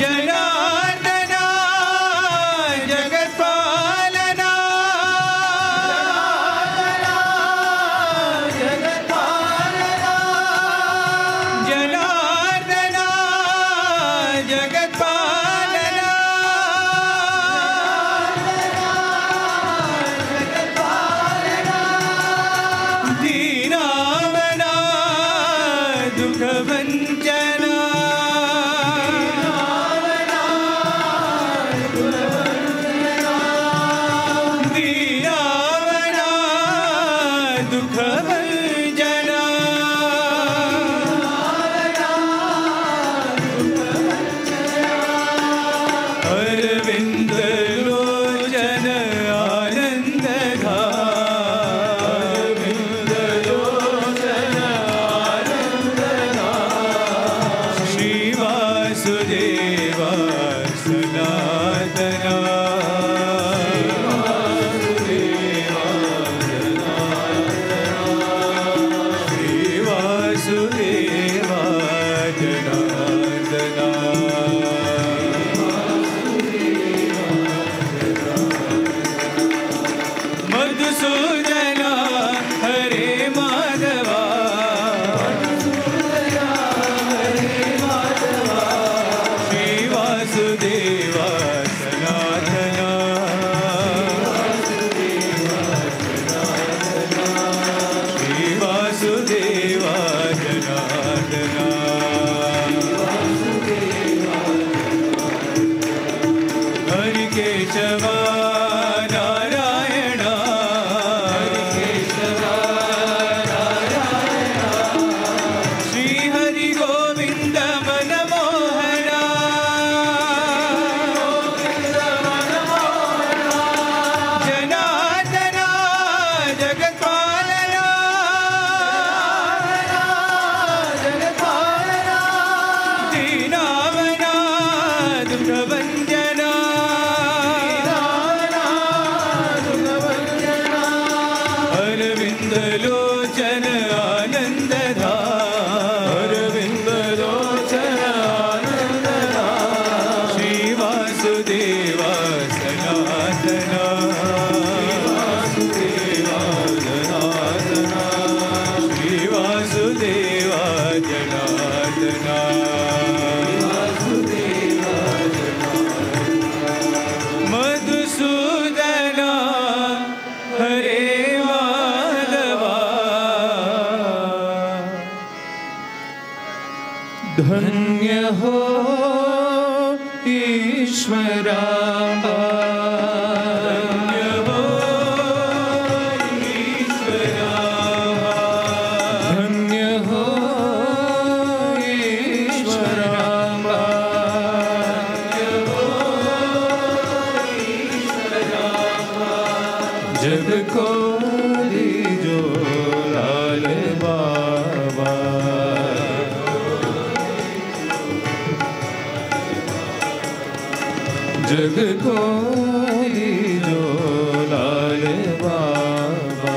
जनार्दना जगत्पालना जनार्दना जगत्पालना दीनावना दुःखभञ्जना दीनावना दुःखभञ्जना अरविन्द लोचन आनन्दघा अरविन्द लोचन आनन्दघा श्रीवासुदेवा सनातना श्रीवासुदेवा जनार्दना मधुसूदना हरे माधवा श्रीवासुदेवा सनातना श्रीवासुदेवा जनार्दना हरि केशवा नारायण हरि केशवा नारायण श्री हरि गोविंद मनमोहना जनार्दना जगत्पालना दीनावना दुःखभञ्जना अरविन्द लोचन आनन्दधा अरविन्द लोचन आनन्दधा श्रीवासुदेवा सनातना श्रीवासुदेवा जनार्दना मधुसूदना हरे माधवा धन्य हो ईश्वरा धन्य हो ईश्वरा धन्य हो ईश्वरा धन्य हो ईश्वरा जग को दीजो लाल बाबा जग को दीजो लाल बाबा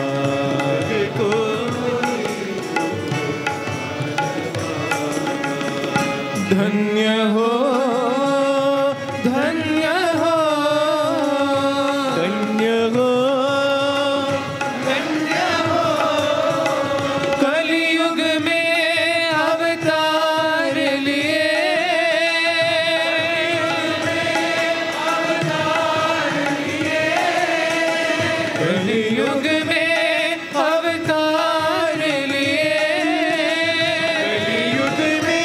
जग को धन्य हो धन्य हो धन्य हो धन्य हो कलियुग में अवतार लिए कलियुग में अवतार लिए कलियुग में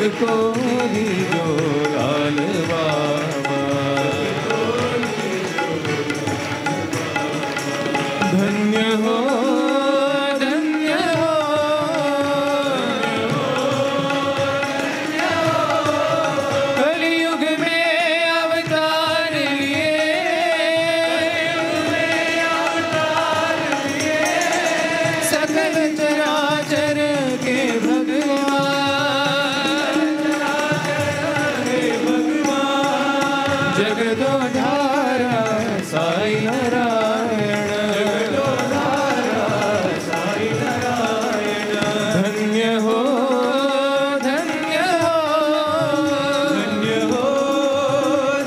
जग को दीजो लाल बाबा। धन्य हो धन्य हो कलयुग में अवतार लिए सकल चराचर के जगदोधारा साई नारायण जगदोधारा साई नारायण। धन्य हो धन्य हो धन्य हो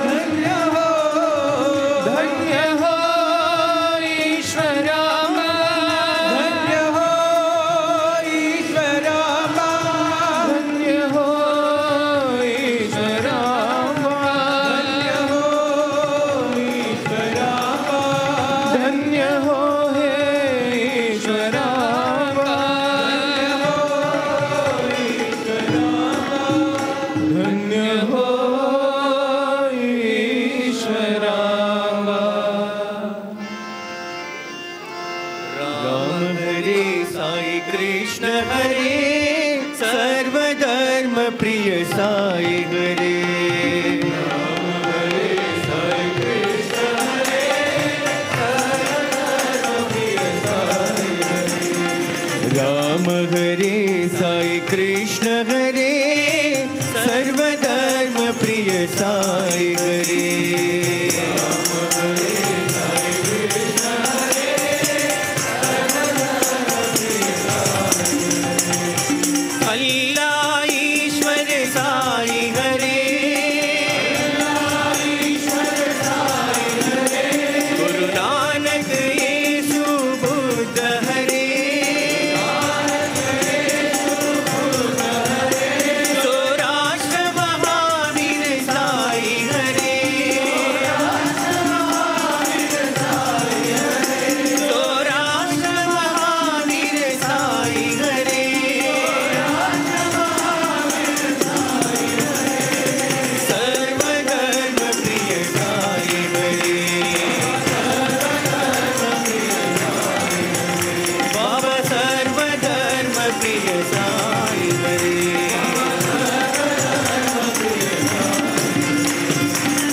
धन्य हो धन्य हो ईश्वराम धन्य हो ईश्वराम धन्य हो ईश्वराम धन्य हो हे ईश्वराम धन्य हो ईश्वराम। राम हरे साई कृष्ण हरे सर्वधर्म प्रिय साई हरे। राम हरे साई कृष्ण हरे सर्वधर्म प्रिय साई हरे। अल्लाह ईश्वर साई हरे गुरु नानक येसु बुद्ध हरे सौराष्ट्र महावीर साई हरे सौराष्ट्र महावीर साई हरे सर्वधर्म प्रिय साई हरे। बाबा सर्वधर्म प्रिय साई हरे।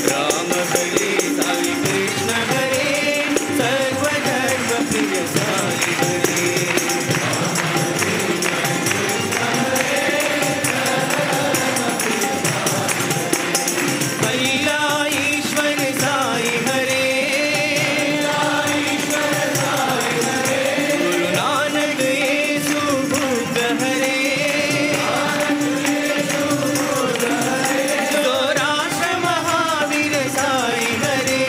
राम हरे साई कृष्ण हरे सर्वधर्म प्रिय साई हरे। अल्लाह ईश्वर साई हरे गुरु नानक येसु बुद्ध हरे सौराष्ट्र महावीर साई हरे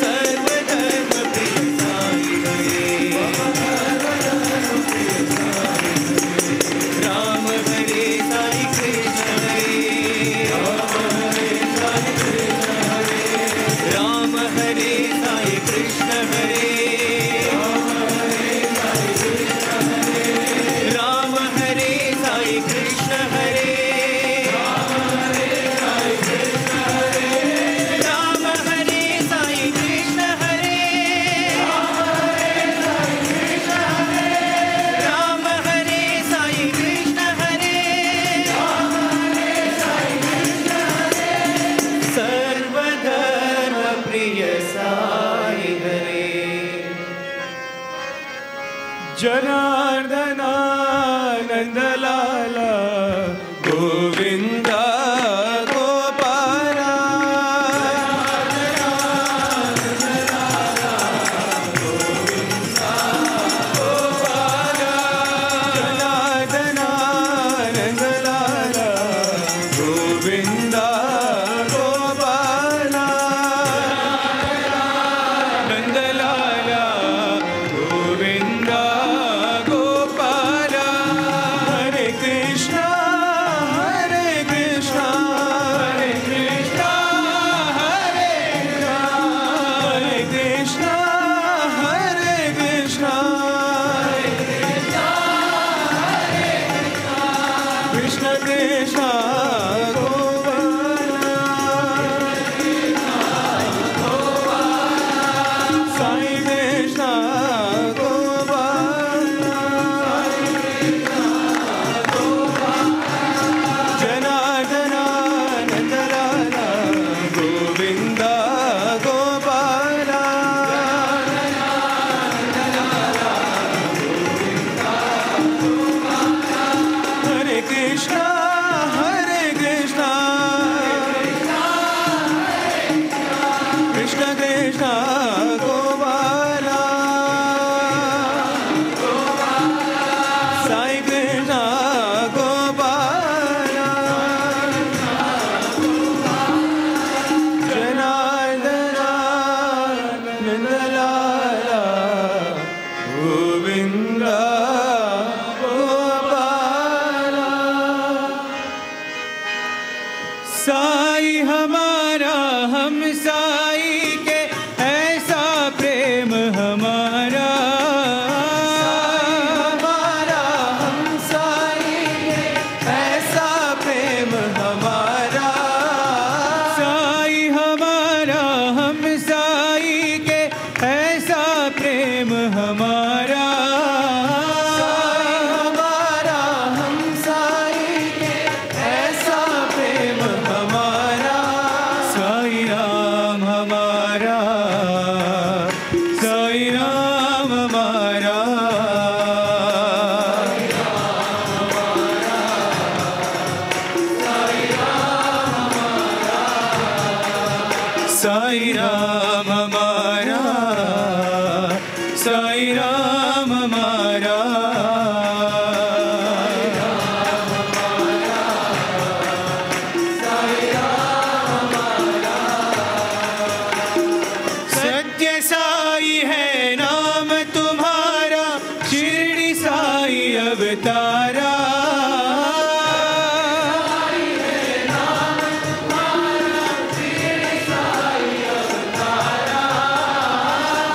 सर्वधर्म प्रिय साई हरे। राम हरे साई कृष्ण हरे राम हरे साई कृष्ण हरे राम हरे साई कृष्ण हरे राम हरे साई कृष्ण हरे राम हरे साई कृष्ण हरे सर्वधर्म प्रिय साई हरे। जनार्दनानंद लाला गोविंदा गोपाला जनार्दनानंद लाला गोविंदा गोपाला नंदलाला गोविंदा गोपाला हरे कृष्णा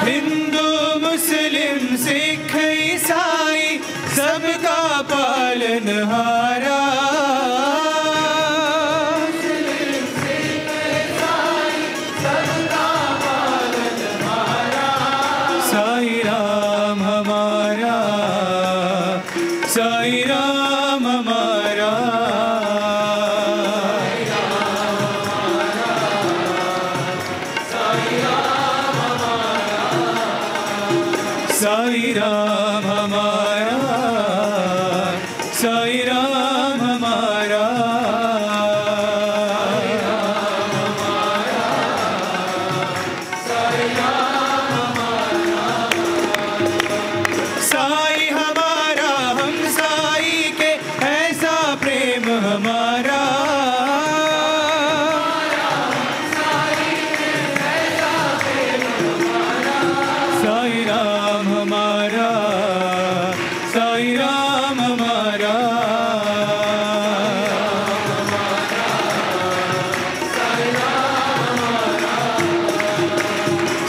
हिंदू मुस्लिम सिख ईसाई सबका पालनहारा। साई राम हमारा, साई राम हमारा, साई राम हमारा, साई राम हमारा, साई हमारा हम साई के ऐसा प्रेम हमारा। साई राम हमारा, साई राम हमारा,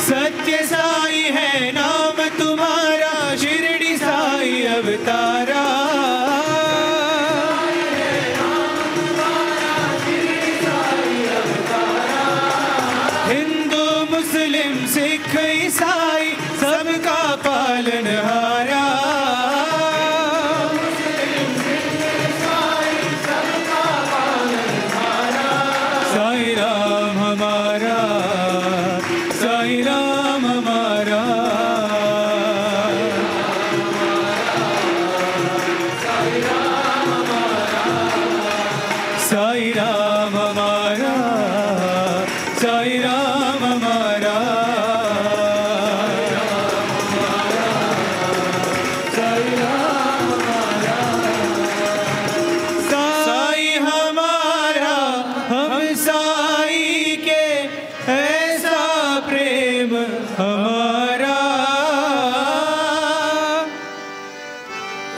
सत्य साई है नाम तुम्हारा, शिरडी साई अवतारा। हिंदू मुस्लिम सिख ईसाई सबका पालनहारा। साई राम हमारा, साई राम हमारा, साई राम हमारा, साई राम हमारा, साई हमारा हम साई के ऐसा प्रेम हमारा।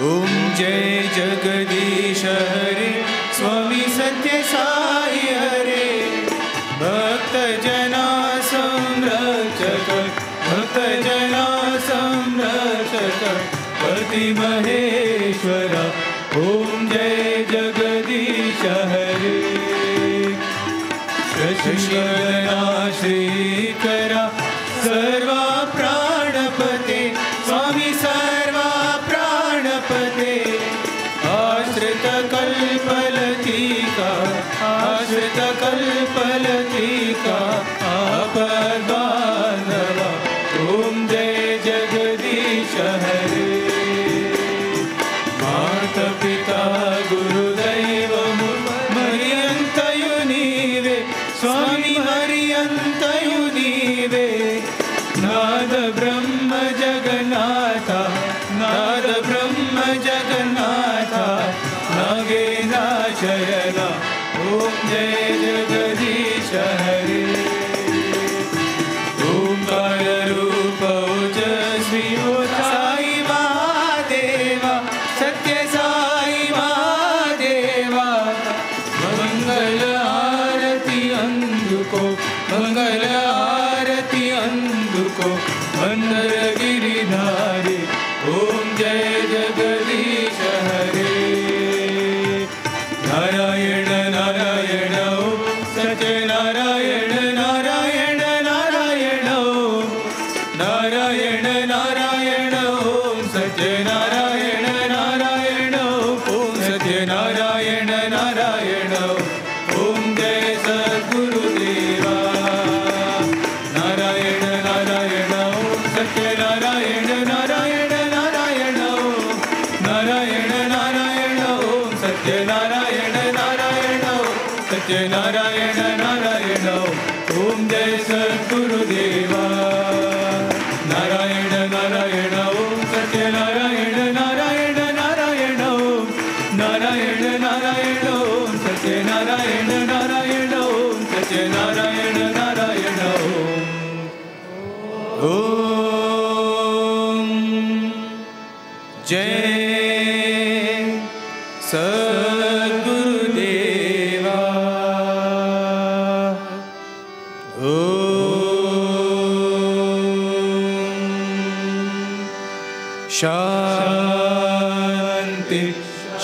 ओम जय जगदीश हरे, स्वामी सत्य साई हरे, भक्त जना संरक्षक, भक्त जना संरक्षक, पति महेश्वर। ओम जय जगदीश हरे, शशिगणा श्रीकरा सर्वा प्राणपते, स्वामी सर्वा प्राणपते, आश्रित कल्पलतिका, आश्रित कल्पलतिका, आपद्बान्धवा। ओम जय जगदीश हरे, माता पिता गुरुदैवमु मर्यन्तयु नीवे, स्वामी मर्यन्तयु नीवे, नाद ब्रह्म जगन्नाथा, नाद ब्रह्म जगन्नाथा, नागेना शयना। ओम जय जगदीश हरे, ओंकार रूप ओजस्वी हो साई महादेवा, सत्य साई महादेवा। मंगल आरती अंधुको, मंगल आरती अंधुको, मंदर गिरिधारी। ओम जय जगदीश हरे, नारायण नारायण ओम सत्य नारायण नारायण नारायण ओम, नारायण नारायण ओम सत्य नारायण नारायण ओम सत्य नारायण नारायण। ओम जय सद्गुरुदेवा, नारायण नारायण ओम सत्य नारायण नारायण नारायण ओम, नारायण नारायण ओम सत्य नारायण नारायण ओम, सत्य नारायण नारायण। ओम जय सद्गुरुदेवा, नारायण नारायण ओम सत्य नारायण नारायण नारायण ओम, नारायण नारायण ओम सत्य नारायण नारायण ओम, सत्य नारायण नारायण ओम। जय सद्गुरुदेवा। ओम शांति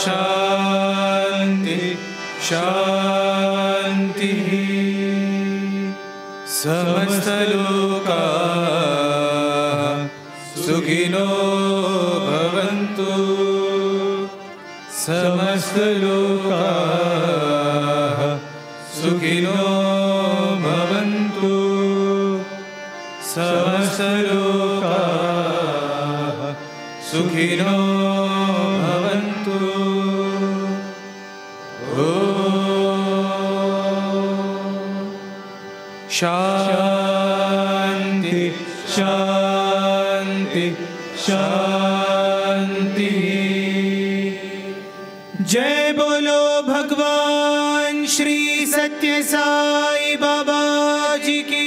शांति शांति समस्त लोकाः सुखिनो भवन्तु समस्त लोकाः सुखिनो भवन्तु समस्त लोकाः सुखिनो भवन्तु शांति शांति शांति। जय बोलो भगवान श्री सत्य साई बाबा जी की।